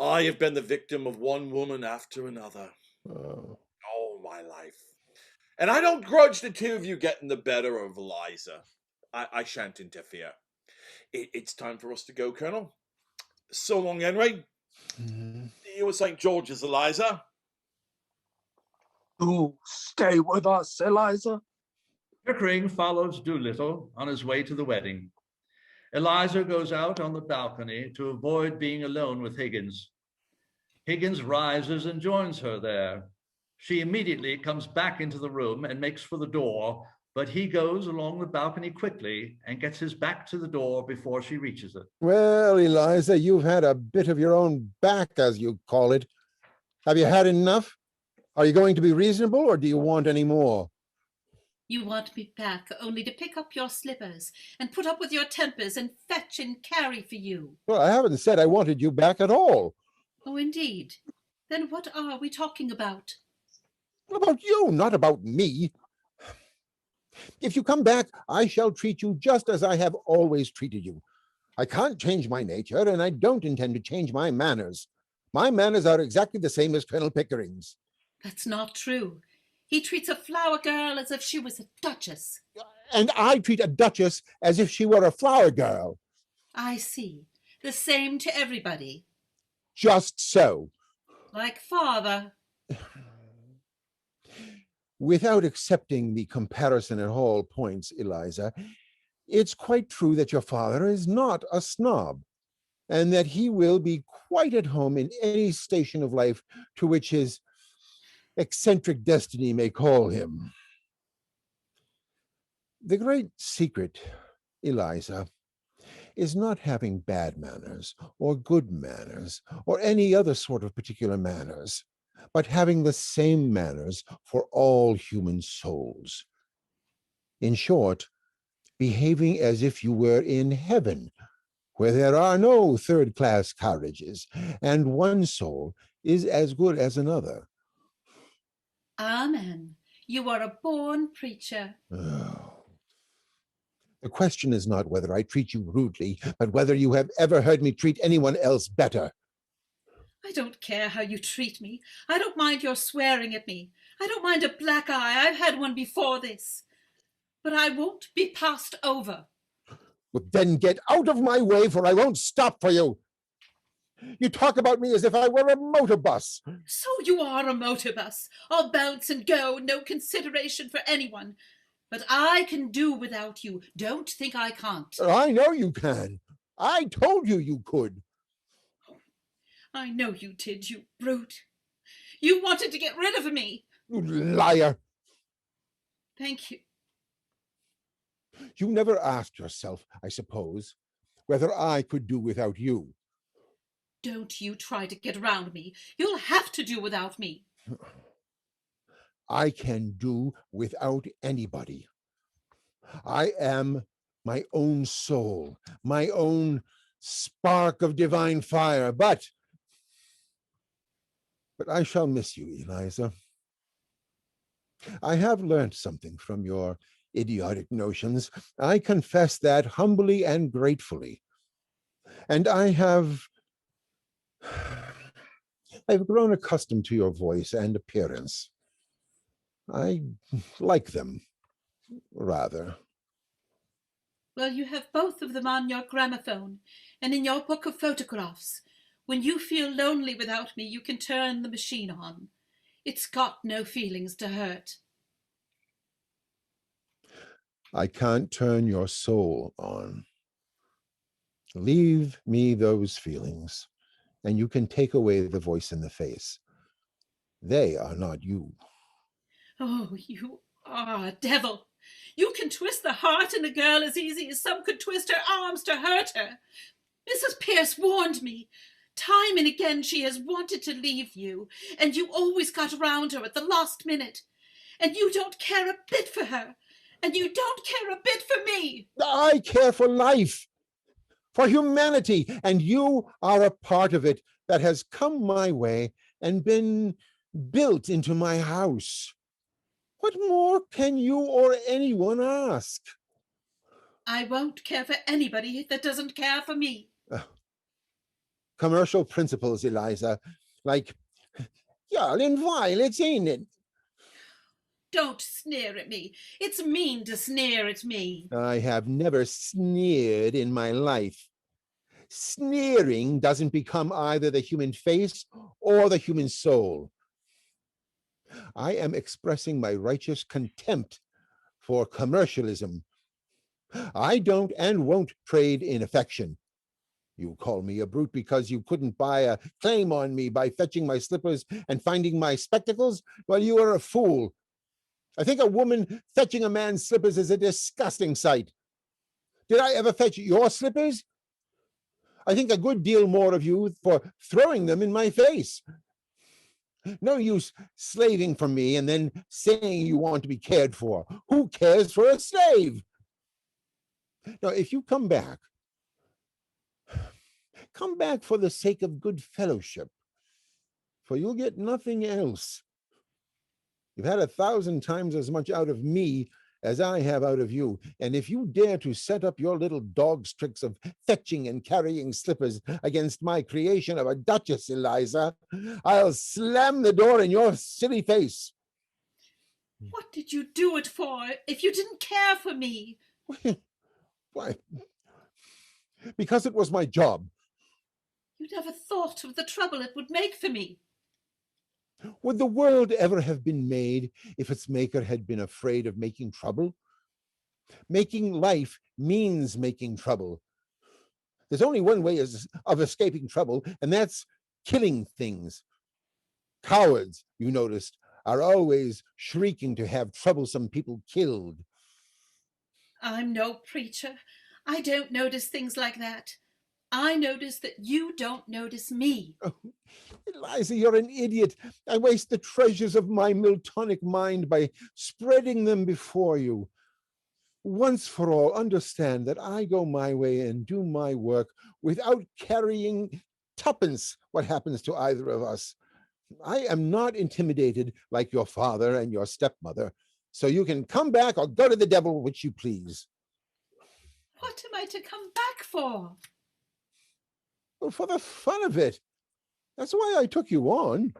I have been the victim of one woman after another. All my life. And I don't grudge the two of you getting the better of Eliza. I shan't interfere. It's time for us to go, Colonel. So long, Henry. See you at St. George's, Eliza. Do stay with us, Eliza. Pickering follows Doolittle on his way to the wedding. Eliza goes out on the balcony to avoid being alone with Higgins. Higgins rises and joins her there. She immediately comes back into the room and makes for the door, but he goes along the balcony quickly and gets his back to the door before she reaches it. Well, Eliza, you've had a bit of your own back, as you call it. Have you had enough? Are you going to be reasonable, or do you want any more? You want me back only to pick up your slippers and put up with your tempers and fetch and carry for you. Well, I haven't said I wanted you back at all. Oh, indeed. Then what are we talking about? About you, not about me. If you come back, I shall treat you just as I have always treated you. I can't change my nature, and I don't intend to change my manners. My manners are exactly the same as Colonel Pickering's. That's not true. He treats a flower girl as if she was a duchess. And I treat a duchess as if she were a flower girl. I see. The same to everybody. Just so. Like father. Without accepting the comparison at all points, Eliza, it's quite true that your father is not a snob, and that he will be quite at home in any station of life to which his eccentric destiny may call him. The great secret, Eliza, is not having bad manners or good manners or any other sort of particular manners, but having the same manners for all human souls. In short, behaving as if you were in heaven, where there are no third-class carriages, and one soul is as good as another. Amen. You are a born preacher. Oh. The question is not whether I treat you rudely, but whether you have ever heard me treat anyone else better. I don't care how you treat me. I don't mind your swearing at me. I don't mind a black eye. I've had one before this. But I won't be passed over. Well, then get out of my way, for I won't stop for you. You talk about me as if I were a motor bus. So you are a motor bus. I'll bounce and go, no consideration for anyone. But I can do without you. Don't think I can't. I know you can. I told you you could. I know you did, you brute. You wanted to get rid of me. You liar! Thank you. You never asked yourself, I suppose, whether I could do without you. Don't you try to get around me. You'll have to do without me. I can do without anybody. I am my own soul, my own spark of divine fire, but I shall miss you, Eliza. I have learnt something from your idiotic notions. I confess that humbly and gratefully. And I've grown accustomed to your voice and appearance. I like them, rather. Well, you have both of them on your gramophone and in your book of photographs. When you feel lonely without me, you can turn the machine on. It's got no feelings to hurt. I can't turn your soul on. Leave me those feelings, and you can take away the voice in the face. They are not you. Oh, you are a devil. You can twist the heart in a girl as easy as some could twist her arms to hurt her. Mrs. Pearce warned me. Time and again she has wanted to leave you, and you always got round her at the last minute. And you don't care a bit for her, and you don't care a bit for me. I care for life, for humanity, and you are a part of it that has come my way and been built into my house. What more can you or anyone ask? I won't care for anybody that doesn't care for me. Commercial principles, Eliza, like, y'all in violets, ain't it? Don't sneer at me. It's mean to sneer at me. I have never sneered in my life. Sneering doesn't become either the human face or the human soul. I am expressing my righteous contempt for commercialism. I don't and won't trade in affection. You call me a brute because you couldn't buy a claim on me by fetching my slippers and finding my spectacles? Well, you are a fool. I think a woman fetching a man's slippers is a disgusting sight. Did I ever fetch your slippers? I think a good deal more of you for throwing them in my face. No use slaving for me and then saying you want to be cared for. Who cares for a slave? Now, if you come back for the sake of good fellowship, for you'll get nothing else. You've had 1,000 times as much out of me as I have out of you. And if you dare to set up your little dog's tricks of fetching and carrying slippers against my creation of a duchess, Eliza, I'll slam the door in your silly face. What did you do it for if you didn't care for me? Why? Because it was my job. You never thought of the trouble it would make for me. Would the world ever have been made if its maker had been afraid of making trouble? Making life means making trouble. There's only one way of escaping trouble, and that's killing things. Cowards, you noticed, are always shrieking to have troublesome people killed. I'm no preacher. I don't notice things like that. I notice that you don't notice me. Oh, Eliza, you're an idiot. I waste the treasures of my Miltonic mind by spreading them before you. Once for all, understand that I go my way and do my work without carrying tuppence what happens to either of us. I am not intimidated like your father and your stepmother, so you can come back or go to the devil, which you please. What am I to come back for? Well, for the fun of it. That's why I took you on.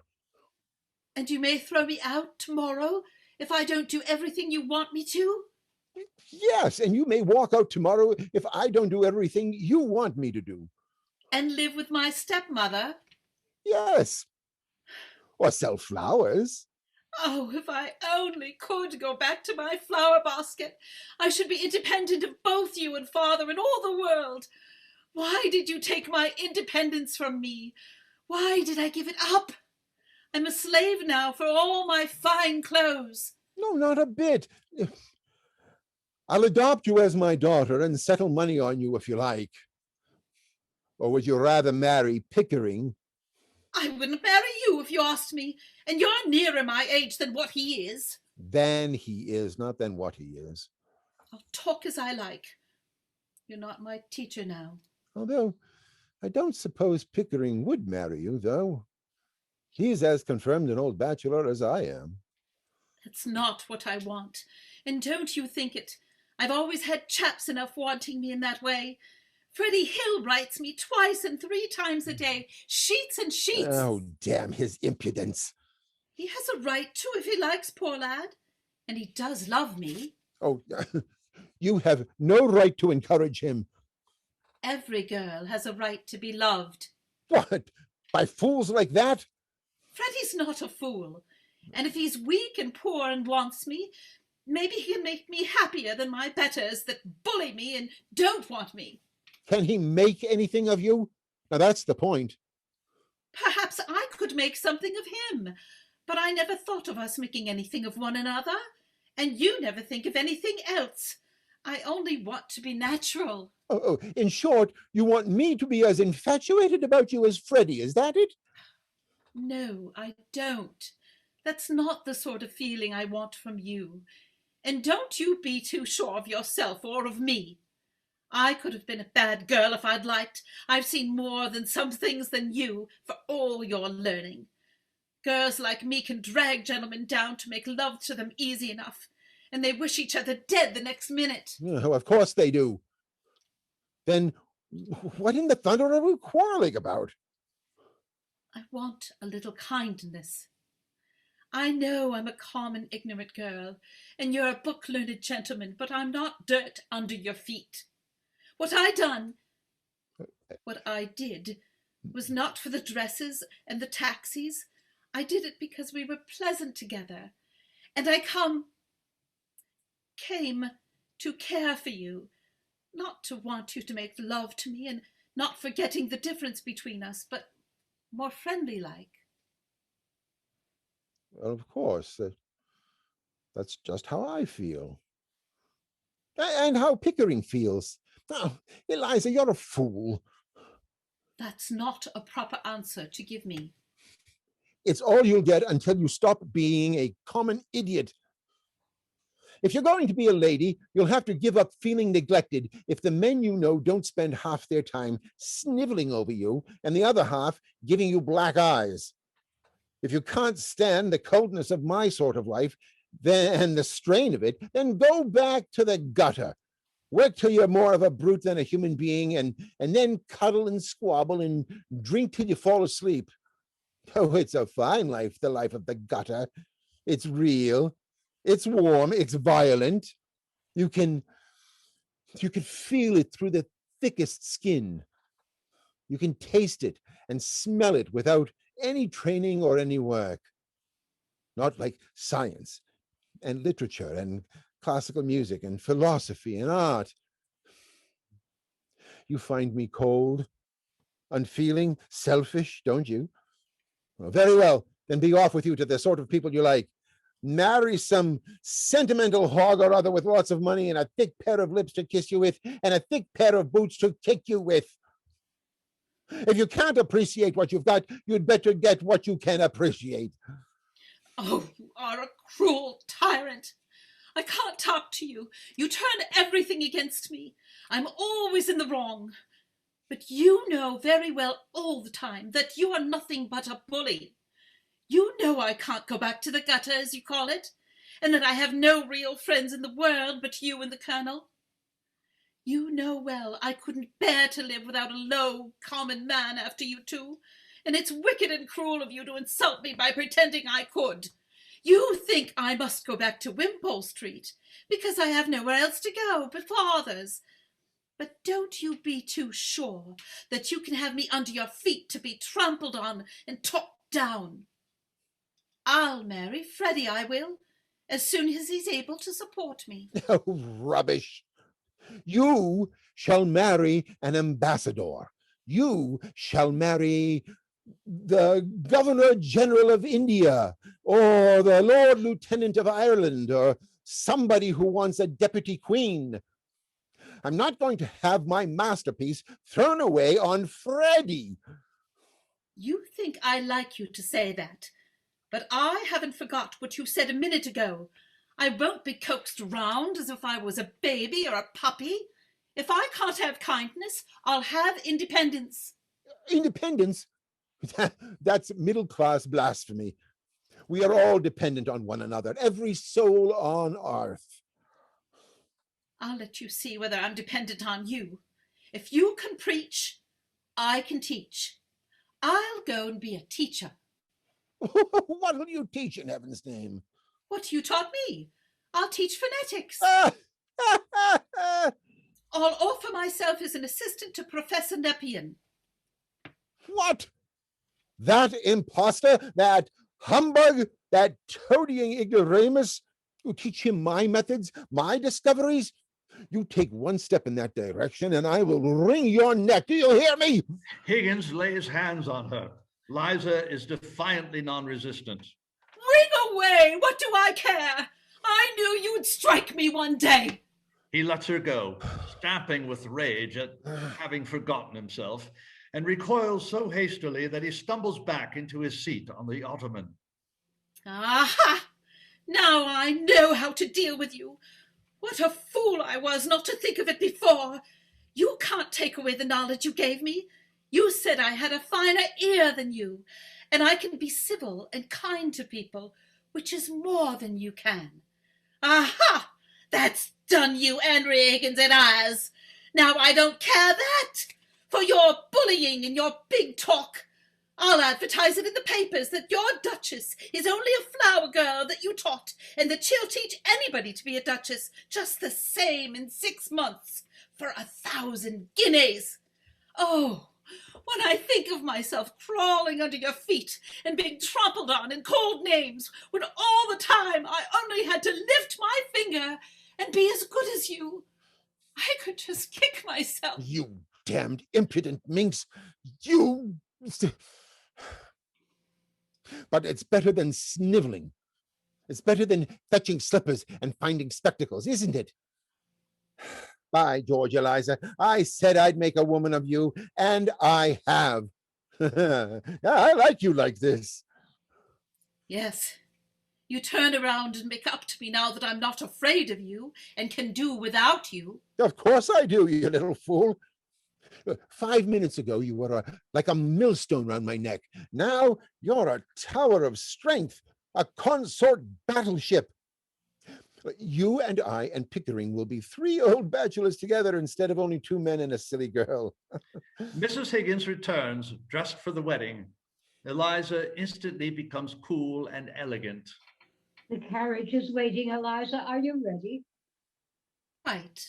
And you may throw me out tomorrow if I don't do everything you want me to? Yes, and you may walk out tomorrow if I don't do everything you want me to do. And live with my stepmother? Yes. Or sell flowers. Oh, if I only could go back to my flower basket, I should be independent of both you and father and all the world. Why did you take my independence from me? Why did I give it up? I'm a slave now for all my fine clothes. No, not a bit. I'll adopt you as my daughter and settle money on you if you like. Or would you rather marry Pickering? I wouldn't marry you if you asked me, and you're nearer my age than what he is. Than he is, not than what he is. I'll talk as I like. You're not my teacher now. Although I don't suppose Pickering would marry you, though. He's as confirmed an old bachelor as I am. That's not what I want, and don't you think it. I've always had chaps enough wanting me in that way. Freddie Hill writes me 2 and 3 times a day, sheets and sheets. Oh, damn his impudence. He has a right to if he likes, poor lad. And he does love me. Oh, you have no right to encourage him. Every girl has a right to be loved. What? By fools like that? Freddie's not a fool. And if he's weak and poor and wants me, maybe he can make me happier than my betters that bully me and don't want me. Can he make anything of you? Now that's the point. Perhaps I could make something of him, but I never thought of us making anything of one another, and you never think of anything else. I only want to be natural. Oh, in short, you want me to be as infatuated about you as Freddy, is that it? No, I don't. That's not the sort of feeling I want from you. And don't you be too sure of yourself or of me. I could have been a bad girl if I'd liked. I've seen more than some things than you, for all your learning. Girls like me can drag gentlemen down to make love to them easy enough, and they wish each other dead the next minute. Oh, of course they do. Then what in the thunder are we quarreling about? I want a little kindness. I know I'm a common ignorant girl, and you're a book-learned gentleman, but I'm not dirt under your feet. What I did was not for the dresses and the taxis. I did it because we were pleasant together, and I came to care for you, not to want you to make love to me, and not forgetting the difference between us, but more friendly-like. Well, of course, that's just how I feel. And how Pickering feels. Oh, Eliza, you're a fool. That's not a proper answer to give me. It's all you'll get until you stop being a common idiot. If you're going to be a lady, you'll have to give up feeling neglected if the men you know don't spend half their time sniveling over you and the other half giving you black eyes. If you can't stand the coldness of my sort of life, and the strain of it, then go back to the gutter. Work till you're more of a brute than a human being, and then cuddle and squabble and drink till you fall asleep. Oh, it's a fine life, the life of the gutter. It's real, it's warm, it's violent. You can feel it through the thickest skin. You can taste it and smell it without any training or any work. Not like science and literature and classical music and philosophy and art. You find me cold, unfeeling, selfish, don't you? Well, very well, then be off with you to the sort of people you like. Marry some sentimental hog or other with lots of money and a thick pair of lips to kiss you with and a thick pair of boots to kick you with. If you can't appreciate what you've got, you'd better get what you can appreciate. Oh, you are a cruel tyrant. I can't talk to you. You turn everything against me. I'm always in the wrong. But you know very well all the time that you are nothing but a bully. You know I can't go back to the gutter, as you call it, and that I have no real friends in the world but you and the Colonel. You know well I couldn't bear to live without a low, common man after you two, and it's wicked and cruel of you to insult me by pretending I could. You think I must go back to Wimpole Street, because I have nowhere else to go but father's. But don't you be too sure that you can have me under your feet to be trampled on and talked down. I'll marry Freddy, I will, as soon as he's able to support me. Oh, rubbish. You shall marry an ambassador. You shall marry the Governor General of India, or the Lord Lieutenant of Ireland, or somebody who wants a deputy queen. I'm not going to have my masterpiece thrown away on Freddy. You think I like you to say that, but I haven't forgot what you said a minute ago. I won't be coaxed round as if I was a baby or a puppy. If I can't have kindness, I'll have independence. Independence? That's middle-class blasphemy. We are all dependent on one another, every soul on earth. I'll let you see whether I'm dependent on you. If you can preach, I can teach. I'll go and be a teacher. What will you teach in heaven's name? What you taught me. I'll teach phonetics. I'll offer myself as an assistant to Professor Nepean. What? That impostor, that humbug, that toadying ignoramus? You teach him my methods, my discoveries? You take one step in that direction and I will wring your neck. Do you hear me? Higgins lays hands on her. Eliza is defiantly non-resistant. Ring away! What do I care? I knew you'd strike me one day. He lets her go, stamping with rage at having forgotten himself, and recoils so hastily that he stumbles back into his seat on the ottoman. Aha! Now I know how to deal with you. What a fool I was not to think of it before. You can't take away the knowledge you gave me. You said I had a finer ear than you, and I can be civil and kind to people, which is more than you can. Aha! That's done you, Henry Higgins and Eyes. Now I don't care that. For your bullying and your big talk. I'll advertise it in the papers that your Duchess is only a flower girl that you taught, and that she'll teach anybody to be a Duchess just the same in 6 months for 1,000 guineas. Oh, when I think of myself crawling under your feet and being trampled on and called names, when all the time I only had to lift my finger and be as good as you, I could just kick myself. You damned impudent minx. You... But it's better than sniveling. It's better than fetching slippers and finding spectacles, isn't it? By George, Eliza, I said I'd make a woman of you, and I have. I like you like this. Yes. You turn around and make up to me now that I'm not afraid of you and can do without you. Of course I do, you little fool. 5 minutes ago, you were like a millstone round my neck. Now you're a tower of strength, a consort battleship. You and I and Pickering will be 3 old bachelors together instead of only 2 men and a silly girl. Mrs. Higgins returns, dressed for the wedding. Eliza instantly becomes cool and elegant. The carriage is waiting, Eliza. Are you ready? Right.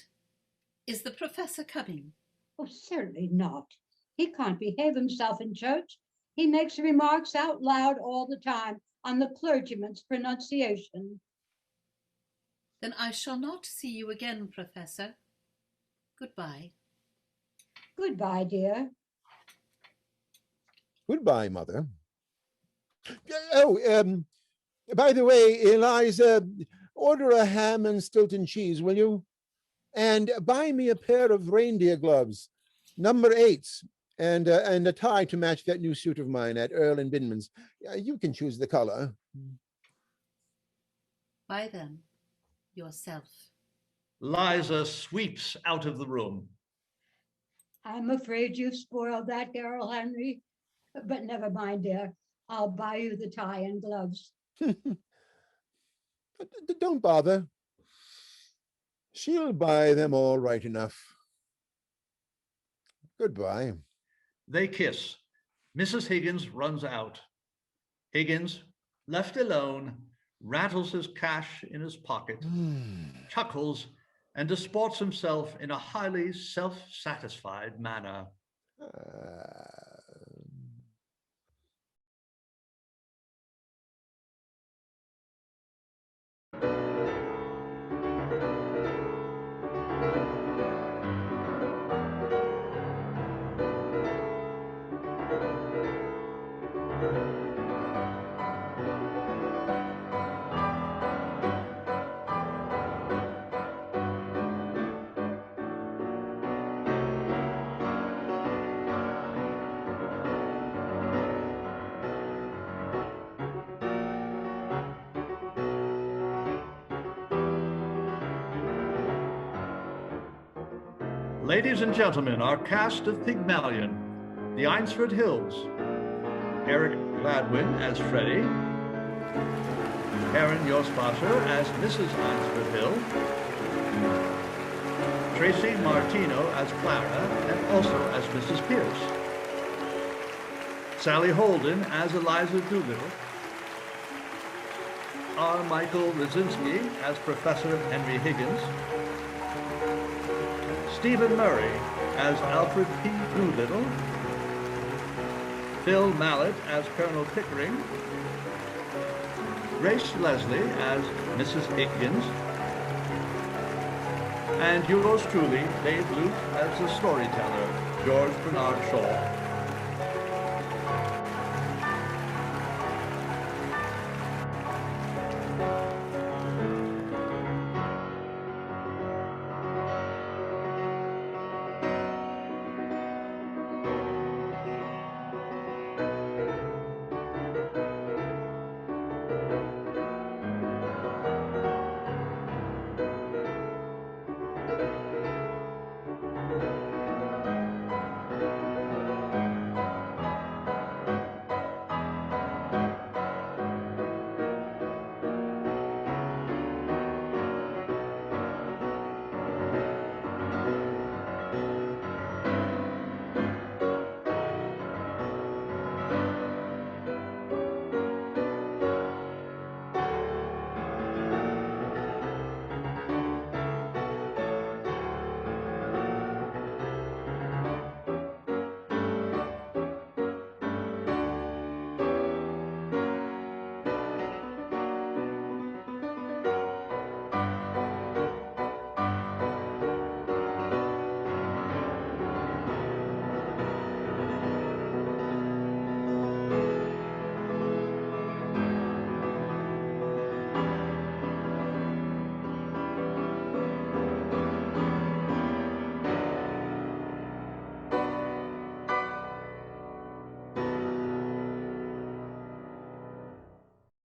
Is the professor coming? Oh, certainly not. He can't behave himself in church. He makes remarks out loud all the time on the clergyman's pronunciation. Then I shall not see you again, Professor. Goodbye. Goodbye, dear. Goodbye, Mother. Oh, by the way, Eliza, order a ham and Stilton cheese, will you? And buy me a pair of reindeer gloves, number 8s, and a tie to match that new suit of mine at Earl and Binman's. You can choose the color. Buy them yourself. Liza sweeps out of the room. I'm afraid you've spoiled that girl, Henry. But never mind, dear. I'll buy you the tie and gloves. Don't bother. She'll buy them all right enough. Goodbye. They kiss. Mrs. Higgins runs out. Higgins, left alone, rattles his cash in his pocket, chuckles, and disports himself in a highly self-satisfied manner. Ladies and gentlemen, our cast of Pygmalion, the Eynsford Hills. Erik Gladwin as Freddy. Karen Josbacher as Mrs. Eynsford Hill. Tracy Martino as Clara and also as Mrs. Pearce. Sally Holden as Eliza Doolittle. R. Michael Wresinski as Professor Henry Higgins. Stephen Murray as Alfred P. Doolittle. Phil Mallet as Colonel Pickering. Grace Leslie as Mrs. Higgins. And yours truly, Dave Ludt as the storyteller, George Bernard Shaw.